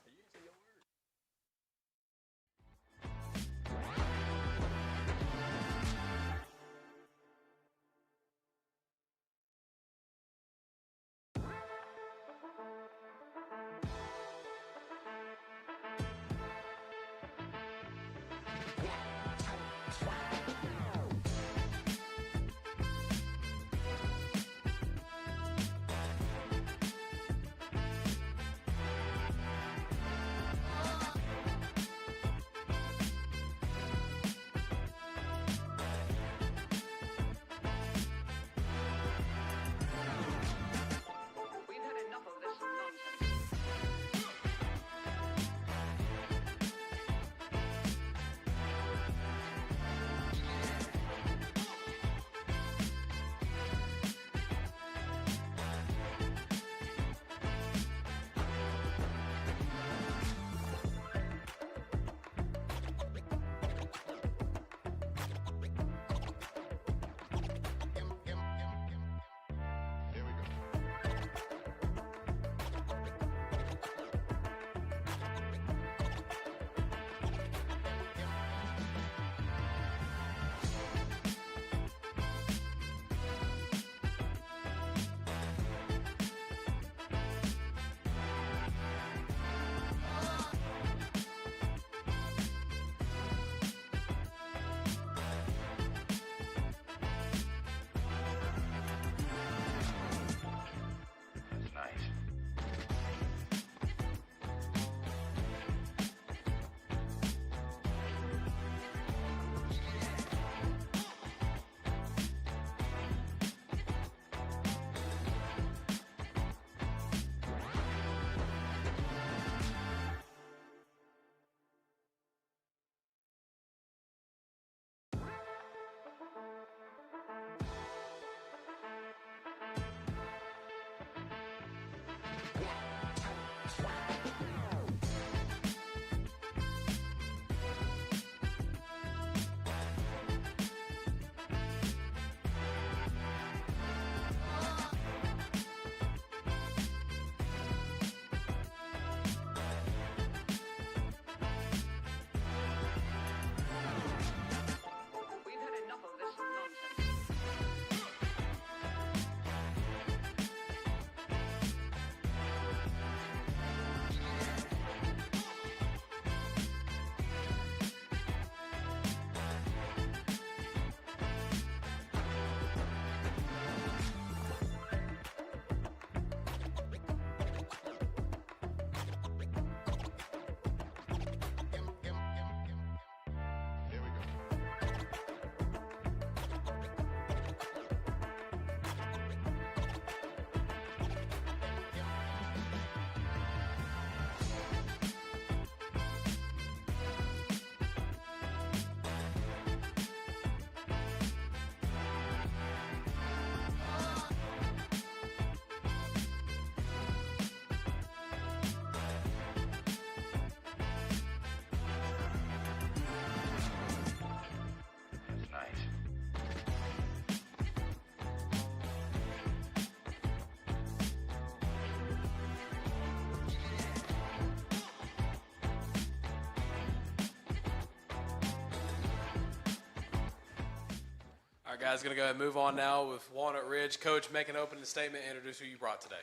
All right, guys, going to go ahead and move on now with Walnut Ridge. Coach, make an opening statement, introduce who you brought today.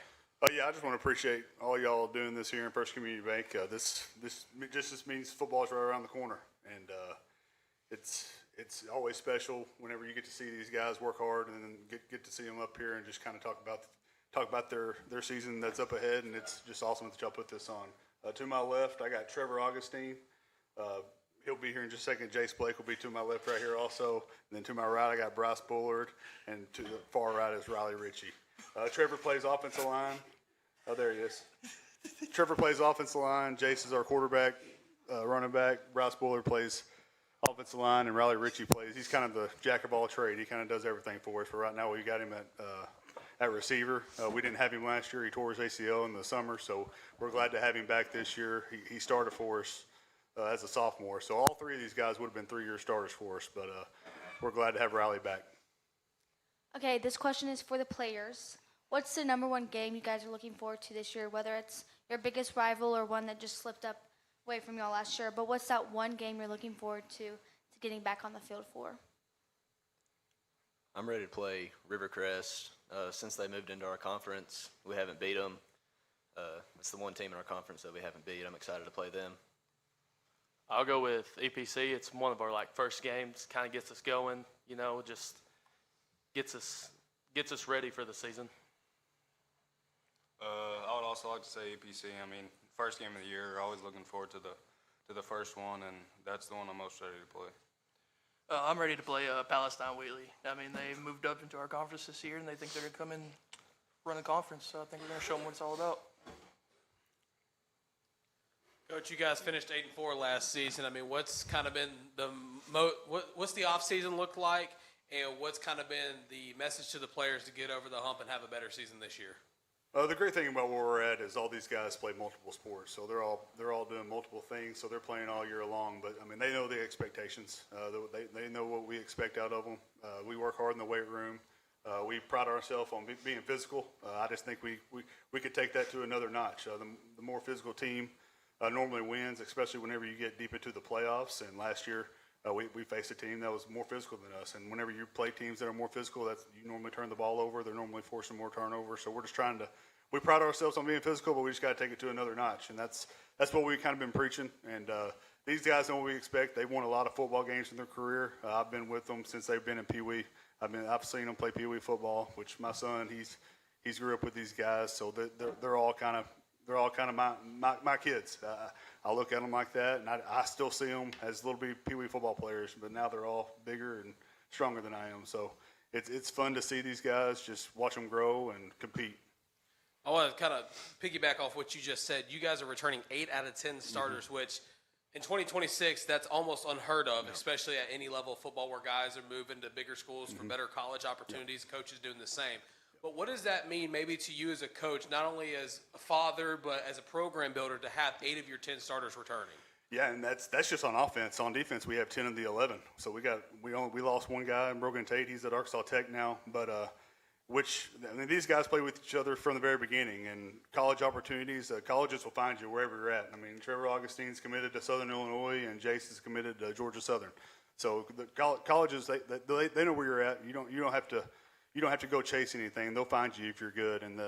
Oh yeah, I just want to appreciate all y'all doing this here in First Community Bank. This means football's right around the corner, and it's it's always special whenever you get to see these guys work hard and then get to see them up here and just kind of talk about their season that's up ahead, and it's just awesome that y'all put this on. To my left, I got Trevor Augustine. He'll be here in just a second. Jace Blake will be to my left right here also. And then to my right, I got Bryce Bullard, and to the far right is Riley Ritchie. Trevor plays offensive line. Oh, there he is. Trevor plays offensive line. Jace is our quarterback, running back. Bryce Bullard plays offensive line, and Riley Ritchie plays. He's kind of the jack of all trade. He kind of does everything for us. But right now, we got him at receiver. We didn't have him last year. He tore his ACL in the summer, so we're glad to have him back this year. He started for us as a sophomore. So all three of these guys would have been 3-year starters for us, but we're glad to have Riley back. Okay, this question is for the players. What's the number one game you guys are looking forward to this year, whether it's your biggest rival or one that just slipped up away from y'all last year? But what's that one game you're looking forward to getting back on the field for? I'm ready to play Rivercrest. Since they moved into our conference, we haven't beat them. It's the one team in our conference that we haven't beat. I'm excited to play them. I'll go with EPC. It's one of our first games. Kind of gets us going, just gets us ready for the season. I would also like to say EPC. I mean, first game of the year. Always looking forward to the first one, and that's the one I'm most ready to play. I'm ready to play Palestine Wheatley. I mean, they moved up into our conference this year, and they think they're going to come and run the conference. So I think we're going to show them what it's all about. Coach, you guys finished 8-4 last season. I mean, what's kind of been what's the off season look like, and what's kind of been the message to the players to get over the hump and have a better season this year? The great thing about where we're at is all these guys play multiple sports, so they're all doing multiple things. So they're playing all year long. But I mean, they know the expectations. They know what we expect out of them. We work hard in the weight room. We pride ourselves on being physical. I just think we could take that to another notch. The more physical team normally wins, especially whenever you get deep into the playoffs. And last year, we faced a team that was more physical than us. And whenever you play teams that are more physical, you normally turn the ball over. They're normally forcing more turnovers. So we're just trying to. We pride ourselves on being physical, but we just got to take it to another notch. And that's what we've kind of been preaching. And these guys know what we expect. They've won a lot of football games in their career. I've been with them since they've been in Pee Wee. I've seen them play Pee Wee football, which my son he's grew up with these guys. So they're all kind of my kids. I look at them like that, and I still see them as little bitty Pee Wee football players, but now they're all bigger and stronger than I am. So it's fun to see these guys, just watch them grow and compete. I want to kind of piggyback off what you just said. You guys are returning 8 out of 10 starters, which in 2026, that's almost unheard of, especially at any level of football where guys are moving to bigger schools for better college opportunities, coaches doing the same. But what does that mean maybe to you as a coach, not only as a father, but as a program builder, to have 8 of your 10 starters returning? Yeah, and that's just on offense. On defense, we have 10 of the 11. So we lost one guy, Brogan Tate. He's at Arkansas Tech now, but these guys play with each other from the very beginning. And college opportunities, colleges will find you wherever you're at. I mean, Trevor Augustine's committed to Southern Illinois, and Jace is committed to Georgia Southern. So the colleges, they know where you're at. You don't have to go chase anything. They'll find you if you're good, and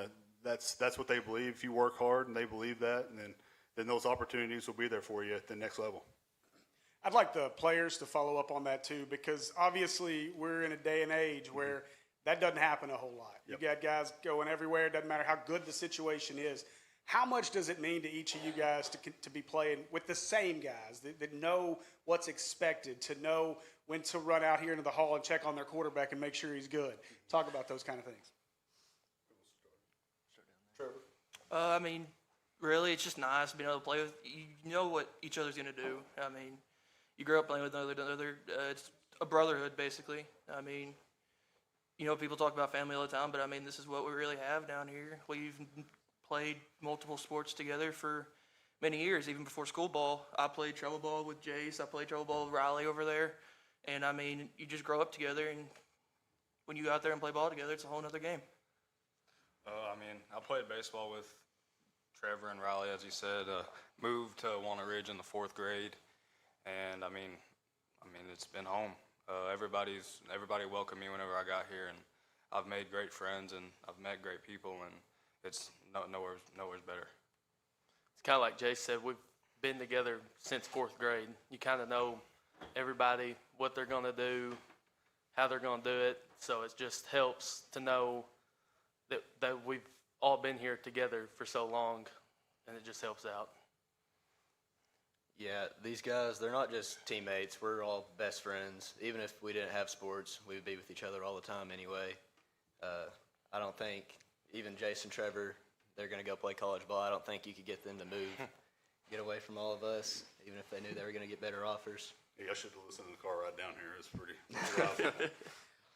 that's what they believe. If you work hard and they believe that, and then those opportunities will be there for you at the next level. I'd like the players to follow up on that too, because obviously we're in a day and age where that doesn't happen a whole lot. Yep. You got guys going everywhere. It doesn't matter how good the situation is. How much does it mean to each of you guys to be playing with the same guys that know what's expected, to know when to run out here into the hall and check on their quarterback and make sure he's good? Talk about those kind of things. I mean, really, it's just nice being able to play with. You know what each other's going to do. I mean, you grow up playing with another. It's a brotherhood, basically. I mean, people talk about family all the time, but I mean, this is what we really have down here. We've played multiple sports together for many years, even before school ball. I played travel ball with Jace. I played travel ball with Riley over there. And I mean, you just grow up together, and when you go out there and play ball together, it's a whole other game. I played baseball with Trevor and Riley, as you said. Moved to Walnut Ridge in the 4th grade, and I mean, it's been home. Everybody welcomed me whenever I got here, and I've made great friends and I've met great people, and it's nowhere's better. It's kind of like Jay said, we've been together since 4th grade. You kind of know everybody what they're going to do, how they're going to do it. So it just helps to know that we've all been here together for so long, and it just helps out. Yeah, these guys, they're not just teammates. We're all best friends. Even if we didn't have sports, we would be with each other all the time anyway. I don't think even Jason, Trevor, they're going to go play college ball. I don't think you could get them to move, get away from all of us, even if they knew they were going to get better offers. Yeah, I should have listened to the car ride down here. It's pretty rough.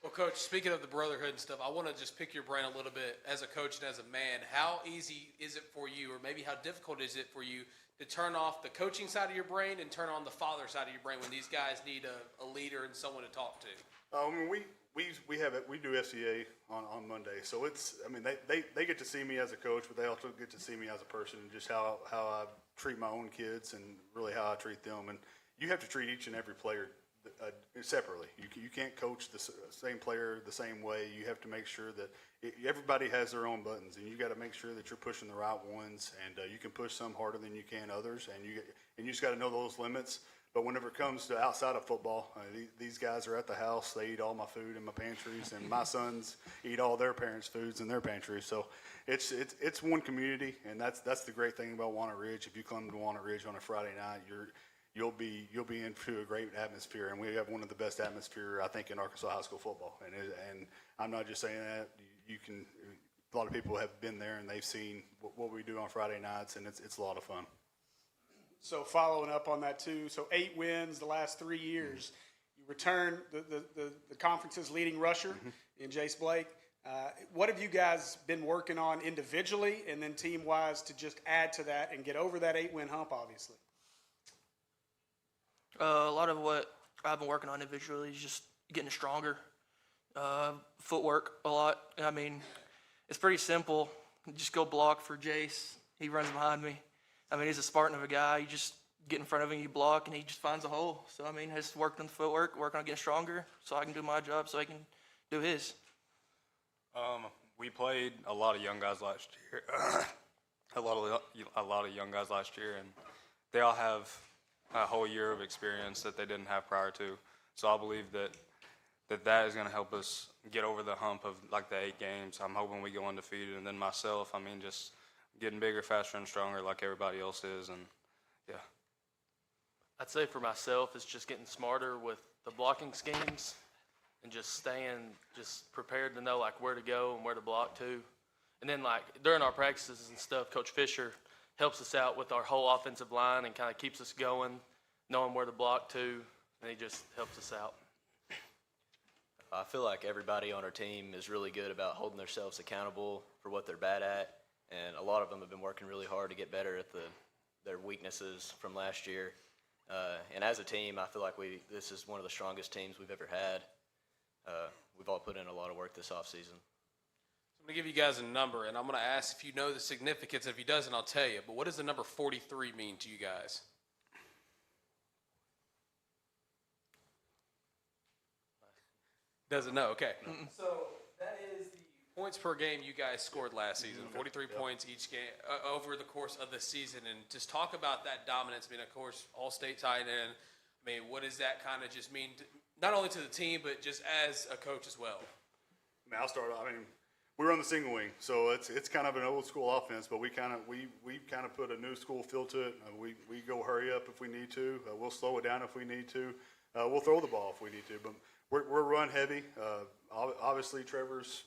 Well, Coach, speaking of the brotherhood and stuff, I want to just pick your brain a little bit as a coach and as a man. How easy is it for you, or maybe how difficult is it for you to turn off the coaching side of your brain and turn on the father side of your brain when these guys need a leader and someone to talk to? I mean, we have it. We do FCA on Monday, so it's. I mean, they get to see me as a coach, but they also get to see me as a person and just how I treat my own kids and really how I treat them. And you have to treat each and every player separately. You can't coach the same player the same way. You have to make sure that everybody has their own buttons, and you got to make sure that you're pushing the right ones. And you can push some harder than you can others, and you just got to know those limits. But whenever it comes to outside of football, these guys are at the house. They eat all my food in my pantries, and my sons eat all their parents' foods in their pantries. So it's one community, and that's the great thing about Walnut Ridge. If you come to Walnut Ridge on a Friday night, you'll be into a great atmosphere, and we have one of the best atmosphere I think in Arkansas high school football. And I'm not just saying that. A lot of people have been there and they've seen what we do on Friday nights, and it's a lot of fun. So following up on that too, so 8 wins the last 3 years. You return the conference's leading rusher in Jace Blake. What have you guys been working on individually and then team-wise to just add to that and get over that 8-win hump, obviously? A lot of what I've been working on individually is just getting stronger. Footwork a lot. I mean, it's pretty simple. You just go block for Jace. He runs behind me. I mean, he's a Spartan of a guy. You just get in front of him, you block, and he just finds a hole. So, I mean, I just worked on the footwork, working on getting stronger so I can do my job so I can do his. We played a lot of young guys last year. a lot of young guys last year, and they all have a whole year of experience that they didn't have prior to. So I believe that is going to help us get over the hump of like the 8 games. I'm hoping we go undefeated, and then myself, I mean, just getting bigger, faster, and stronger like everybody else is, and yeah. I'd say for myself, it's just getting smarter with the blocking schemes and just staying just prepared to know like where to go and where to block to. And then like during our practices and stuff, Coach Fisher helps us out with our whole offensive line and kind of keeps us going, knowing where to block to, and he just helps us out. I feel like everybody on our team is really good about holding themselves accountable for what they're bad at, and a lot of them have been working really hard to get better at their weaknesses from last year. And as a team, I feel like this is one of the strongest teams we've ever had. We've all put in a lot of work this offseason. I'm going to give you guys a number, and I'm going to ask if you know the significance. If he doesn't, I'll tell you. But what does the number 43 mean to you guys? Doesn't know. Okay. So that is the points per game you guys scored last season. 43 points each game over the course of the season. And just talk about that dominance. I mean, of course, all-state tight end. I mean, what does that kind of just mean, not only to the team, but just as a coach as well? I mean, I'll start. I mean, we're on the single wing, so it's kind of an old school offense, but we kind of put a new school feel to it. We go hurry up if we need to. We'll slow it down if we need to. We'll throw the ball if we need to, but we're run heavy. Obviously,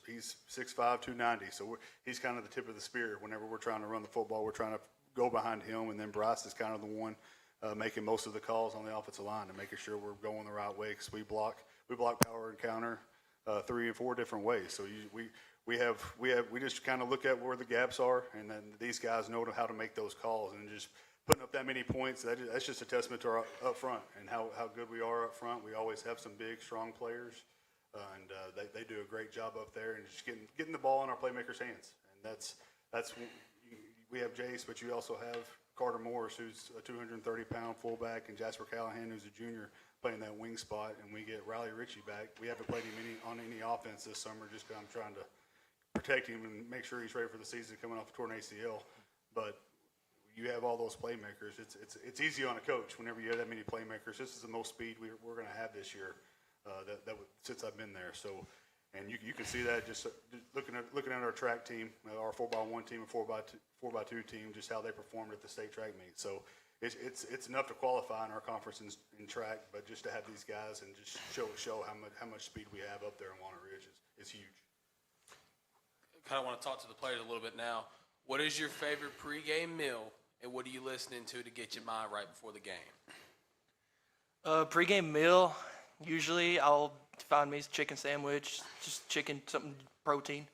he's 6'5", 290, so he's kind of the tip of the spear. Whenever we're trying to run the football, we're trying to go behind him, and then Bryce is kind of the one making most of the calls on the offensive line and making sure we're going the right way, because we block power and counter 3 and 4 different ways. So we just kind of look at where the gaps are, and then these guys know how to make those calls, and just putting up that many points, that's just a testament to our up front and how good we are up front. We always have some big, strong players, and they do a great job up there, and just getting the ball in our playmakers' hands. And that's we have Jace, but you also have Carter Morris, who's a 230-pound fullback, and Jasper Callahan, who's a junior, playing that wing spot, and we get Riley Ritchie back. We haven't played him on any offense this summer, just because I'm trying to protect him and make sure he's ready for the season coming off a torn ACL. But you have all those playmakers. It's easy on a coach whenever you have that many playmakers. This is the most speed we're going to have this year since I've been there. So, and you can see that just looking at our track team, our 4x1 team and 4x2 team, just how they performed at the state track meet. So it's enough to qualify in our conference in track, but just to have these guys and just show how much speed we have up there in Walnut Ridge is huge. Kind of want to talk to the players a little bit now. What is your favorite pregame meal, and what are you listening to get your mind right before the game? Pre-game meal, usually I'll find me a chicken sandwich, just chicken, something protein.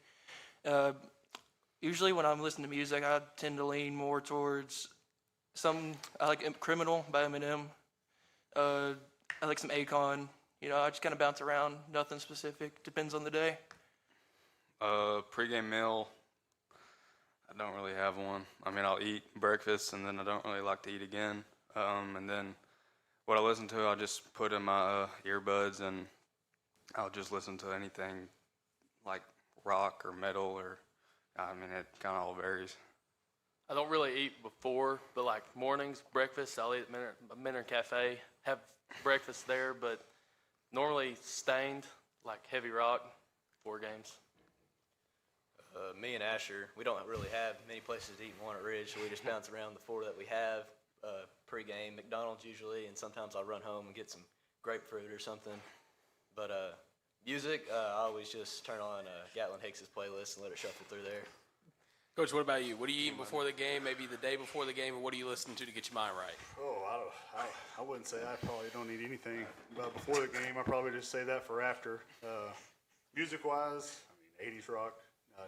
Usually when I'm listening to music, I tend to lean more towards I like Criminal by Eminem. I like some Akon. I just kind of bounce around, nothing specific, depends on the day. Pre-game meal, I don't really have one. I mean, I'll eat breakfast, and then I don't really like to eat again. And then what I listen to, I'll just put in my earbuds, and I'll just listen to anything like rock or metal, or, I mean, it kind of all varies. I don't really eat before, but like mornings, breakfast, I'll eat at Minter Cafe, have breakfast there, but normally Stained, like heavy rock, 4 games. Me and Asher, we don't really have many places to eat in Walnut Ridge, so we just bounce around the 4 that we have. Pre-game, McDonald's usually, and sometimes I'll run home and get some grapefruit or something. But music, I always just turn on Gatlin Hicks' playlist and let it shuffle through there. Coach, what about you? What are you eating before the game, maybe the day before the game, and what are you listening to get your mind right? Oh, I wouldn't say I probably don't eat anything before the game. I probably just say that for after. Music-wise, I mean, 80s rock,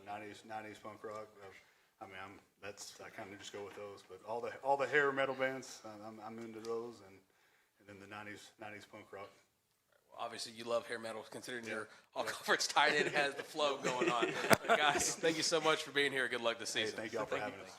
90s punk rock. I kind of just go with those. But all the hair metal bands, I'm into those, and then the 90s punk rock. Well, obviously, you love hair metal, considering your all-conference tight end has the flow going on. Guys, thank you so much for being here. Good luck this season. Hey, thank y'all for having us.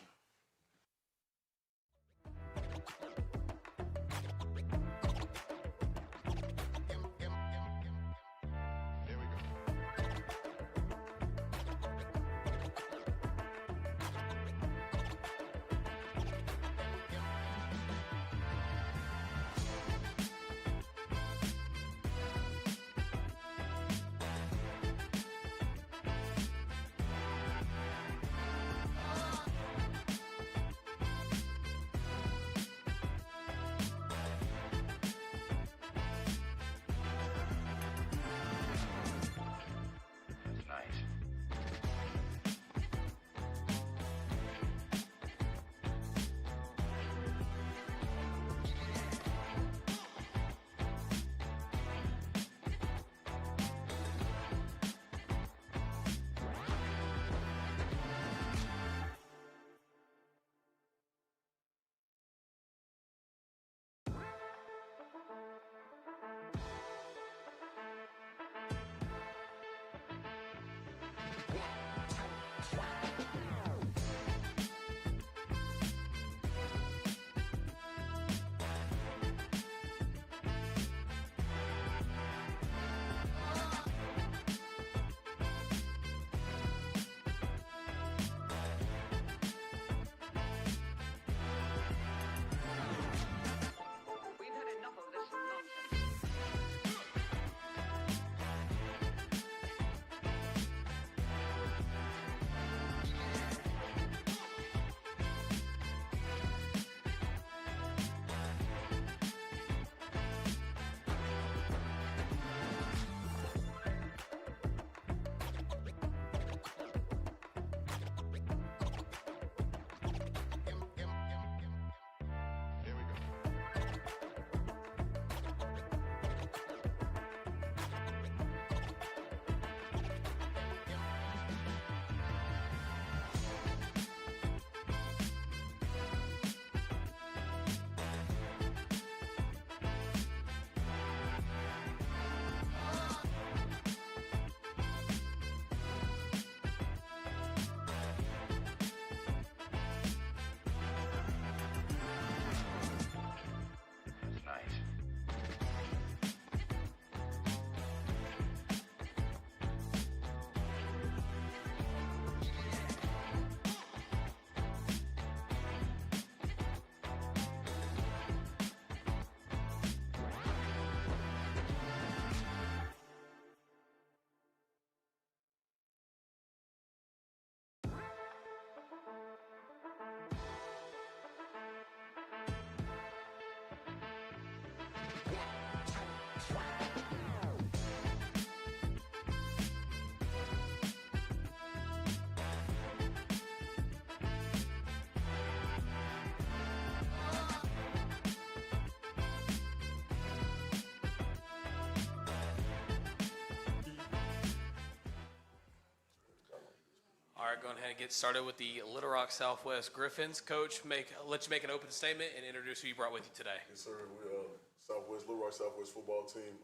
right, going ahead and get started with the Little Rock Southwest Griffins. Coach, let you make an open statement and introduce who you brought with you today. Yes, sir. We Little Rock Southwest football team.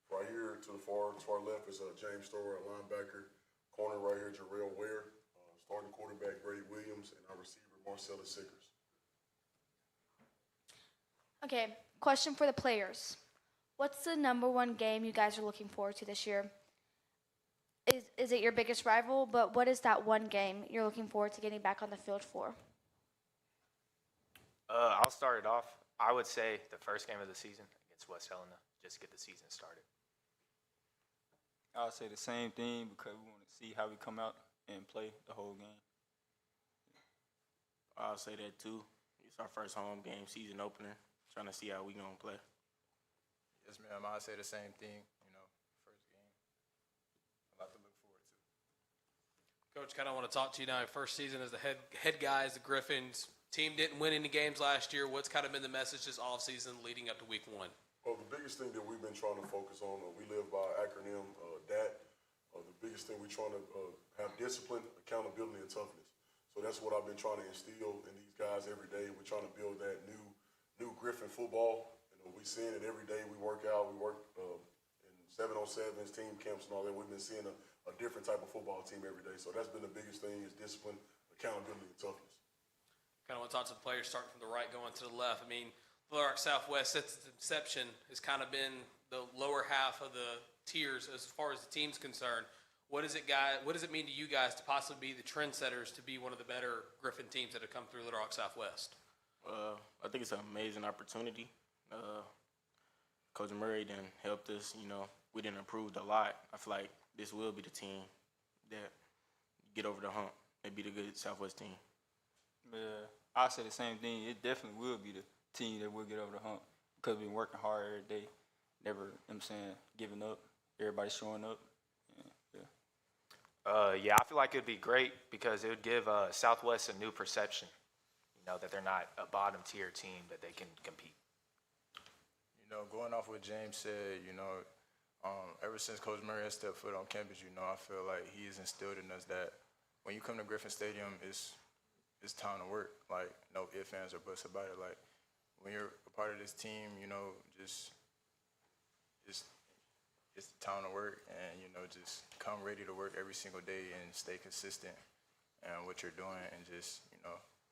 Right here to the far left is James Storer, a linebacker. Corner right here, Jarrell Ware. Starting quarterback, Brady Williams, and our receiver, Marcellus Sickers. Okay, question for the players. What's the number one game you guys are looking forward to this year? Is it your biggest rival? But what is that one game you're looking forward to getting back on the field for? I'll start it off. I would say the first game of the season against West Helena, just to get the season started. I'll say the same thing because we want to see how we come out and play the whole game. I'll say that too. It's our first home game, season opener. Trying to see how we gonna play. Yes, ma'am. I'll say the same thing. First game. A lot to look forward to. Coach, kind of want to talk to you now. First season as the head guy as the Griffins. Team didn't win any games last year. What's kind of been the message this offseason leading up to week 1? Well, the biggest thing that we've been trying to focus on, we live by acronym DAT. The biggest thing we're trying to have discipline, accountability, and toughness. So that's what I've been trying to instill in these guys every day. We're trying to build that new Griffin football. We're seeing it every day. We work out. We work in 7-on-7s, team camps, and all that. We've been seeing a different type of football team every day. So that's been the biggest thing is discipline, accountability, and toughness. Kind of want to talk to the players starting from the right, going to the left. I mean, Little Rock Southwest, since its inception, has kind of been the lower half of the tiers as far as the team's concerned. What does it mean to you guys to possibly be the trendsetters to be one of the better Griffin teams that have come through Little Rock Southwest? I think it's an amazing opportunity. Coach Murray done helped us. We done improved a lot. I feel like this will be the team that get over the hump and be the good Southwest team. I'll say the same thing. It definitely will be the team that will get over the hump because we've been working hard every day. Never, giving up. Everybody showing up. Yeah, I feel like it'd be great because it would give Southwest a new perception, that they're not a bottom tier team, that they can compete. Going off what James said, ever since Coach Murray has stepped foot on campus, I feel like he has instilled in us that when you come to Griffin Stadium, it's time to work. Like, no ifs, ands, or buts about it. Like, when you're a part of this team, it's the time to work and, just come ready to work every single day and stay consistent in what you're doing and just,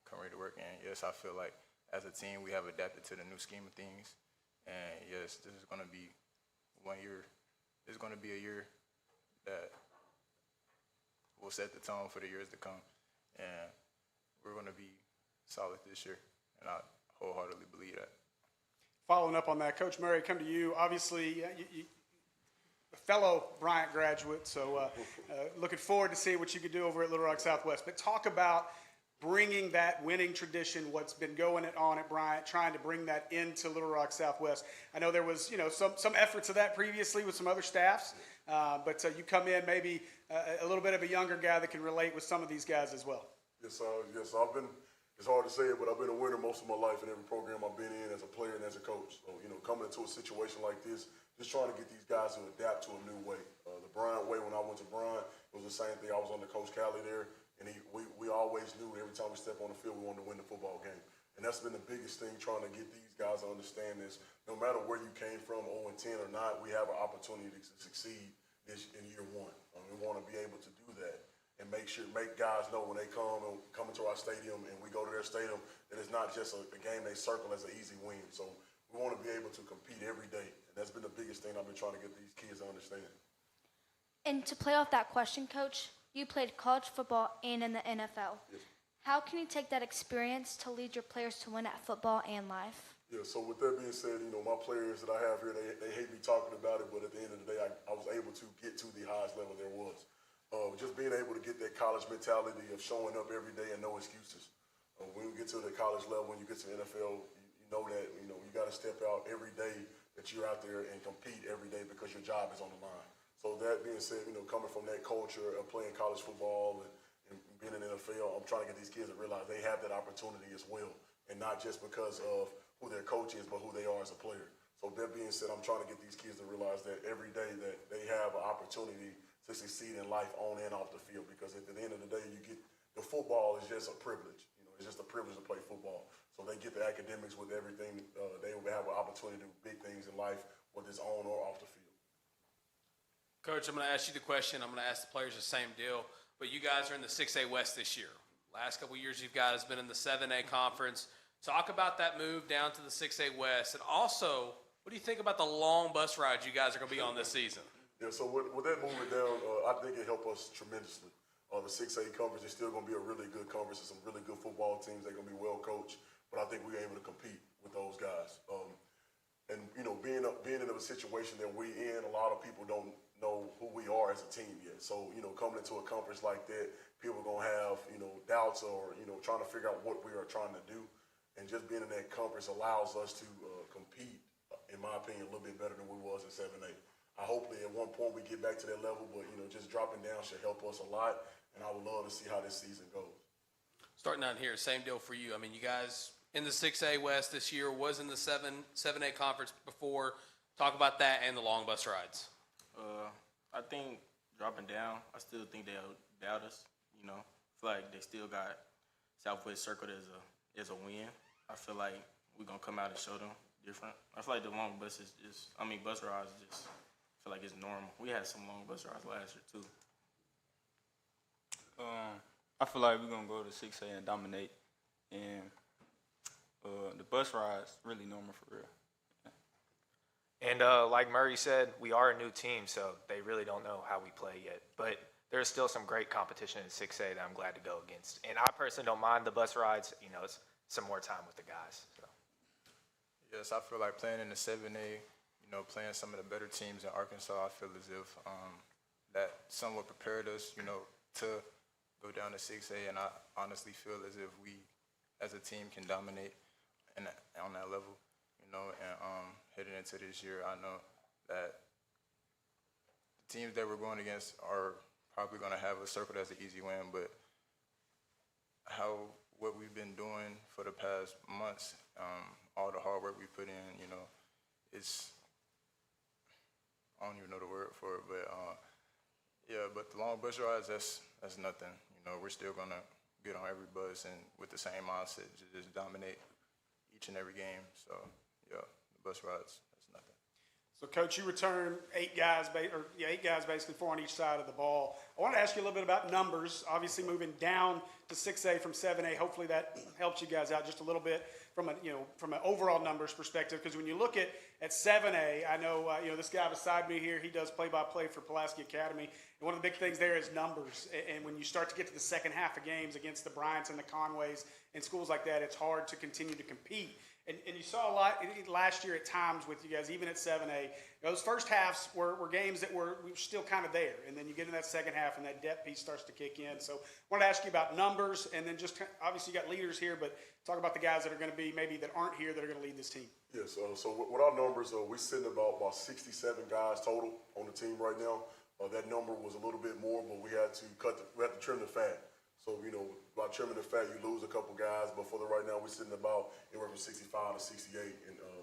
come ready to work. And, yes, I feel like as a team we have adapted to the new scheme of things. And, yes, this is going to be 1 year. This is going to be a year that will set the tone for the years to come. And we're going to be solid this year, and I wholeheartedly believe that. Following up on that, Coach Murray, come to you. Obviously, you a fellow Bryant graduate, so looking forward to seeing what you can do over at Little Rock Southwest. But talk about bringing that winning tradition, what's been going on at Bryant, trying to bring that into Little Rock Southwest. I know there was, some efforts of that previously with some other staffs, but you come in maybe a little bit of a younger guy that can relate with some of these guys as well. Yes, I've been. It's hard to say it, but I've been a winner most of my life in every program I've been in as a player and as a coach. So, coming into a situation like this, just trying to get these guys to adapt to a new way. The Bryant way, when I went to Bryant, it was the same thing. I was under Coach Cali there, and we always knew every time we stepped on the field, we wanted to win the football game. And that's been the biggest thing, trying to get these guys to understand this. No matter where you came from, 0-10 or not, we have an opportunity to succeed in year 1. We want to be able to do that and make guys know when they come into our stadium and we go to their stadium that it's not just a game they circle as an easy win. So we want to be able to compete every day. And that's been the biggest thing I've been trying to get these kids to understand. And to play off that question, Coach, you played college football and in the NFL. Yes. How can you take that experience to lead your players to win at football and life? Yeah, so with that being said, my players that I have here, they hate me talking about it, but at the end of the day, I was able to get to the highest level there was. Just being able to get that college mentality of showing up every day and no excuses. When you get to the college level, when you get to the NFL, you know that, you got to step out every day that you're out there and compete every day because your job is on the line. So that being said, coming from that culture of playing college football and being in the NFL, I'm trying to get these kids to realize they have that opportunity as well. And not just because of who their coach is, but who they are as a player. So that being said, I'm trying to get these kids to realize that every day that they have an opportunity to succeed in life on and off the field. Because at the end of the day, the football is just a privilege. You know, it's just a privilege to play football. So they get the academics with everything. They will have an opportunity to do big things in life, whether it's on or off the field. Coach, I'm going to ask you the question. I'm going to ask the players the same deal. But you guys are in the 6A West this year. Last couple of years, you guys been in the 7A conference. Talk about that move down to the 6A West. And also, what do you think about the long bus rides you guys are going to be on this season? Yeah, so with that moving down, I think it helped us tremendously. The 6A conference is still going to be a really good conference and some really good football teams. They're going to be well coached, but I think we're able to compete with those guys. And you know, being in a situation that we're in, a lot of people don't know who we are as a team yet. So you know, coming into a conference like that, people are going to have doubts or trying to figure out what we are trying to do. And just being in that conference allows us to compete, in my opinion, a little bit better than we was in 7A. Hopefully at one point we get back to that level, but just dropping down should help us a lot, and I would love to see how this season goes. Starting out here, same deal for you. I mean, you guys in the 6A West this year, was in the 7A conference before. Talk about that and the long bus rides. I think dropping down, I still think they'll doubt us. You know, I feel like they still got Southwest circled as a win. I feel like we're gonna come out and show them different. I feel like the long bus is bus rides just feel like it's normal. We had some long bus rides last year too. I feel like we're gonna go to 6A and dominate, and the bus rides really normal for real. And like Murray said, we are a new team, so they really don't know how we play yet. But there's still some great competition in 6A that I'm glad to go against. And I personally don't mind the bus rides. You know, it's some more time with the guys. So. Yes, I feel like playing in the 7A, playing some of the better teams in Arkansas, I feel as if that somewhat prepared us, to go down to 6A. And I honestly feel as if we, as a team, can dominate on that level, and heading into this year, I know that the teams that we're going against are probably going to have a circle that's an easy win, but what we've been doing for the past months, all the hard work we put in, it's, I don't even know the word for it, but yeah, but the long bus rides, that's nothing. We're still gonna get on every bus and with the same mindset, just dominate each and every game. So yeah, the bus rides, that's nothing. So, Coach, you return 8 guys, 8 guys basically, 4 on each side of the ball. I want to ask you a little bit about numbers. Obviously, moving down to 6A from 7A, hopefully that helps you guys out just a little bit from an overall numbers perspective. Because when you look at 7A, I know this guy beside me here, he does play-by-play for Pulaski Academy, and one of the big things there is numbers. And when you start to get to the second half of games against the Bryants and the Conways and schools like that, it's hard to continue to compete. And you saw a lot last year at times with you guys, even at 7A. Those first halves were games that we were still kind of there. And then you get in that second half and that depth piece starts to kick in. So I want to ask you about numbers, and then just obviously you got leaders here, but talk about the guys that are going to be maybe that aren't here that are going to lead this team. Yes, so with our numbers, we're sitting about 67 guys total on the team right now. That number was a little bit more, but we had to trim the fat. So, by trimming the fat, you lose a couple guys, but for right now, we're sitting about anywhere from 65 to 68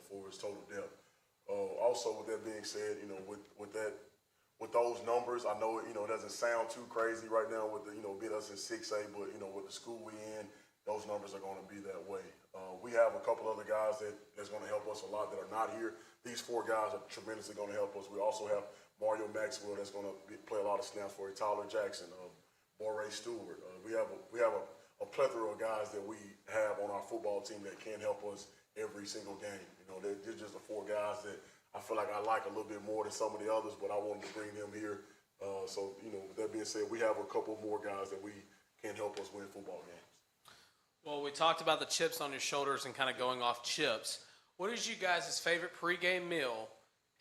for his total depth. Also, with that being said, with those numbers, I know it doesn't sound too crazy right now with being us in 6A, but with the school we in, those numbers are going to be that way. We have a couple other guys that's going to help us a lot that are not here. These 4 guys are tremendously going to help us. We also have Mario Maxwell that's going to play a lot of snaps for you, Tyler Jackson, Moray Stewart. We have a plethora of guys that we have on our football team that can help us every single game. They're just the 4 guys that I feel like I like a little bit more than some of the others, but I wanted to bring them here. So, with that being said, we have a couple more guys that we can help us win football games. Well, we talked about the chips on your shoulders and kind of going off chips. What is you guys' favorite pregame meal?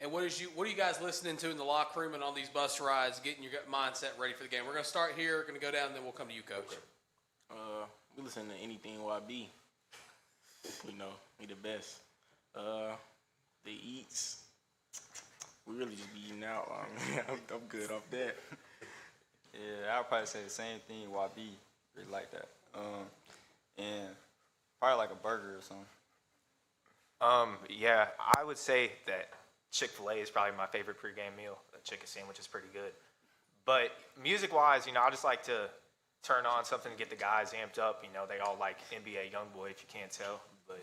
And what are you guys listening to in the locker room and on these bus rides, getting your mindset ready for the game? We're going to start here, going to go down, and then we'll come to you, Coach. We listen to anything YB. We the best. The eats, we really just be eating out. I'm good off that. Yeah, I'll probably say the same thing. YB really like that. And probably like a burger or something. Yeah, I would say that Chick-fil-A is probably my favorite pregame meal. The chicken sandwich is pretty good. But music-wise, you know, I just like to turn on something to get the guys amped up. You know, they all like NBA YoungBoy, if you can't tell. But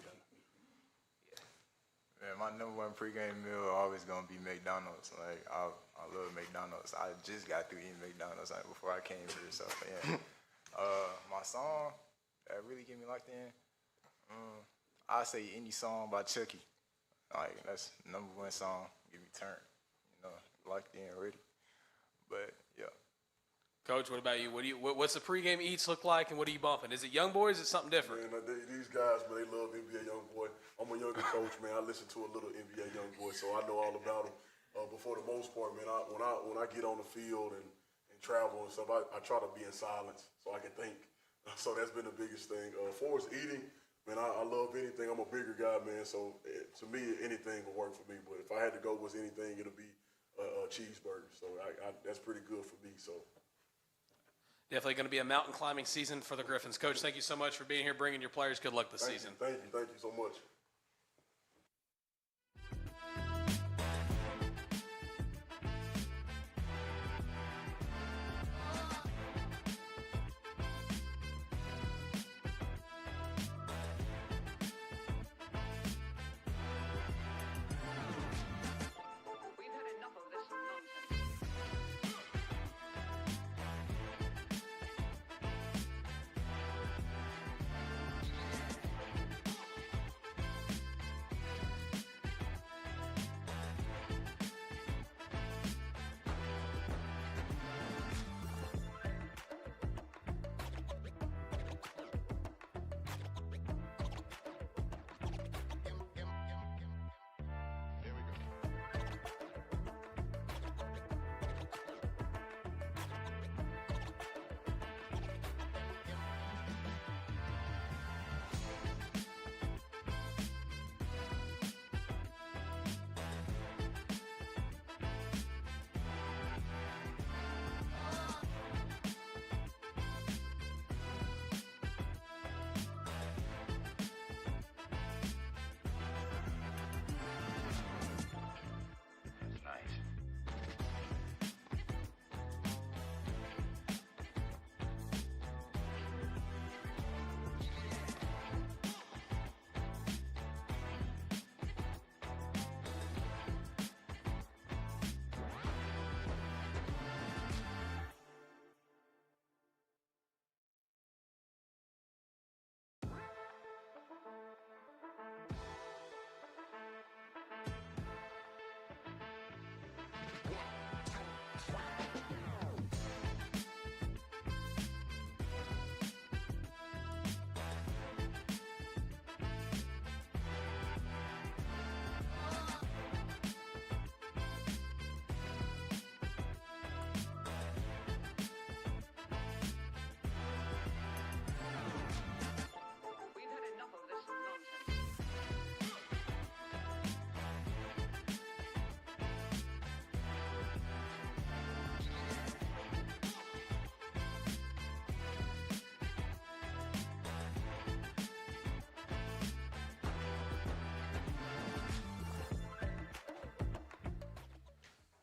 Man, my number one pregame meal always gonna be McDonald's. Like I love McDonald's. I just got through eating McDonald's before I came here, so yeah. My song that really get me locked in, I say any song by Chucky. Like that's number one song, get me turned, you know, locked in, ready. But yeah. Coach, what about you? What's the pregame eats look like, and what are you bumping? Is it Young Boy? Is it something different? Man, these guys, man, they love NBA YoungBoy. I'm a younger coach, man. I listen to a little NBA YoungBoy, so I know all about them. But for the most part, man, when I get on the field and travel and stuff, I try to be in silence so I can think. So that's been the biggest thing. As far as eating, man, I love anything. I'm a bigger guy, man, so to me, anything will work for me. But if I had to go with anything, it'll be a cheeseburger. So that's pretty good for me. So. Definitely going to be a mountain climbing season for the Griffins. Coach, thank you so much for being here, bringing your players. Good luck this season. Thank you so much.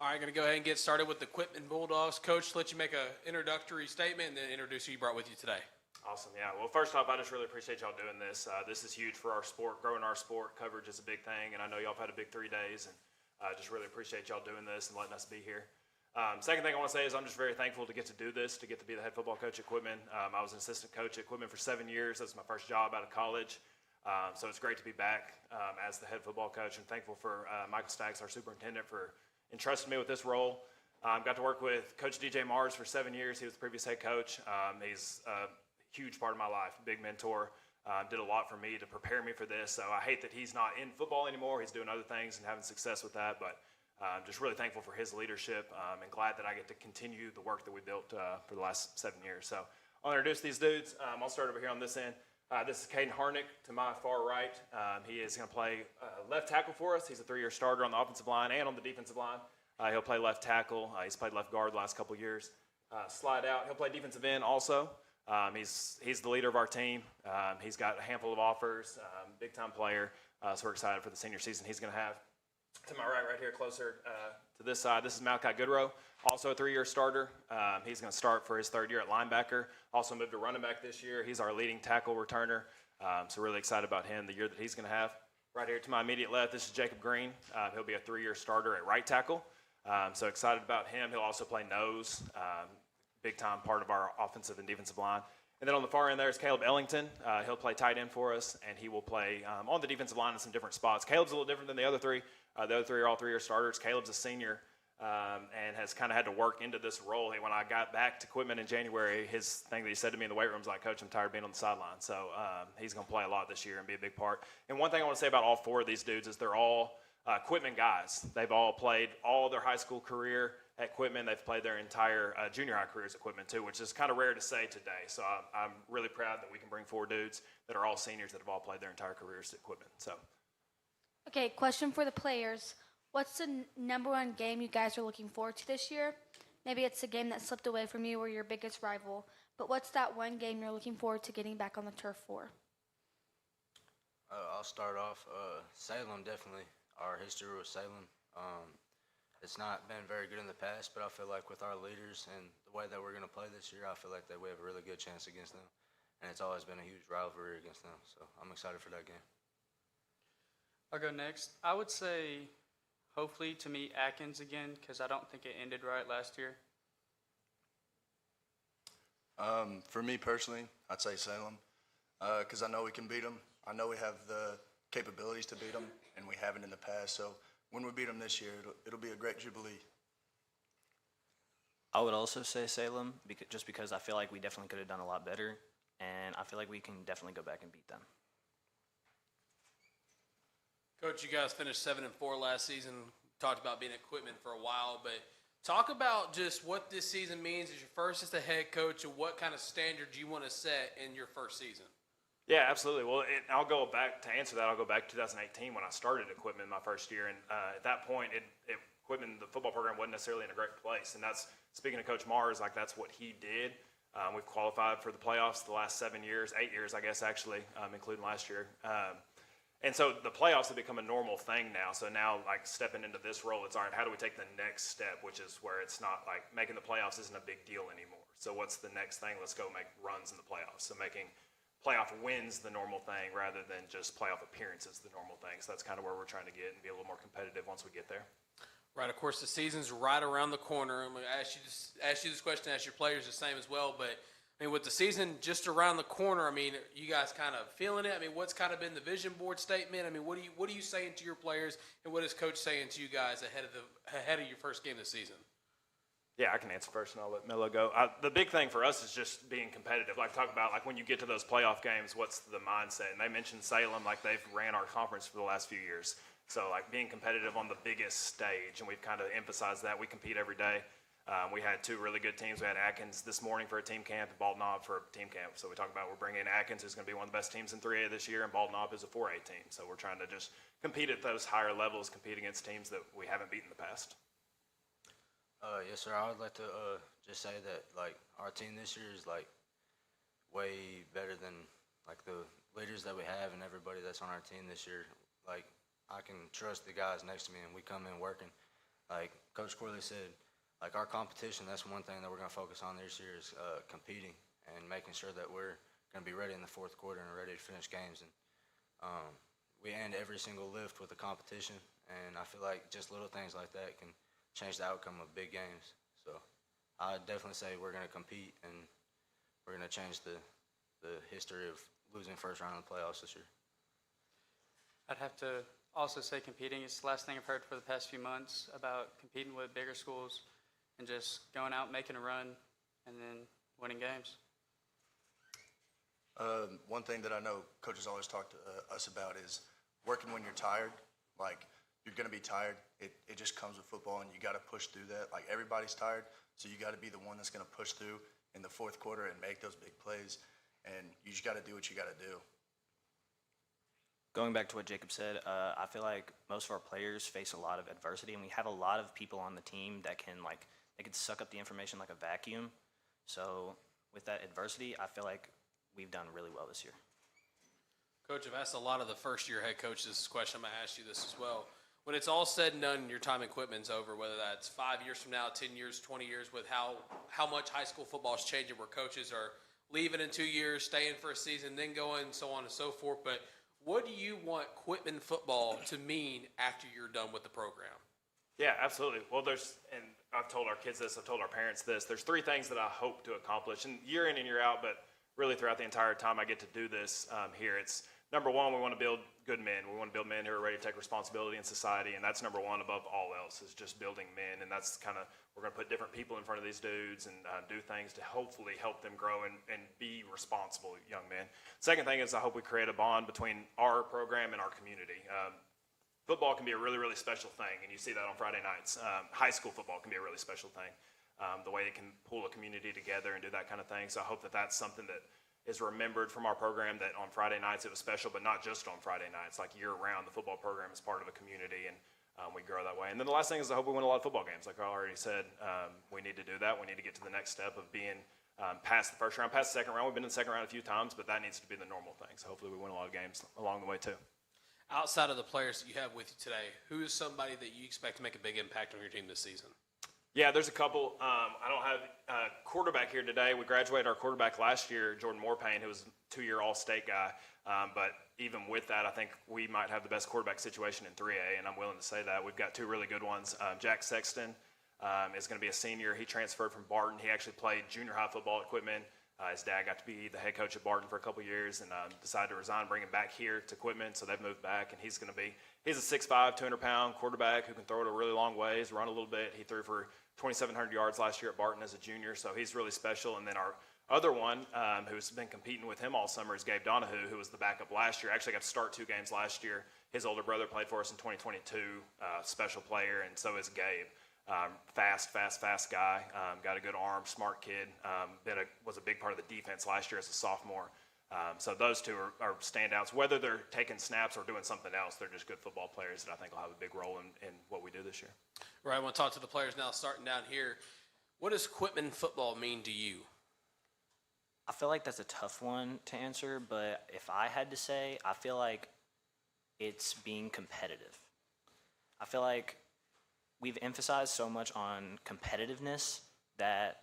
All right, going to go ahead and get started with the Quitman Bulldogs. Coach, let you make an introductory statement and then introduce who you brought with you today. Awesome, yeah. Well, first off, I just really appreciate y'all doing this. This is huge for our sport, growing our sport. Coverage is a big thing, and I know y'all have had a big 3 days, and just really appreciate y'all doing this and letting us be here. Second thing I want to say is I'm just very thankful to get to do this, to get to be the head football coach at Quitman. I was an assistant coach at Quitman for 7 years. That was my first job out of college. So it's great to be back as the head football coach, and thankful for Michael Staggs, our superintendent, for entrusting me with this role. Got to work with Coach DJ Mars for 7 years. He was the previous head coach. He's a huge part of my life, big mentor. Did a lot for me to prepare me for this. So I hate that he's not in football anymore. He's doing other things and having success with that. But just really thankful for his leadership and glad that I get to continue the work that we built for the last 7 years. So I'll introduce these dudes. I'll start over here on this end. This is Caden Harnick to my far right. He is going to play left tackle for us. He's a 3-year starter on the offensive line and on the defensive line. He'll play left tackle. He's played left guard the last couple years. Slide out. He'll play defensive end also. He's the leader of our team. He's got a handful of offers, big-time player. So we're excited for the senior season he's going to have. to my right here, closer to this side, this is Malachi Goodrow, also a 3-year starter. He's going to start for his 3rd year at linebacker. Also moved to running back this year. He's our leading tackle returner. So really excited about him, the year that he's going to have. Right here to my immediate left, this is Jacob Green. He'll be a 3-year starter at right tackle. So excited about him. He'll also play nose, big time part of our offensive and defensive line. And then on the far end there is Caleb Ellington. He'll play tight end for us, and he will play on the defensive line in some different spots. Caleb's a little different than the other 3. The other 3 are all 3-year starters. Caleb's a senior and has kind of had to work into this role. When I got back to Quitman in January, his thing that he said to me in the weight room was like, Coach, I'm tired of being on the sideline. So he's going to play a lot this year and be a big part. And one thing I want to say about all 4 of these dudes is they're all Quitman guys. They've all played all their high school career at Quitman. They've played their entire junior high careers at Quitman too, which is kind of rare to say today. So I'm really proud that we can bring 4 dudes that are all seniors that have all played their entire careers at Quitman. So. Okay, question for the players. What's the number 1 game you guys are looking forward to this year? Maybe it's a game that slipped away from you or your biggest rival, but what's that one game you're looking forward to getting back on the turf for? I'll start off. Salem, definitely. Our history with Salem. It's not been very good in the past, but I feel like with our leaders and the way that we're going to play this year, I feel like that we have a really good chance against them. And it's always been a huge rivalry against them, so I'm excited for that game. I'll go next. I would say hopefully to meet Atkins again, because I don't think it ended right last year. For me personally, I'd say Salem, because I know we can beat them. I know we have the capabilities to beat them, and we haven't in the past. So when we beat them this year, it'll be a great jubilee. I would also say Salem, just because I feel like we definitely could have done a lot better, and I feel like we can definitely go back and beat them. Coach, you guys finished 7-4 last season. Talked about being at Quitman for a while, but talk about just what this season means as your first as the head coach, and what kind of standard you want to set in your first season. Yeah, absolutely. Well, I'll go back to answer that. I'll go back to 2018 when I started at Quitman my first year, and at that point, Quitman, the football program wasn't necessarily in a great place. And that's, speaking of Coach Mars, like that's what he did. We've qualified for the playoffs the last 8 years, I guess, actually, including last year. And so the playoffs have become a normal thing now. So now, like, stepping into this role, it's all right, how do we take the next step, which is where it's not like making the playoffs isn't a big deal anymore. So what's the next thing? Let's go make runs in the playoffs. So making playoff wins the normal thing rather than just playoff appearances the normal thing. So that's kind of where we're trying to get and be a little more competitive once we get there. Right, of course, the season's right around the corner. I'm going to ask you this question, ask your players the same as well, but I mean, with the season just around the corner, I mean, you guys kind of feeling it? I mean, what's kind of been the vision board statement? I mean, what are you saying to your players, and what is Coach saying to you guys ahead of your first game of the season? Yeah, I can answer first, and I'll let Melo go. The big thing for us is just being competitive. Like, talk about, like, when you get to those playoff games, what's the mindset? And they mentioned Salem, like, they've ran our conference for the last few years. So, like, being competitive on the biggest stage, and we've kind of emphasized that. We compete every day. We had 2 really good teams. We had Atkins this morning for a team camp and Bald Knob for a team camp. So we talked about we're bringing in Atkins, who's going to be one of the best teams in 3A this year, and Bald Knob is a 4A team. So we're trying to just compete at those higher levels, compete against teams that we haven't beaten in the past. Yes, sir. I would like to just say that, like, our team this year is, like, way better than, like, the leaders that we have and everybody that's on our team this year. Like, I can trust the guys next to me, and we come in working. Like Coach Corley said, like, our competition, that's one thing that we're going to focus on this year is competing and making sure that we're going to be ready in the fourth quarter and ready to finish games. And we end every single lift with a competition, and I feel like just little things like that can change the outcome of big games. So I'd definitely say we're going to compete, and we're going to change the history of losing first round of the playoffs this year. I'd have to also say competing. It's the last thing I've heard for the past few months about competing with bigger schools and just going out, making a run, and then winning games. One thing that I know coaches always talk to us about is working when you're tired. Like, you're going to be tired. It just comes with football, and you got to push through that. Like, everybody's tired, so you got to be the one that's going to push through in the fourth quarter and make those big plays. And you just got to do what you got to do. Going back to what Jacob said, I feel like most of our players face a lot of adversity, and we have a lot of people on the team that can, like, they can suck up the information like a vacuum. So with that adversity, I feel like we've done really well this year. Coach, I've asked a lot of the first-year head coaches this question. I'm going to ask you this as well. when it's all said and done and your time in Quitman's over, whether that's 5 years from now, 10 years, 20 years, with how much high school football is changing, where coaches are leaving in 2 years, staying for a season, then going, so on and so forth. But what do you want Quitman football to mean after you're done with the program? Yeah, absolutely. Well, and I've told our kids this, I've told our parents this, there's 3 things that I hope to accomplish, and year in and year out, but really throughout the entire time I get to do this here. It's number one, we want to build good men. We want to build men who are ready to take responsibility in society, and that's number one above all else, is just building men. And that's kind of, we're going to put different people in front of these dudes and do things to hopefully help them grow and be responsible young men. Second thing is I hope we create a bond between our program and our community. Football can be a really, really special thing, and you see that on Friday nights. High school football can be a really special thing, the way it can pull a community together and do that kind of thing. So I hope that that's something that is remembered from our program, that on Friday nights it was special, but not just on Friday nights. Like year-round, the football program is part of a community, and we grow that way. And then the last thing is I hope we win a lot of football games. Like I already said, we need to do that. We need to get to the next step of being past the first round, past the second round. We've been in the second round a few times, but that needs to be the normal thing. So hopefully we win a lot of games along the way too. Outside of the players that you have with you today, who is somebody that you expect to make a big impact on your team this season? Yeah, there's a couple. I don't have a quarterback here today. We graduated our quarterback last year, Jordan Morpane, who was a 2-year All-State guy. But even with that, I think we might have the best quarterback situation in 3A, and I'm willing to say that. We've got 2 really good ones. Jack Sexton is going to be a senior. He transferred from Barton. He actually played junior high football at Quitman. His dad got to be the head coach at Barton for a couple years and decided to resign, bring him back here to Quitman. So they've moved back, and he's a 6'5", 200-pound quarterback who can throw it a really long ways, run a little bit. He threw for 2,700 yards last year at Barton as a junior, so he's really special. And then our other one, who's been competing with him all summer, is Gabe Donahue, who was the backup last year. Actually got to start 2 games last year. His older brother played for us in 2022, special player, and so is Gabe. Fast guy, got a good arm, smart kid, was a big part of the defense last year as a sophomore. So those 2 are standouts. Whether they're taking snaps or doing something else, they're just good football players that I think will have a big role in what we do this year. Right, I want to talk to the players now, starting down here. What does Quitman football mean to you? I feel like that's a tough one to answer, but if I had to say, I feel like it's being competitive. I feel like we've emphasized so much on competitiveness that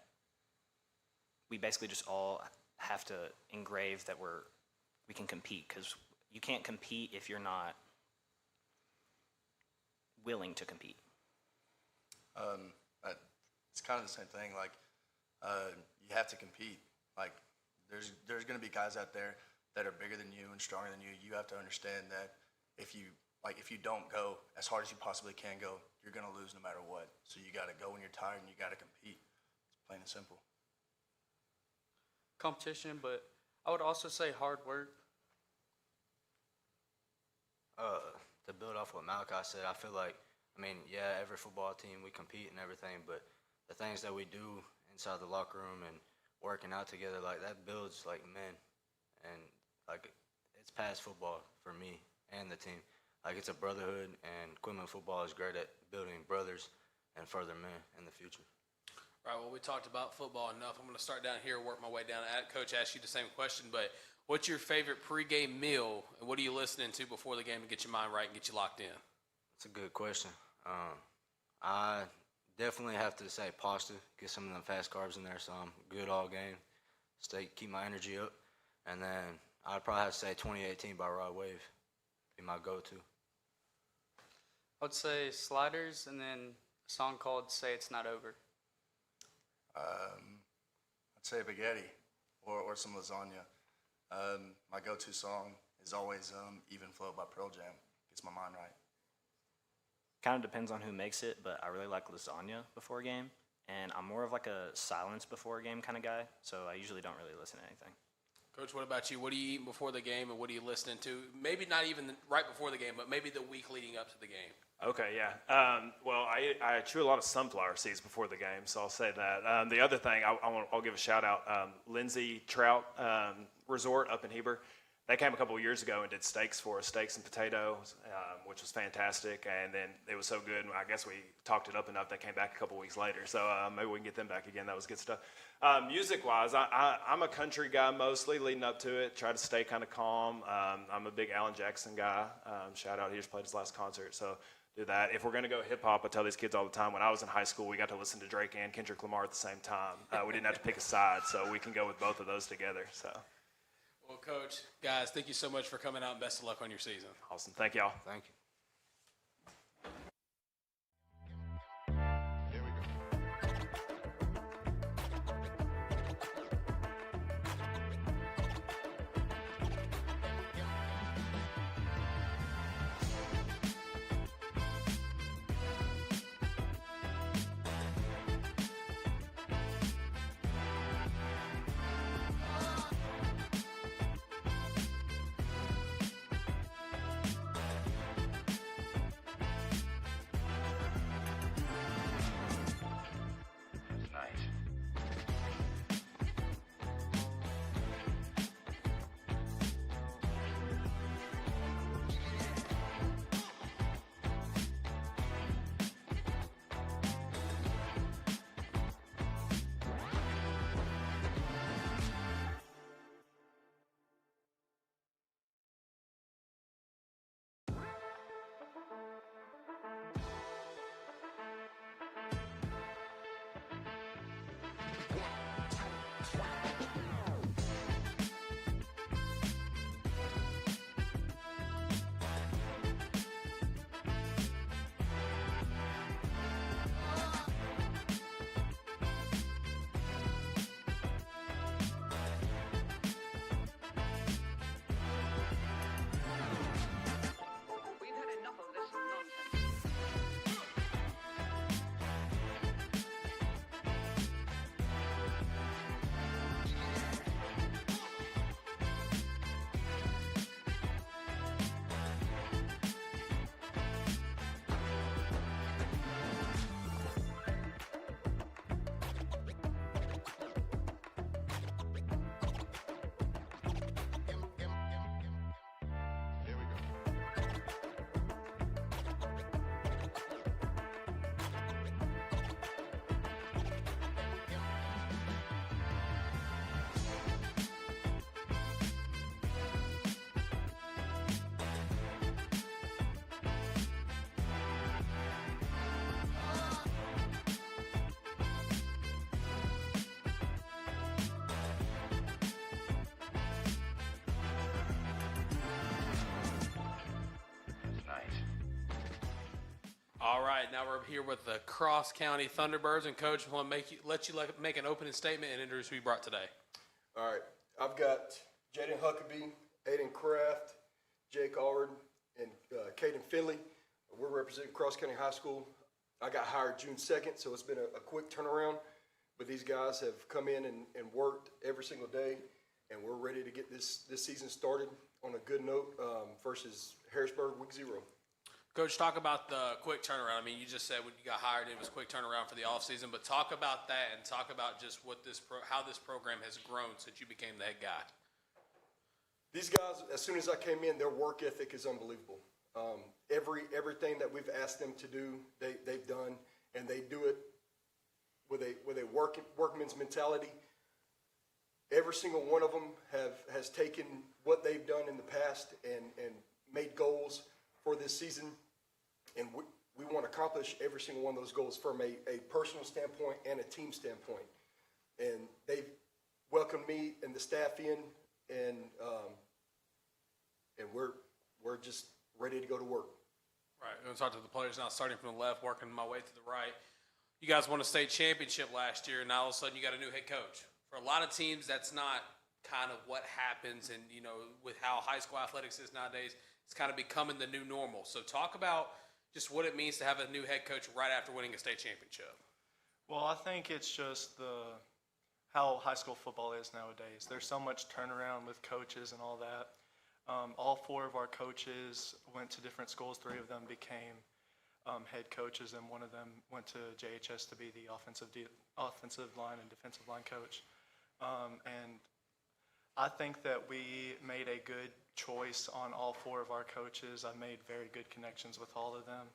we basically just all have to engrave that we can compete, because you can't compete if you're not willing to compete. It's kind of the same thing. Like, you have to compete. Like, there's going to be guys out there that are bigger than you and stronger than you. You have to understand that if you don't go as hard as you possibly can go, you're going to lose no matter what. So you got to go when you're tired, and you got to compete. It's plain and simple. Competition, but I would also say hard work. To build off what Malachi said, I feel like, every football team, we compete and everything, but the things that we do inside the locker room and working out together, like, that builds, like, men. And, like, it's past football for me and the team. Like, it's a brotherhood, and Quitman football is great at building brothers and further men in the future. Right, well, we talked about football enough. I'm going to start down here, work my way down. Coach asked you the same question, but what's your favorite pregame meal, and what are you listening to before the game to get your mind right and get you locked in? That's a good question. I definitely have to say pasta, get some of them fast carbs in there so I'm good all game, keep my energy up. And then I'd probably have to say 2018 by Rod Wave, be my go-to. I would say Sliders, and then a song called Say It's Not Over. I'd say spaghetti or some lasagna. My go-to song is always Even Flow by Pearl Jam. Gets my mind right. Kind of depends on who makes it, but I really like lasagna before a game, and I'm more of like a silence before a game kind of guy, so I usually don't really listen to anything. Coach, what about you? What are you eating before the game, and what are you listening to? Maybe not even right before the game, but maybe the week leading up to the game. Okay, yeah. Well, I chew a lot of sunflower seeds before the game, so I'll say that. The other thing, I'll give a shout out. Lindsay Trout Resort up in Heber. They came a couple of years ago and did steaks for us, steaks and potatoes, which was fantastic. And then it was so good, I guess we talked it up enough. They came back a couple of weeks later, so maybe we can get them back again. That was good stuff. Music-wise, I'm a country guy mostly leading up to it. Try to stay kind of calm. I'm a big Alan Jackson guy. Shout out, he just played his last concert. So do that. If we're going to go hip hop, I tell these kids all the time, when I was in high school, we got to listen to Drake and Kendrick Lamar at the same time. We didn't have to pick a side, so we can go with both of those together. So, Well, Coach, guys, thank you so much for coming out, and best of luck on your season. awesome. Thank y'all. Thank you. All right, now we're here with the Cross County Thunderbirds, and Coach, I want to let you make an opening statement and introduce who you brought today. All right, I've got Jaden Huckabee, Aiden Kraft, Jake Allard, and Caden Finley. We're representing Cross County High School. I got hired June 2nd, so it's been a quick turnaround, but these guys have come in and worked every single day, and we're ready to get this season started on a good note versus Harrisburg week 0. Coach, talk about the quick turnaround. I mean, you just said when you got hired, it was a quick turnaround for the offseason, but talk about that and talk about just what how this program has grown since you became the head guy. These guys, as soon as I came in, their work ethic is unbelievable. Everything that we've asked them to do, they've done, and they do it with a workman's mentality. Every single one of them has taken what they've done in the past and made goals for this season, and we want to accomplish every single one of those goals from a personal standpoint and a team standpoint. And they've welcomed me and the staff in, and we're just ready to go to work. Right, I'm going to talk to the players now, starting from the left, working my way to the right. You guys won a state championship last year, and now all of a sudden you got a new head coach. For a lot of teams, that's not kind of what happens, and with how high school athletics is nowadays, it's kind of becoming the new normal. So talk about just what it means to have a new head coach right after winning a state championship. Well, I think it's just how high school football is nowadays. There's so much turnaround with coaches and all that. All 4 of our coaches went to different schools. 3 of them became head coaches, and one of them went to JHS to be the offensive line and defensive line coach. And I think that we made a good choice on all 4 of our coaches. I made very good connections with all of them.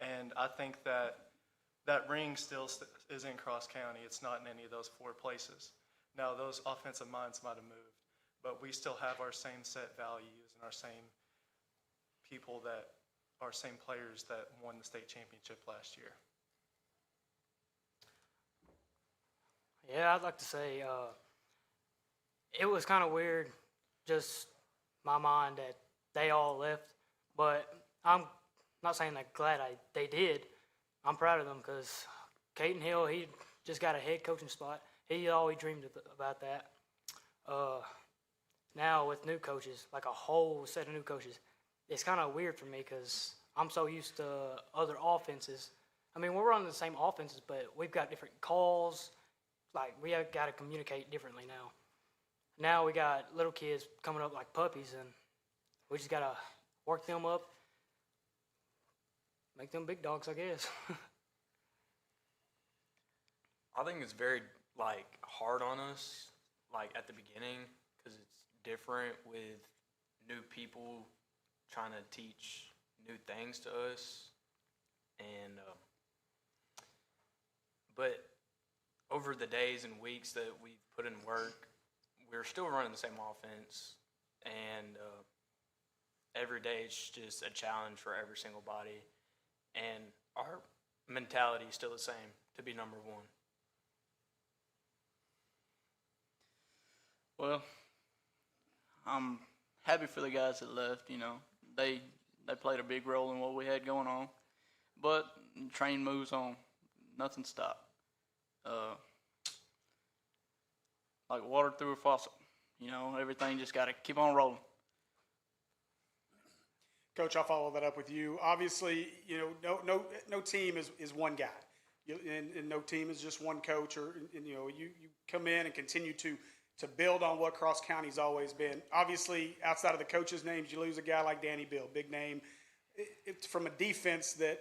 And I think that ring still is in Cross County. It's not in any of those 4 places. Now, those offensive minds might have moved, but we still have our same set values and our same people that our same players that won the state championship last year. Yeah, I'd like to say it was kind of weird, just my mind that they all left. But I'm not saying that glad they did. I'm proud of them because Caden Hill, he just got a head coaching spot. He always dreamed about that. Now with new coaches, like a whole set of new coaches, it's kind of weird for me because I'm so used to other offenses. I mean, we're running the same offenses, but we've got different calls. Like, we have got to communicate differently now. Now we got little kids coming up like puppies, and we just got to work them up, make them big dogs, I guess. I think it's very, like, hard on us, like, at the beginning, because it's different with new people trying to teach new things to us. And, but over the days and weeks that we've put in work, we're still running the same offense. And every day it's just a challenge for every single body. And our mentality is still the same, to be number one. Well, I'm happy for the guys that left. You know, they played a big role in what we had going on. But the train moves on. Nothing stopped. Like water through a faucet. You know, everything just got to keep on rolling. Coach, I'll follow that up with you. Obviously, you know, no team is one guy, and no team is just one coach. And you know, you come in and continue to build on what Cross County's always been. Obviously, outside of the coaches' names, you lose a guy like Danny Bill, big name. It's from a defense that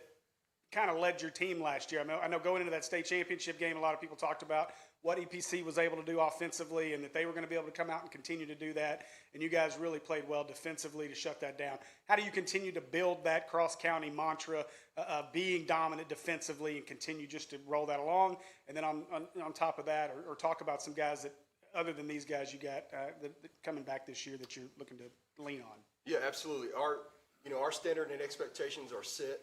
kind of led your team last year. I know going into that state championship game, a lot of people talked about what EPC was able to do offensively and that they were going to be able to come out and continue to do that. And you guys really played well defensively to shut that down. How do you continue to build that Cross County mantra of being dominant defensively and continue just to roll that along? And then on top of that, or talk about some guys that, other than these guys you got that coming back this year that you're looking to lean on? Yeah, absolutely. Our standard and expectations are set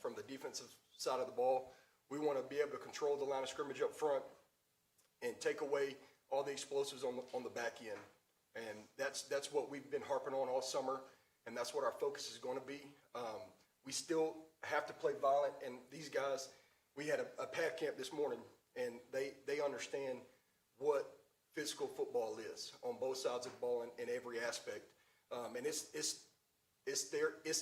from the defensive side of the ball. We want to be able to control the line of scrimmage up front and take away all the explosives on the back end. And that's what we've been harping on all summer, and that's what our focus is going to be. We still have to play violent, and these guys, we had a pad camp this morning, and they understand what physical football is on both sides of the ball in every aspect. And it's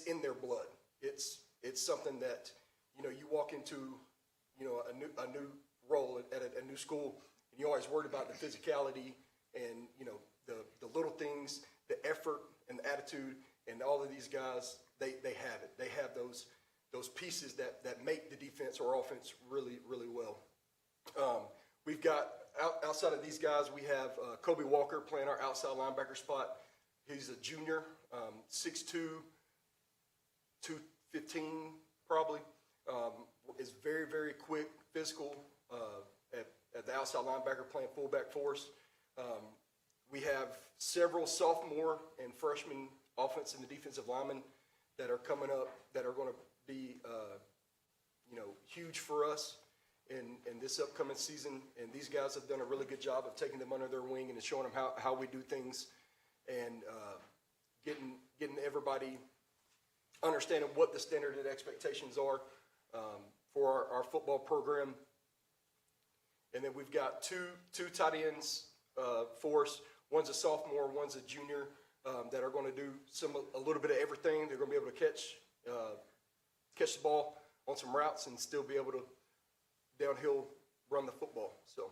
in their blood. It's something that, you know, you walk into, you know, a new role at a new school, and you're always worried about the physicality and, you know, the little things, the effort and the attitude, and all of these guys, they have it. They have those pieces that make the defense or offense really, really well. We've got, outside of these guys, we have Kobe Walker playing our outside linebacker spot. He's a junior, 6'2", 215 probably. Is very, very quick, physical at the outside linebacker playing fullback for us. We have several sophomore and freshman offensive and defensive linemen that are coming up that are going to be, you know, huge for us in this upcoming season. And these guys have done a really good job of taking them under their wing and showing them how we do things and getting everybody understanding what the standard and expectations are for our football program. And then we've got two tight ends for us. One's a sophomore, one's a junior, that are going to do a little bit of everything. They're going to be able to catch the ball on some routes and still be able to downhill run the football. So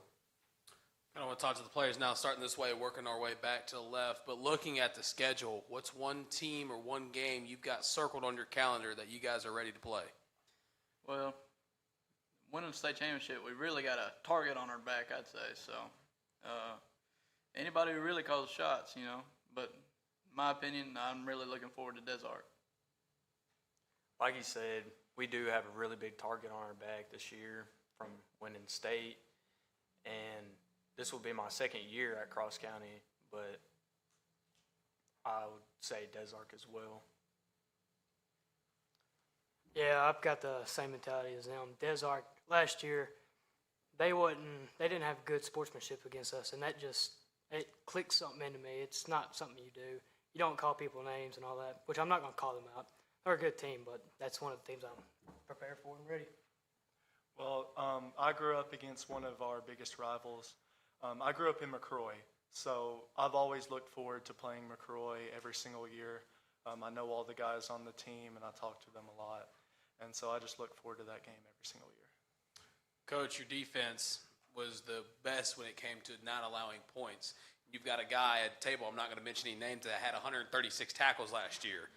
I don't want to talk to the players now, starting this way, working our way back to the left. But looking at the schedule, what's one team or one game you've got circled on your calendar that you guys are ready to play? Well, winning the state championship, we really got a target on our back, I'd say. So anybody who really calls shots, you know. But in my opinion, I'm really looking forward to Desart. Like you said, we do have a really big target on our back this year from winning state. And this will be my second year at Cross County, but I would say Desart as well. Yeah, I've got the same mentality as them. Desart last year, they didn't have good sportsmanship against us, and it clicked something into me. It's not something you do. You don't call people names and all that, which I'm not going to call them out. They're a good team, but that's one of the teams I'm prepared for and ready. Well, I grew up against one of our biggest rivals. I grew up in McCroy, so I've always looked forward to playing McCroy every single year. I know all the guys on the team, and I talk to them a lot. And so I just look forward to that game every single year. Coach, your defense was the best when it came to not allowing points. You've got a guy at the table, I'm not going to mention any names, that had 136 tackles last year.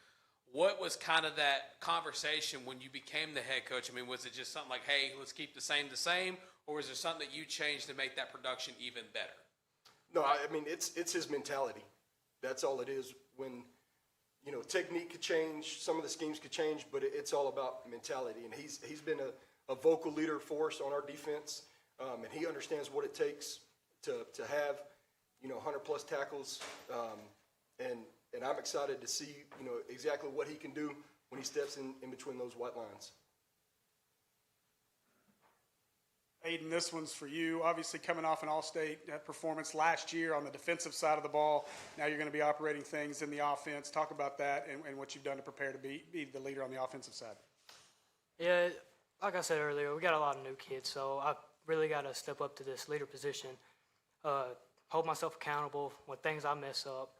What was kind of that conversation when you became the head coach? I mean, was it just something like, hey, let's keep the same, or was there something that you changed to make that production even better? No, I mean, it's his mentality. That's all it is. When, technique could change, some of the schemes could change, but it's all about mentality. And he's been a vocal leader for us on our defense, and he understands what it takes to have, 100-plus tackles. And I'm excited to see, exactly what he can do when he steps in between those white lines. Aiden, this one's for you. Obviously, coming off an All-State performance last year on the defensive side of the ball, now you're going to be operating things in the offense. Talk about that and what you've done to prepare to be the leader on the offensive side. Yeah, like I said earlier, we got a lot of new kids, so I really got to step up to this leader position, hold myself accountable when things I mess up,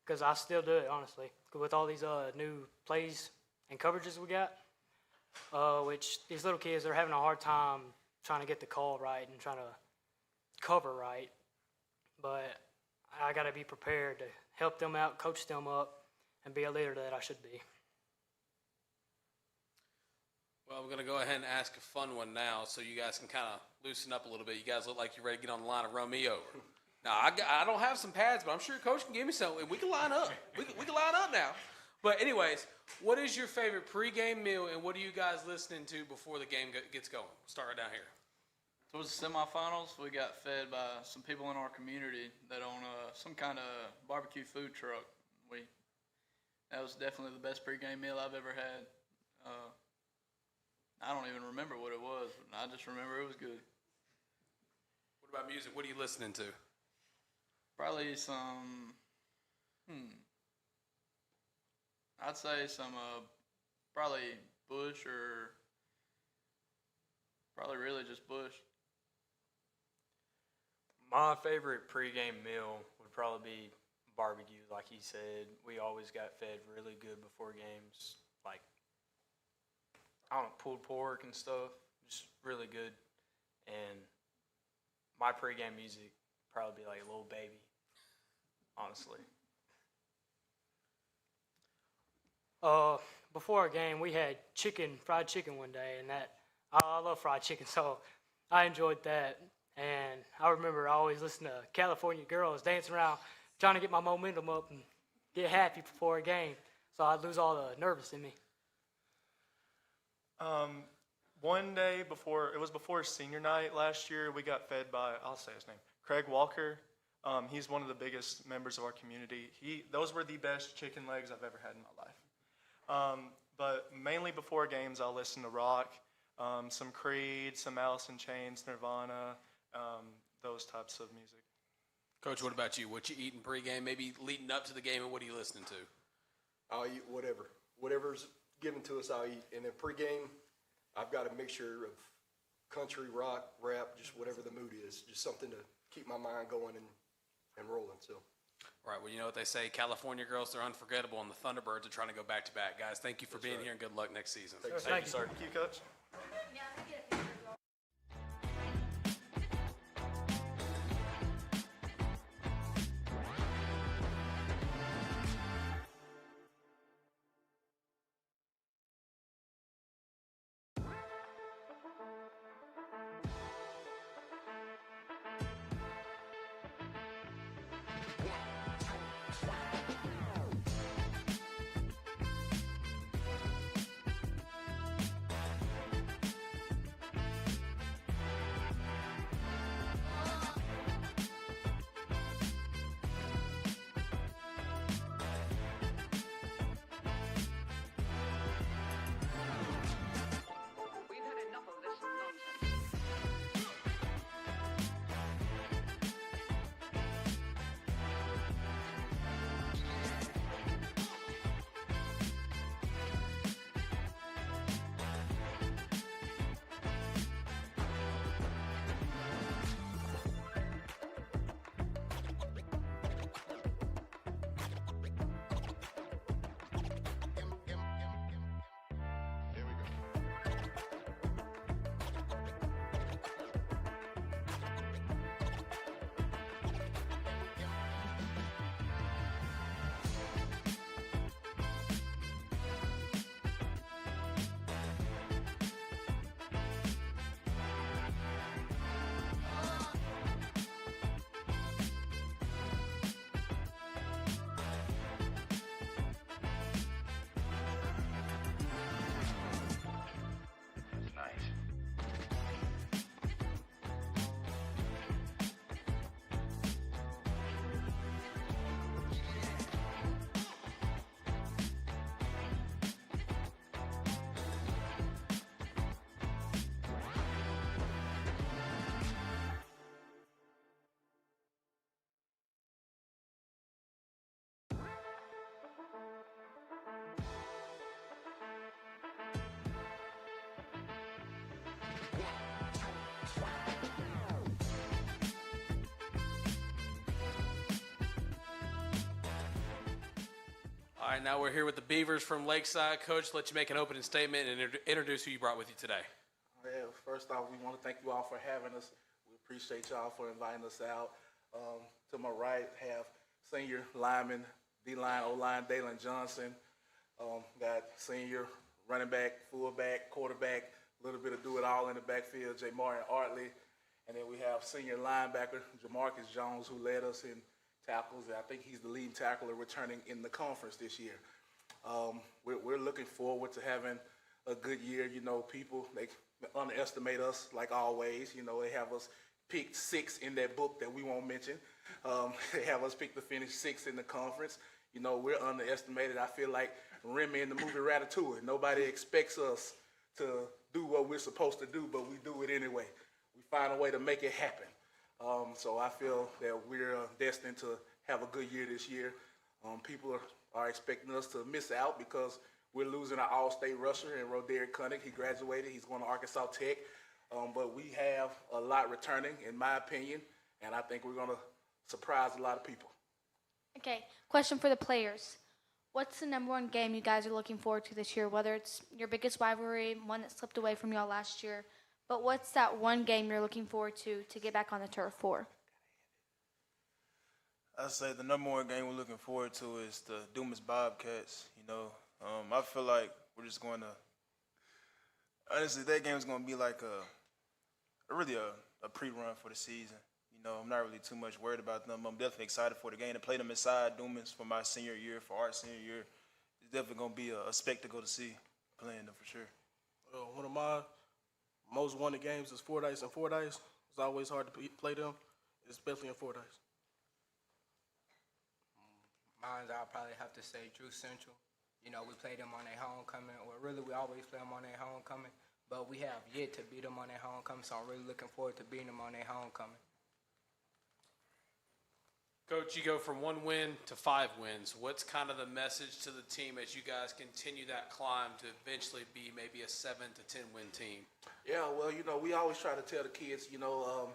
because I still do it, honestly. With all these new plays and coverages we got, which these little kids, they're having a hard time trying to get the call right and trying to cover right. But I got to be prepared to help them out, coach them up, and be a leader that I should be. Well, we're going to go ahead and ask a fun one now so you guys can kind of loosen up a little bit. You guys look like you're ready to get on the line and run me over. Now, I don't have some pads, but I'm sure Coach can give me some, and we can line up. We can line up now. But anyways, what is your favorite pregame meal, and what are you guys listening to before the game gets going? We'll start right down here. Towards the semifinals, we got fed by some people in our community that own some kind of barbecue food truck. That was definitely the best pregame meal I've ever had. I don't even remember what it was, but I just remember it was good. What about music? What are you listening to? Probably some, I'd say some, probably Bush or probably really just Bush. My favorite pregame meal would probably be barbecue, like he said. We always got fed really good before games, like, I don't know, pulled pork and stuff, just really good. And my pregame music probably be like Lil Baby, honestly. Before a game, we had fried chicken one day, and I love fried chicken, so I enjoyed that. And I remember I always listened to California Girls dancing around, trying to get my momentum up and get happy before a game, so I'd lose all the nervous in me. One day before senior night last year, we got fed by, I'll say his name, Craig Walker. He's one of the biggest members of our community. Those were the best chicken legs I've ever had in my life. But mainly before games, I'll listen to rock, some Creed, some Alice in Chains, Nirvana, those types of music. Coach, what about you? What you eating pregame? Maybe leading up to the game, and what are you listening to? I'll eat whatever. Whatever's given to us, I'll eat. And then pregame, I've got a mixture of country, rock, rap, just whatever the mood is. Just something to keep my mind going and rolling. So. All right, well, you know what they say, California Girls, they're unforgettable, and the Thunderbirds are trying to go back-to-back. Guys, thank you for being here, and good luck next season. Thank you, sir. Thank you, Coach. right, now we're here with the Beavers from Lakeside. Coach, let you make an opening statement and introduce who you brought with you today. Yeah, first off, we want to thank you all for having us. We appreciate y'all for inviting us out. To my right, have senior lineman, D-line, O-line, Dalen Johnson. Got senior running back, fullback, quarterback, a little bit of do-it-all in the backfield, J. Martin Artley. And then we have senior linebacker, Jamarcus Jones, who led us in tackles. I think he's the leading tackler returning in the conference this year. We're looking forward to having a good year. You know, people, they underestimate us like always. You know, they have us picked 6 in that book that we won't mention. They have us picked to finish 6 in the conference. You know, we're underestimated. I feel like Remy in the movie Ratatouille. Nobody expects us to do what we're supposed to do, but we do it anyway. We find a way to make it happen. So I feel that we're destined to have a good year this year. People are expecting us to miss out because we're losing our all-state rusher in Roderick Cunnick. He graduated. He's going to Arkansas Tech. But we have a lot returning, in my opinion, and I think we're going to surprise a lot of people. Okay, question for the players. What's the number one game you guys are looking forward to this year? Whether it's your biggest rivalry, one that slipped away from y'all last year, but what's that one game you're looking forward to get back on the turf for? I'd say the number one game we're looking forward to is the Dumas Bobcats. You know, I feel like we're just going to, honestly, that game is going to be like a pre-run for the season. You know, I'm not really too much worried about them. I'm definitely excited for the game to play them inside Dumas for my senior year, for our senior year. It's definitely going to be a spectacle to see playing them for sure. One of my most wanted games is Fordyce and Fordyce. It's always hard to play them, especially in Fordyce. Mine, I'll probably have to say Drew Central. You know, we play them on their homecoming, or really we always play them on their homecoming, but we have yet to beat them on their homecoming, so I'm really looking forward to beating them on their homecoming. Coach, you go from 1 win to 5 wins. What's kind of the message to the team as you guys continue that climb to eventually be maybe a 7 to 10 win team? Yeah, well, you know, we always try to tell the kids, you know,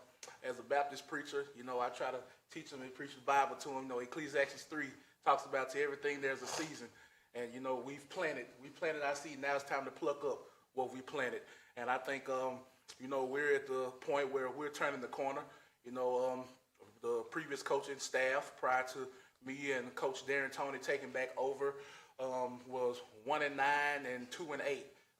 as a Baptist preacher, you know, I try to teach them and preach the Bible to them. You know, Ecclesiastes 3 talks about to everything there's a season. And, you know, we planted our seed. Now it's time to pluck up what we planted. And I think, you know, we're at the point where we're turning the corner. You know, the previous coaching staff prior to me and Coach Darren Toney taking back over was 1-9 and 2-8.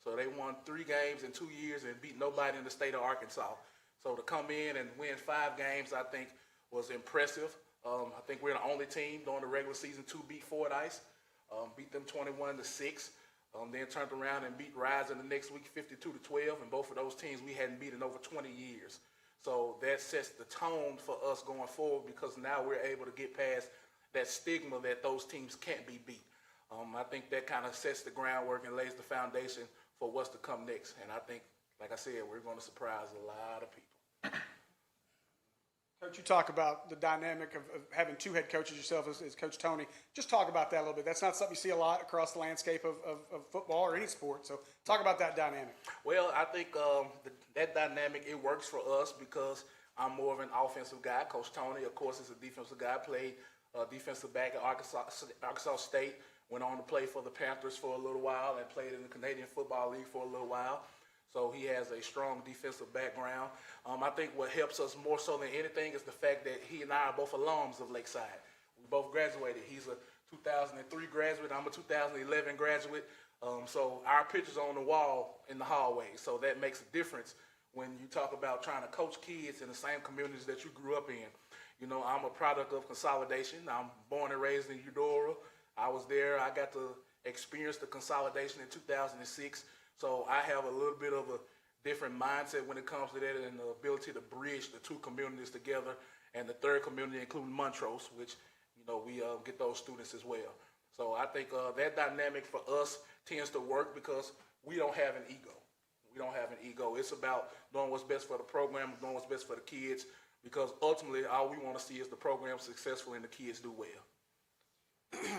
So they won 3 games in 2 years and beat nobody in the state of Arkansas. So to come in and win 5 games, I think, was impressive. I think we're the only team during the regular season to beat Fordyce, beat them 21-6. Then turned around and beat Rise in the next week 52-12. And both of those teams we hadn't beaten over 20 years. So that sets the tone for us going forward because now we're able to get past that stigma that those teams can't be beat. I think that kind of sets the groundwork and lays the foundation for what's to come next. And I think, like I said, we're going to surprise a lot of people. Coach, you talk about the dynamic of having 2 head coaches yourself as Coach Toney. Just talk about that a little bit. That's not something you see a lot across the landscape of football or any sport. So talk about that dynamic. Well, I think that dynamic, it works for us because I'm more of an offensive guy. Coach Toney, of course, is a defensive guy. Played defensive back at Arkansas State. Went on to play for the Panthers for a little while and played in the Canadian Football League for a little while. So he has a strong defensive background. I think what helps us more so than anything is the fact that he and I are both alums of Lakeside. We both graduated. He's a 2003 graduate. I'm a 2011 graduate. So our picture's on the wall in the hallway. So that makes a difference when you talk about trying to coach kids in the same communities that you grew up in. You know, I'm a product of consolidation. I'm born and raised in Eudora. I was there. I got to experience the consolidation in 2006. So I have a little bit of a different mindset when it comes to that and the ability to bridge the 2 communities together and the 3rd community, including Montrose, which, you know, we get those students as well. So I think that dynamic for us tends to work because we don't have an ego. We don't have an ego. It's about doing what's best for the program, doing what's best for the kids, because ultimately all we want to see is the program successful and the kids do well.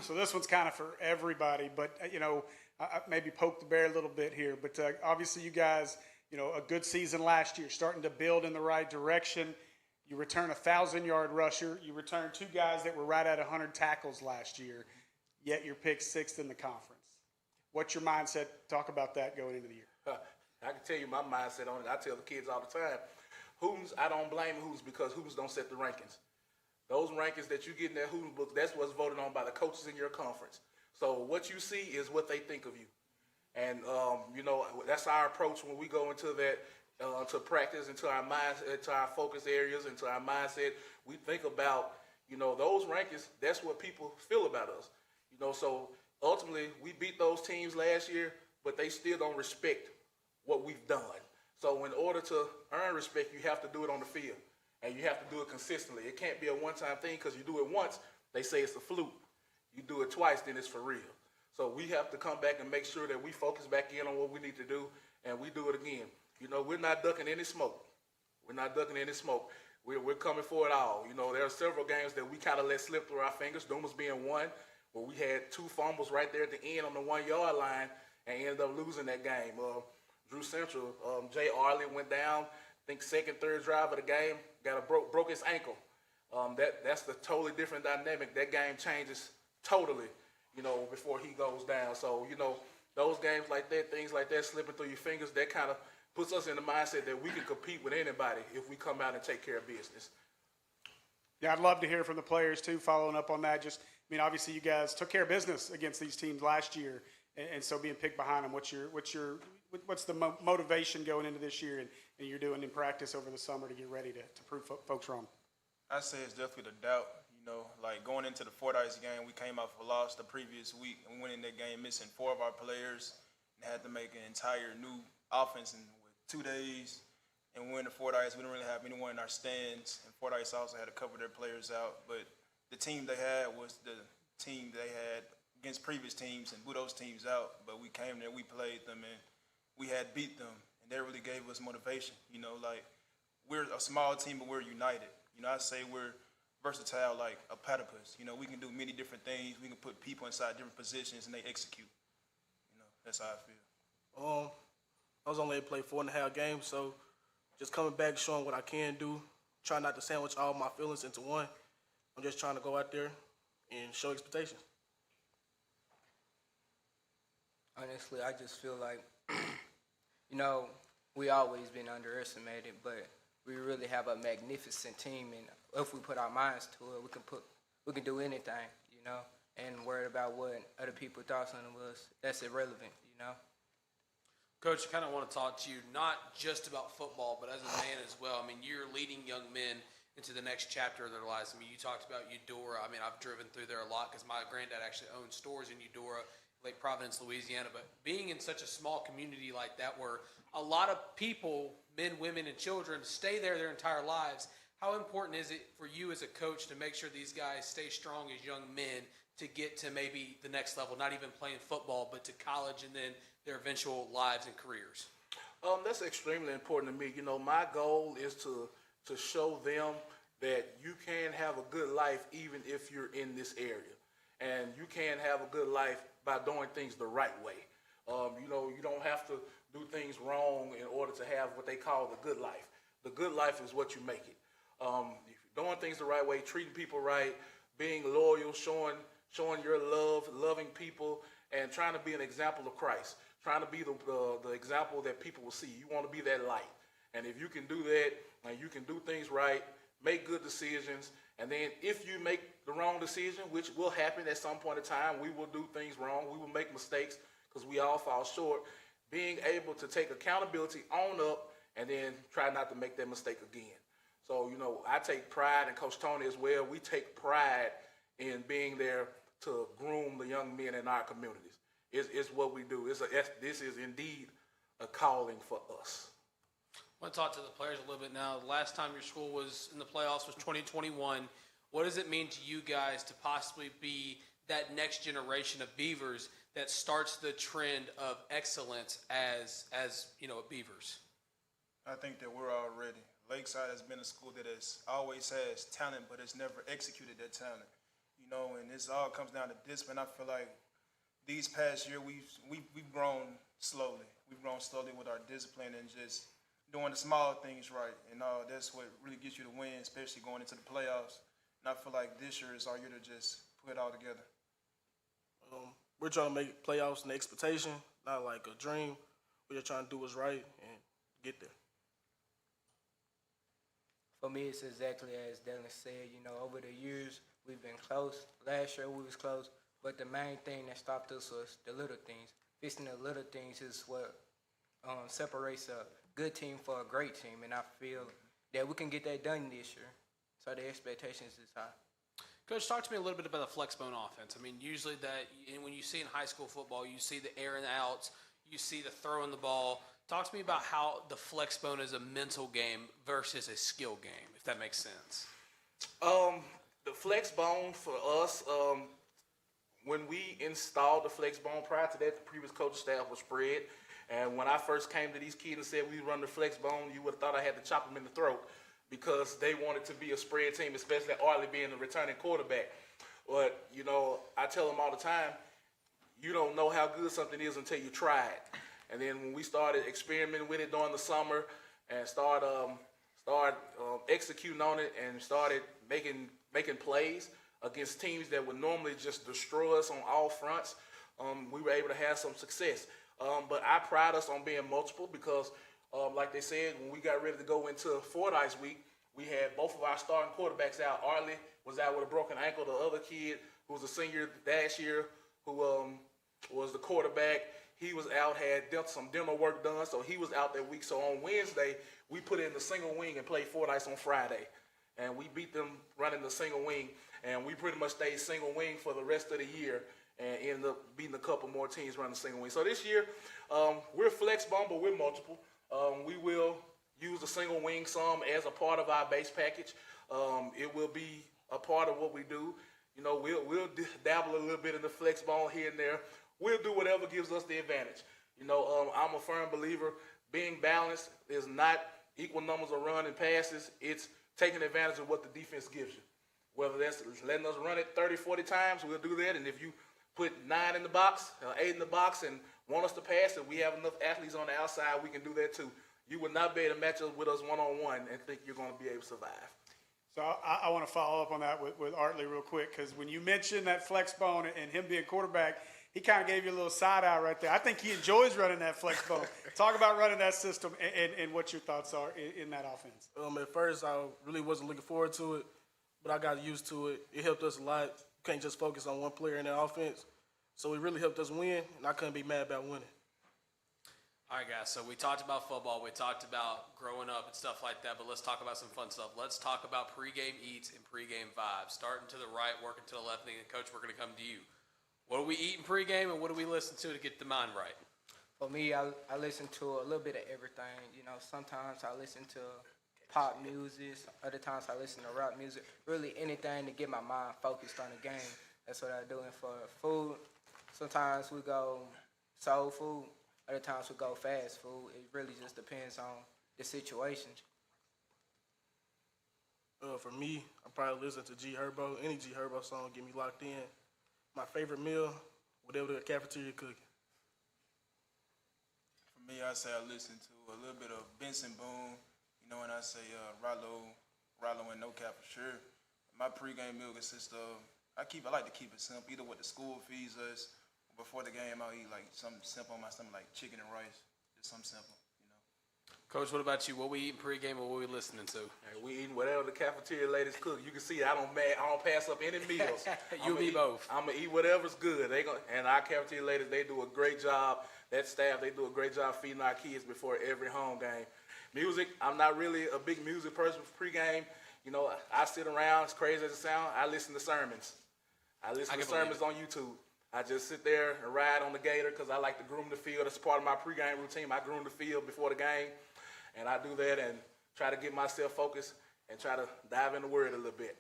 So this one's kind of for everybody, but, you know, I maybe poke the bear a little bit here, but obviously you guys, you know, a good season last year, starting to build in the right direction. You return a 1,000-yard rusher. You return 2 guys that were right at 100 tackles last year. yet you're picked 6th in the conference. What's your mindset? Talk about that going into the year. I can tell you my mindset on it. I tell the kids all the time, Hootens, I don't blame Hootens because Hootens don't set the rankings. Those rankings that you get in that Hootens book, that's what's voted on by the coaches in your conference. So what you see is what they think of you. And, you know, that's our approach when we go into that, to practice, into our minds, into our focus areas, into our mindset. We think about, you know, those rankings, that's what people feel about us. You know, so ultimately we beat those teams last year, but they still don't respect what we've done. So in order to earn respect, you have to do it on the field. And you have to do it consistently. It can't be a one-time thing because you do it once, they say it's a fluke. You do it twice, then it's for real. So we have to come back and make sure that we focus back in on what we need to do, and we do it again. You know, we're not ducking any smoke. We're not ducking any smoke. We're coming for it all. You know, there are several games that we kind of let slip through our fingers, Dumas being one, where we had 2 fumbles right there at the end on the 1-yard line and ended up losing that game. Drew Central, Jay Arley went down, I think second, third drive of the game, broke his ankle. That's the totally different dynamic. That game changes totally, you know, before he goes down. So, you know, those games like that, things like that slipping through your fingers, that kind of puts us in the mindset that we can compete with anybody if we come out and take care of business. Yeah, I'd love to hear from the players too, following up on that. Just, I mean, obviously you guys took care of business against these teams last year, and so being picked behind them, what's the motivation going into this year and you're doing in practice over the summer to get ready to prove folks wrong? I say it's definitely the doubt. You know, like going into the Fordyce game, we came off a loss the previous week and we went in that game missing 4 of our players and had to make an entire new offense in 2 days. And we went to Fordyce, we didn't really have anyone in our stands, and Fordyce also had to cover their players out. But the team they had was the team they had against previous teams and blew those teams out. But we came there, we played them, and we had beat them, and that really gave us motivation. You know, like, we're a small team, but we're united. You know, I say we're versatile like a platypus. You know, we can do many different things. We can put people inside different positions, and they execute. You know, that's how I feel. I was only able to play 4.5 games, so just coming back, showing what I can do, trying not to sandwich all my feelings into one. I'm just trying to go out there and show expectations. Honestly, I just feel like, you know, we always been underestimated, but we really have a magnificent team, and if we put our minds to it, we can do anything, you know. And worried about what other people thoughts on us, that's irrelevant, you know. Coach, I kind of want to talk to you not just about football, but as a man as well. I mean, you're leading young men into the next chapter of their lives. I mean, you talked about Eudora. I mean, I've driven through there a lot because my granddad actually owned stores in Eudora, Lake Providence, Louisiana. But being in such a small community like that where a lot of people, men, women, and children, stay there their entire lives, how important is it for you as a coach to make sure these guys stay strong as young men to get to maybe the next level, not even playing football, but to college and then their eventual lives and careers? That's extremely important to me. You know, my goal is to show them that you can have a good life even if you're in this area. And you can have a good life by doing things the right way. You know, you don't have to do things wrong in order to have what they call the good life. The good life is what you make it. If you're doing things the right way, treating people right, being loyal, showing your love, loving people, and trying to be an example of Christ, trying to be the example that people will see. You want to be that light. And if you can do that, and you can do things right, make good decisions, and then if you make the wrong decision, which will happen at some point in time, we will do things wrong, we will make mistakes, because we all fall short, being able to take accountability, own up, and then try not to make that mistake again. So, you know, I take pride, and Coach Tony as well, we take pride in being there to groom the young men in our communities. It's what we do. This is indeed a calling for us. I want to talk to the players a little bit now. The last time your school was in the playoffs was 2021. What does it mean to you guys to possibly be that next generation of Beavers that starts the trend of excellence as you know, at Beavers? I think that we're all ready. Lakeside has been a school that always has talent, but has never executed that talent. You know, and this all comes down to discipline. I feel like these past year we've grown slowly. We've grown slowly with our discipline and just doing the small things right. And that's what really gets you the win, especially going into the playoffs. And I feel like this year is our year to just put it all together. We're trying to make playoffs an expectation, not like a dream. We're just trying to do what's right and get there. For me, it's exactly as Dylan said. You know, over the years, we've been close. Last year, we was close. But the main thing that stopped us was the little things. Fixing the little things is what separates a good team for a great team. And I feel that we can get that done this year. So the expectations is high. Coach, talk to me a little bit about the flex bone offense. I mean, usually when you see in high school football, you see the air and outs, you see the throwing the ball. Talk to me about how the flex bone is a mental game versus a skill game, if that makes sense. The flex bone for us, when we installed the flex bone, prior to that, the previous coaching staff was spread. And when I first came to these kids and said we run the flex bone, you would have thought I had to chop them in the throat because they wanted to be a spread team, especially Arlie being the returning quarterback. But, you know, I tell them all the time, you don't know how good something is until you try it. And then when we started experimenting with it during the summer and started executing on it and started making plays against teams that would normally just destroy us on all fronts, we were able to have some success. But I pride us on being multiple because, like they said, when we got ready to go into Fordyce week, we had both of our starting quarterbacks out. Arlie was out with a broken ankle. The other kid, who was a senior last year, who was the quarterback, he was out, had some demo work done, so he was out that week. So on Wednesday, we put in the single wing and played Fordyce on Friday. And we beat them running the single wing. And we pretty much stayed single wing for the rest of the year and ended up beating a couple more teams running the single wing. So this year, we're flex bone, but we're multiple. We will use the single wing some as a part of our base package. It will be a part of what we do. You know, we'll dabble a little bit in the flex bone here and there. We'll do whatever gives us the advantage. You know, I'm a firm believer being balanced is not equal numbers of run and passes. It's taking advantage of what the defense gives you. Whether that's letting us run it 30, 40 times, we'll do that. And if you put 9 in the box, 8 in the box, and want us to pass, and we have enough athletes on the outside, we can do that too. You would not be able to match up with us one-on-one and think you're going to be able to survive. So I want to follow up on that with Artley real quick, because when you mentioned that flex bone and him being quarterback, he kind of gave you a little side eye right there. I think he enjoys running that flex bone. Talk about running that system and what your thoughts are in that offense. At first, I really wasn't looking forward to it, but I got used to it. It helped us a lot. You can't just focus on one player in that offense. So it really helped us win, and I couldn't be mad about winning. All right, guys, so we talked about football. We talked about growing up and stuff like that, but let's talk about some fun stuff. Let's talk about pregame eats and pregame vibes. Starting to the right, working to the left, and Coach, we're going to come to you. What do we eat in pregame, and what do we listen to get the mind right? For me, I listen to a little bit of everything. You know, sometimes I listen to pop music. Other times I listen to rap music. Really anything to get my mind focused on the game. That's what I do. And for food, sometimes we go soul food. Other times we go fast food. It really just depends on the situation. For me, I probably listen to G Herbo. Any G Herbo song get me locked in. My favorite meal, whatever the cafeteria cooking. For me, I say I listen to a little bit of Benson Boone. You know, when I say Rollo and No Cap for sure. My pregame meal consists of, I like to keep it simple. Either what the school feeds us, or before the game I'll eat like something simple on my stomach, like chicken and rice. Just something simple. Coach, what about you? What we eating pregame and what we listening to? Hey, we eating whatever the cafeteria ladies cook. You can see I don't pass up any meals. You and me both. I'm gonna eat whatever's good. And our cafeteria ladies, they do a great job. That staff, they do a great job feeding our kids before every home game. Music, I'm not really a big music person for pregame. You know, I sit around, as crazy as it sounds, I listen to sermons. I listen to sermons on YouTube. I just sit there and ride on the gator because I like to groom the field. That's part of my pregame routine. I groom the field before the game. And I do that and try to get myself focused and try to dive in the word a little bit.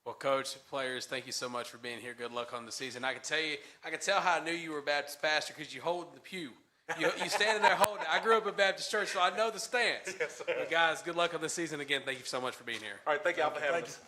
Well, Coach, players, thank you so much for being here. Good luck on the season. I can tell how I knew you were a Baptist pastor because you hold the pew. You standing there holding it. I grew up in Baptist church, so I know the stance. Yes, sir. But guys, good luck on the season. Again, thank you so much for being here. All right, thank y'all for having us.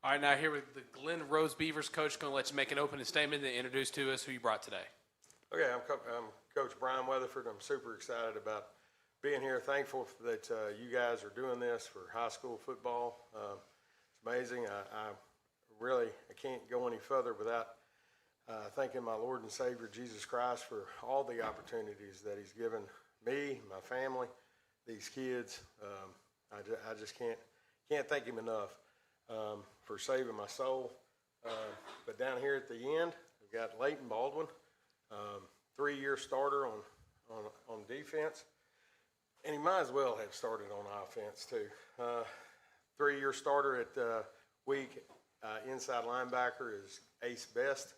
All right, now here with the Glen Rose Beavers coach, going to let you make an opening statement and introduce to us who you brought today. Okay, I'm Coach Brian Weatherford. I'm super excited about being here. Thankful that you guys are doing this for high school football. It's amazing. I can't go any further without thanking my Lord and Savior Jesus Christ for all the opportunities that He's given me, my family, these kids. I just can't thank Him enough for saving my soul. But down here at the end, we've got Leighton Baldwin, 3-year starter on defense, and he might as well have started on offense too. 3-year starter at weak inside linebacker is Ace Best.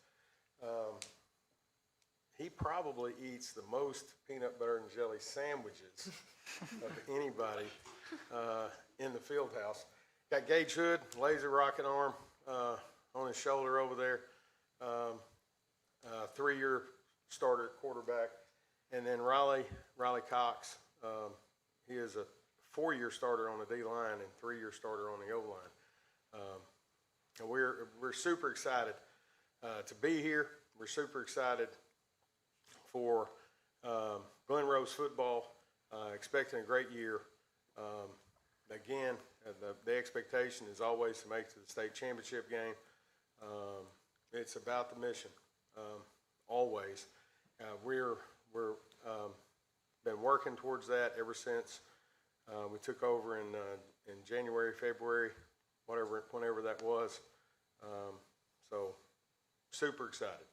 He probably eats the most peanut butter and jelly sandwiches of anybody in the field house. Got Gage Hood, laser rocket arm on his shoulder over there. 3-year starter at quarterback. And then Riley Cox, he is a 4-year starter on the D-line and 3-year starter on the O-line. And we're super excited to be here. We're super excited for Glen Rose football, expecting a great year. Again, the expectation is always to make it to the state championship game. It's about the mission, always. We're been working towards that ever since we took over in January, February, whenever that was. So, super excited.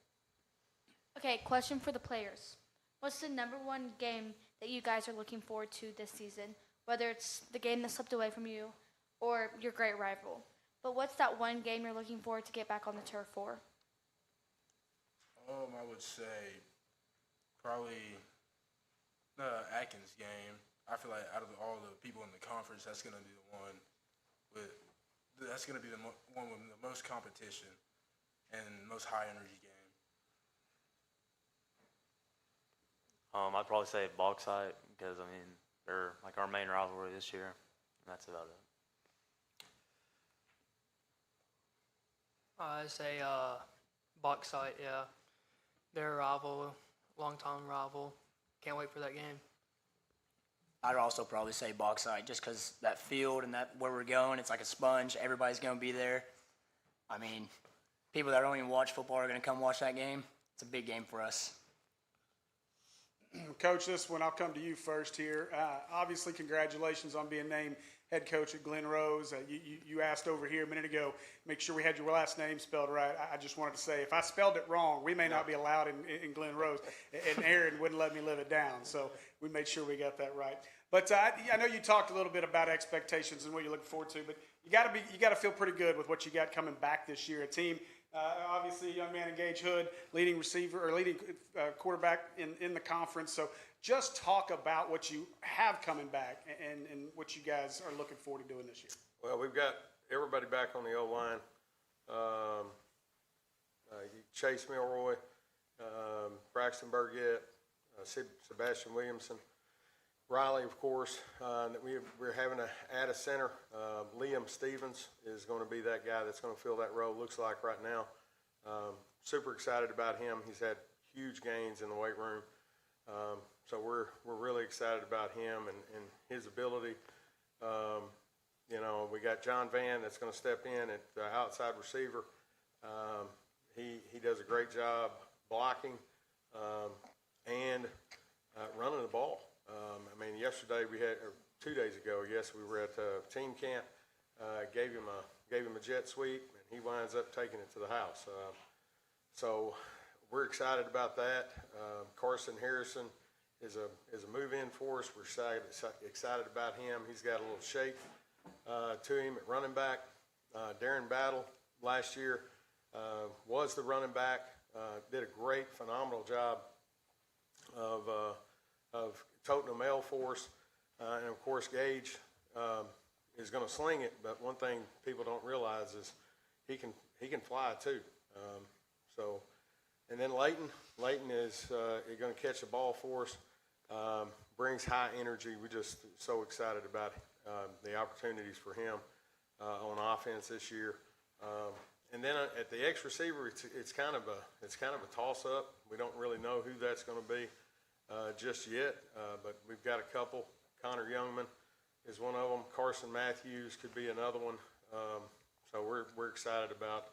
Okay, question for the players. What's the number one game that you guys are looking forward to this season? Whether it's the game that slipped away from you or your great rival. But what's that one game you're looking forward to get back on the turf for? I would say probably the Atkins game. I feel like out of all the people in the conference, that's going to be the one with the one with the most competition and most high energy game. I'd probably say Bauxite because they're like our main rivalry this year. And that's about it. I'd say Bauxite, yeah. They're a rival, long-time rival. Can't wait for that game. I'd also probably say Bauxite just because that field and that where we're going, it's like a sponge. Everybody's going to be there. People that don't even watch football are going to come watch that game. It's a big game for us. Coach, this one, I'll come to you first here. Obviously, congratulations on being named head coach at Glen Rose. You asked over here a minute ago, make sure we had your last name spelled right. I just wanted to say, if I spelled it wrong, we may not be allowed in Glen Rose, and Aaron wouldn't let me live it down. So we made sure we got that right. But I know you talked a little bit about expectations and what you're looking forward to, but you got to feel pretty good with what you got coming back this year. A team, obviously, young man Gage Hood, leading quarterback in the conference. So just talk about what you have coming back and what you guys are looking forward to doing this year. Well, we've got everybody back on the O-line. Chase Milroy, Braxton Burgett, Sebastian Williamson, Riley, of course. We're having to add a center. Liam Stevens is going to be that guy that's going to fill that role, looks like right now. Super excited about him. He's had huge gains in the weight room. So we're really excited about him and his ability. We got John Van that's going to step in at the outside receiver. He does a great job blocking and running the ball. Yesterday or 2 days ago, we were at team camp. Gave him a jet sweep, and he winds up taking it to the house. So we're excited about that. Carson Harrison is a move-in for us. We're excited about him. He's got a little shake to him at running back. Darren Battle last year was the running back. Did a great, phenomenal job of toting a mail for us. And of course, Gage is going to sling it. But one thing people don't realize is he can fly too. And then Leighton is going to catch the ball for us. Brings high energy. We're just so excited about the opportunities for him on offense this year. And then at the X receiver, it's kind of a toss-up. We don't really know who that's going to be just yet, but we've got a couple. Connor Youngman is one of them. Carson Matthews could be another one. So we're excited about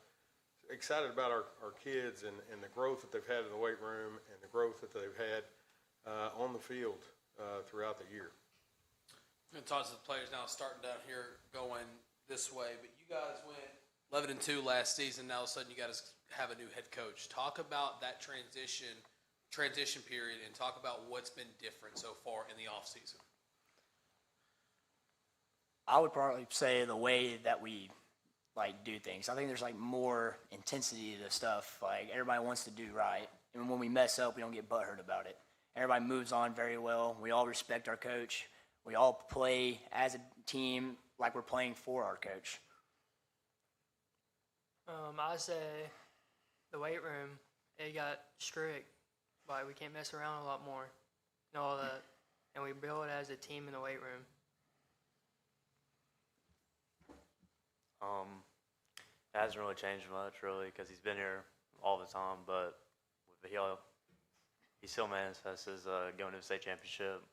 our kids and the growth that they've had in the weight room and the growth that they've had on the field throughout the year. I'm going to talk to the players now, starting down here, going this way. But you guys went 11-2 last season. Now all of a sudden you guys have a new head coach. Talk about that transition period and talk about what's been different so far in the offseason. I would probably say the way that we do things. I think there's more intensity to stuff. Everybody wants to do right, and when we mess up, we don't get butthurt about it. Everybody moves on very well. We all respect our coach. We all play as a team like we're playing for our coach. I say the weight room, it got strict. We can't mess around a lot more and all that. And we build as a team in the weight room. It hasn't really changed much, really, because he's been here all the time. But he still manifests going to the state championship.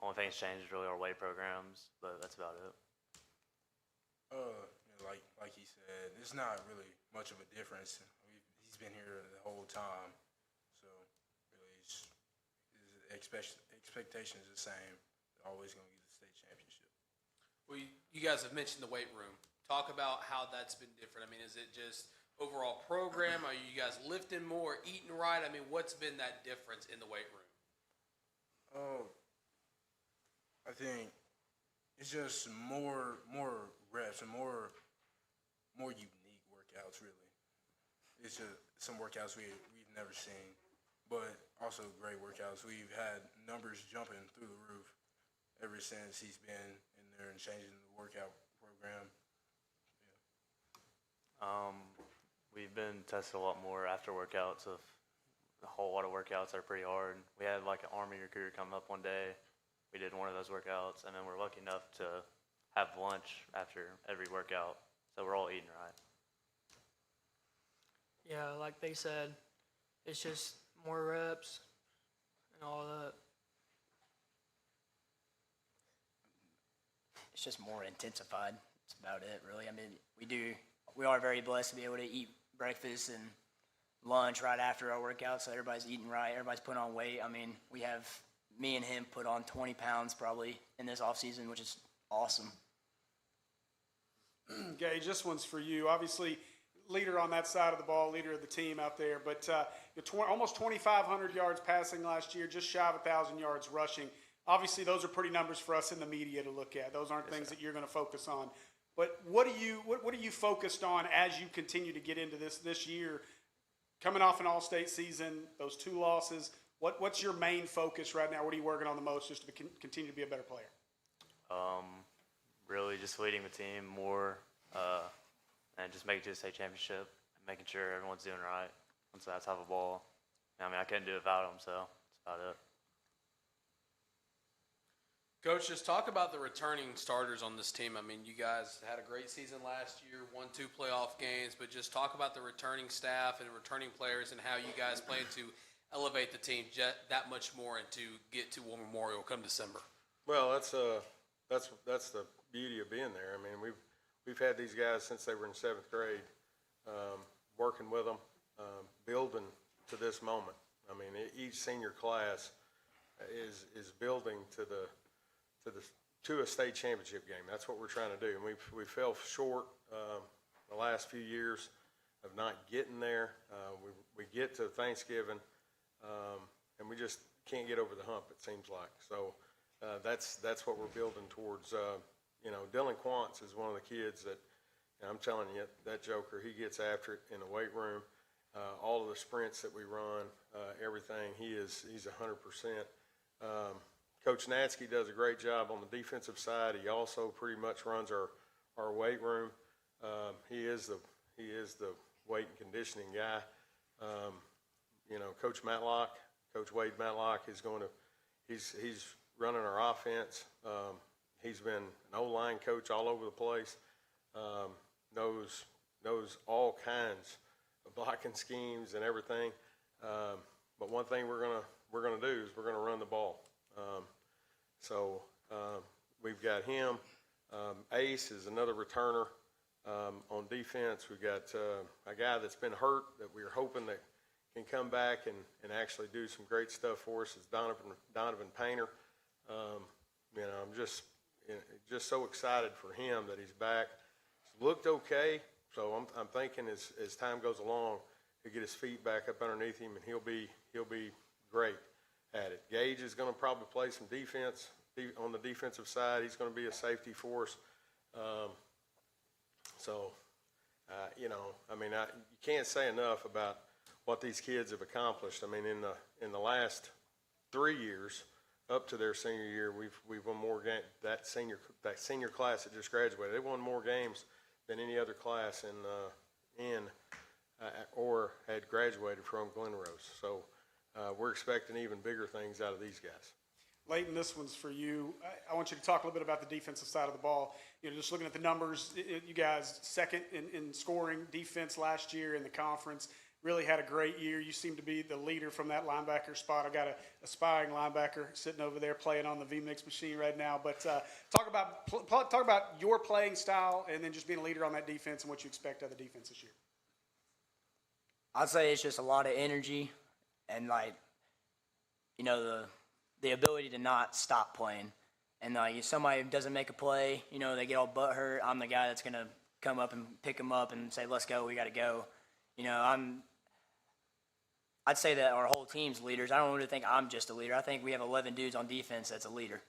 Only thing that's changed is really our weight programs, but that's about it. Like he said, it's not really much of a difference. He's been here the whole time, so really, his expectation is the same. They're always going to get the state championship. Well, you guys have mentioned the weight room. Talk about how that's been different. I mean, is it just overall program? Are you guys lifting more, eating right? I mean, what's been that difference in the weight room? I think it's just more reps and more unique workouts, really. It's just some workouts we've never seen, but also great workouts. We've had numbers jumping through the roof ever since he's been in there and changing the workout program. We've been tested a lot more after workouts of a whole lot of workouts that are pretty hard. We had an Army recruiter come up one day. We did one of those workouts, and then we're lucky enough to have lunch after every workout. So we're all eating right. Yeah, like they said, it's just more reps and all that. It's just more intensified. That's about it, really. I mean, we are very blessed to be able to eat breakfast and lunch right after our workout, so everybody's eating right, everybody's putting on weight. I mean, we have me and him put on 20 pounds probably in this off season, which is awesome. Gage, this one's for you. Obviously, leader on that side of the ball, leader of the team out there, but almost 2,500 yards passing last year, just shy of 1,000 yards rushing. Obviously, those are pretty numbers for us in the media to look at. Those aren't things that you're going to focus on. But what are you focused on as you continue to get into this year, coming off an all-state season, those 2 losses? What's your main focus right now? What are you working on the most just to continue to be a better player? Really just leading the team more and just making it to the state championship and making sure everyone's doing right once that's have a ball. I mean, I couldn't do it without them, so that's about it. Coach, just talk about the returning starters on this team. I mean, you guys had a great season last year, won 2 playoff games, but just talk about the returning staff and returning players and how you guys plan to elevate the team that much more and to get to War Memorial come December. Well, that's the beauty of being there. I mean, we've had these guys since they were in 7th grade, working with them, building to this moment. I mean, each senior class is building to a state championship game. That's what we're trying to do. And we fell short the last few years of not getting there. We get to Thanksgiving, and we just can't get over the hump, it seems like. So that's what we're building towards. Dylan Quantz is one of the kids that, I'm telling you, that joker, he gets after it in the weight room. All of the sprints that we run, everything, he's 100%. Coach Natsky does a great job on the defensive side. He also pretty much runs our weight room. He is the weight and conditioning guy. Coach Matlock, Coach Wade Matlock he's running our offense. He's been an O-line coach all over the place. knows all kinds of blocking schemes and everything. But one thing we're gonna do is we're gonna run the ball. So we've got him. Ace is another returner. On defense, we've got a guy that's been hurt that we're hoping that can come back and actually do some great stuff for us. Is Donovan Painter. I'm just so excited for him that he's back. He's looked okay, so I'm thinking as time goes along, he'll get his feet back up underneath him, and he'll be great at it. Gage is going to probably play some defense on the defensive side. He's going to be a safety for us. You can't say enough about what these kids have accomplished. I mean, in the last 3 years, up to their senior year, we've won more games. That senior class that just graduated, they won more games than any other class or had graduated from Glen Rose. So we're expecting even bigger things out of these guys. Leighton, this one's for you. I want you to talk a little bit about the defensive side of the ball. Just looking at the numbers, you guys second in scoring defense last year in the conference. Really had a great year. You seem to be the leader from that linebacker spot. I got an aspiring linebacker sitting over there playing on the VMix machine right now. But talk about your playing style and then just being a leader on that defense and what you expect out of the defense this year. I'd say it's just a lot of energy and the ability to not stop playing. And if somebody doesn't make a play, they get all butthurt. I'm the guy that's gonna come up and pick them up and say, "Let's go. We got to go." I'd say that our whole team's leaders. I don't really think I'm just a leader. I think we have 11 dudes on defense that's a leader.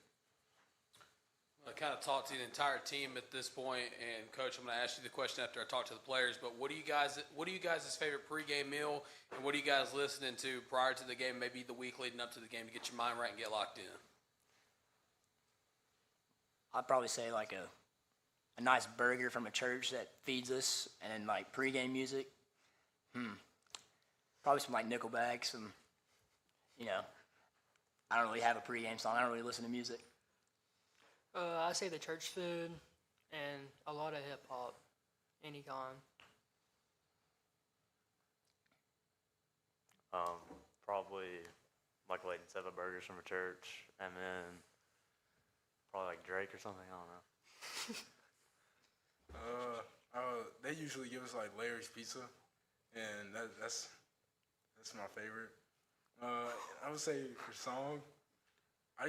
I kind of talked to the entire team at this point, and Coach, I'm going to ask you the question after I talk to the players. But what are you guys' favorite pregame meal, and what are you guys listening to prior to the game, maybe the week leading up to the game, to get your mind right and get locked in? I'd probably say a nice burger from a church that feeds us, and then pregame music. Probably some Nickelback, some. I don't really have a pregame song. I don't really listen to music. I say the church food and a lot of hip hop, any kind. Probably, like Leighton said, the burgers from a church, and then probably Drake or something. I don't know. They usually give us Larry's Pizza, and that's my favorite. I would say for song, I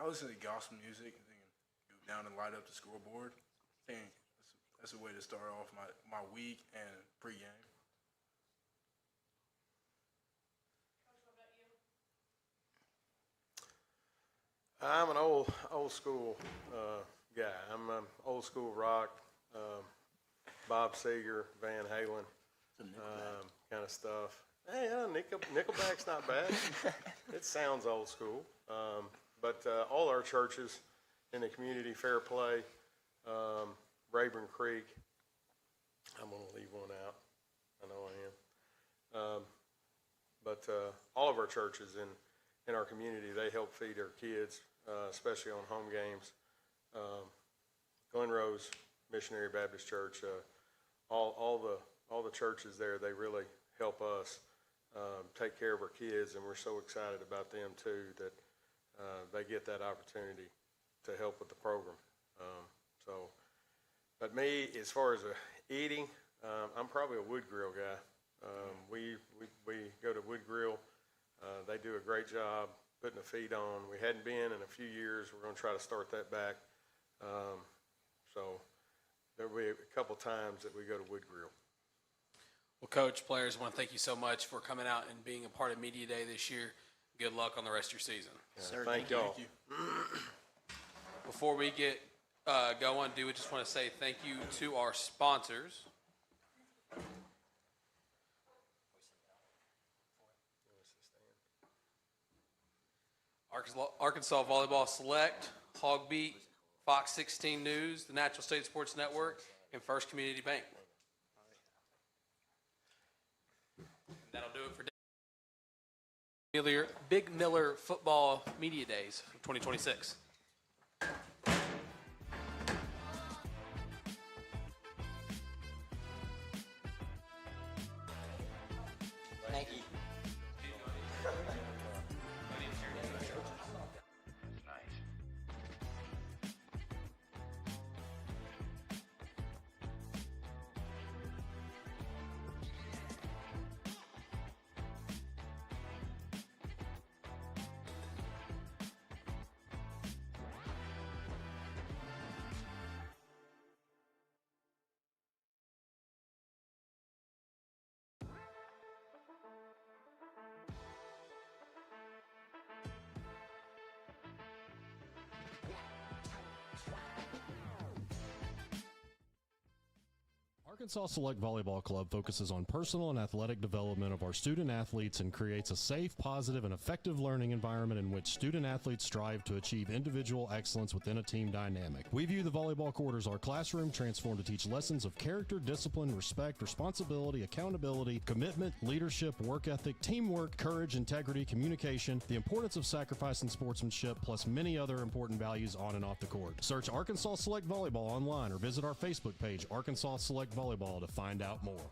listen to gospel music and then go down and light up the scoreboard. That's a way to start off my week and pregame. I'm an old school guy. I'm old school rock, Bob Seger, Van Halen, kind of stuff. Hey, Nickelback's not bad. It sounds old school. But all our churches in the community, Fair Play, Rayburn Creek, I'm going to leave one out. I know I am. But all of our churches in our community, they help feed our kids, especially on home games. Glen Rose Missionary Baptist Church, all the churches there, they really help us take care of our kids, and we're so excited about them too that they get that opportunity to help with the program. But me, as far as eating, I'm probably a wood grill guy. We go to Wood Grill. They do a great job putting the feet on. We hadn't been in a few years. We're going to try to start that back. So there'll be a couple times that we go to Wood Grill. Well, Coach, players, I want to thank you so much for coming out and being a part of Media Day this year. Good luck on the rest of your season. Sir, thank y'all. Before we get going, we just want to say thank you to our sponsors. Arkansas Volleyball Select, Hog Beat, Fox 16 News, the Natural State Sports Network, and First Community Bank. That'll do it for Big Miller Football Media Days of 2026. Arkansas Select Volleyball Club focuses on personal and athletic development of our student athletes and creates a safe, positive, and effective learning environment in which student athletes strive to achieve individual excellence within a team dynamic. We view the volleyball court as our classroom, transformed to teach lessons of character, discipline, respect, responsibility, accountability, commitment, leadership, work ethic, teamwork, courage, integrity, communication, the importance of sacrifice and sportsmanship, plus many other important values on and off the court. Search Arkansas Select Volleyball online or visit our Facebook page, Arkansas Select Volleyball, to find out more.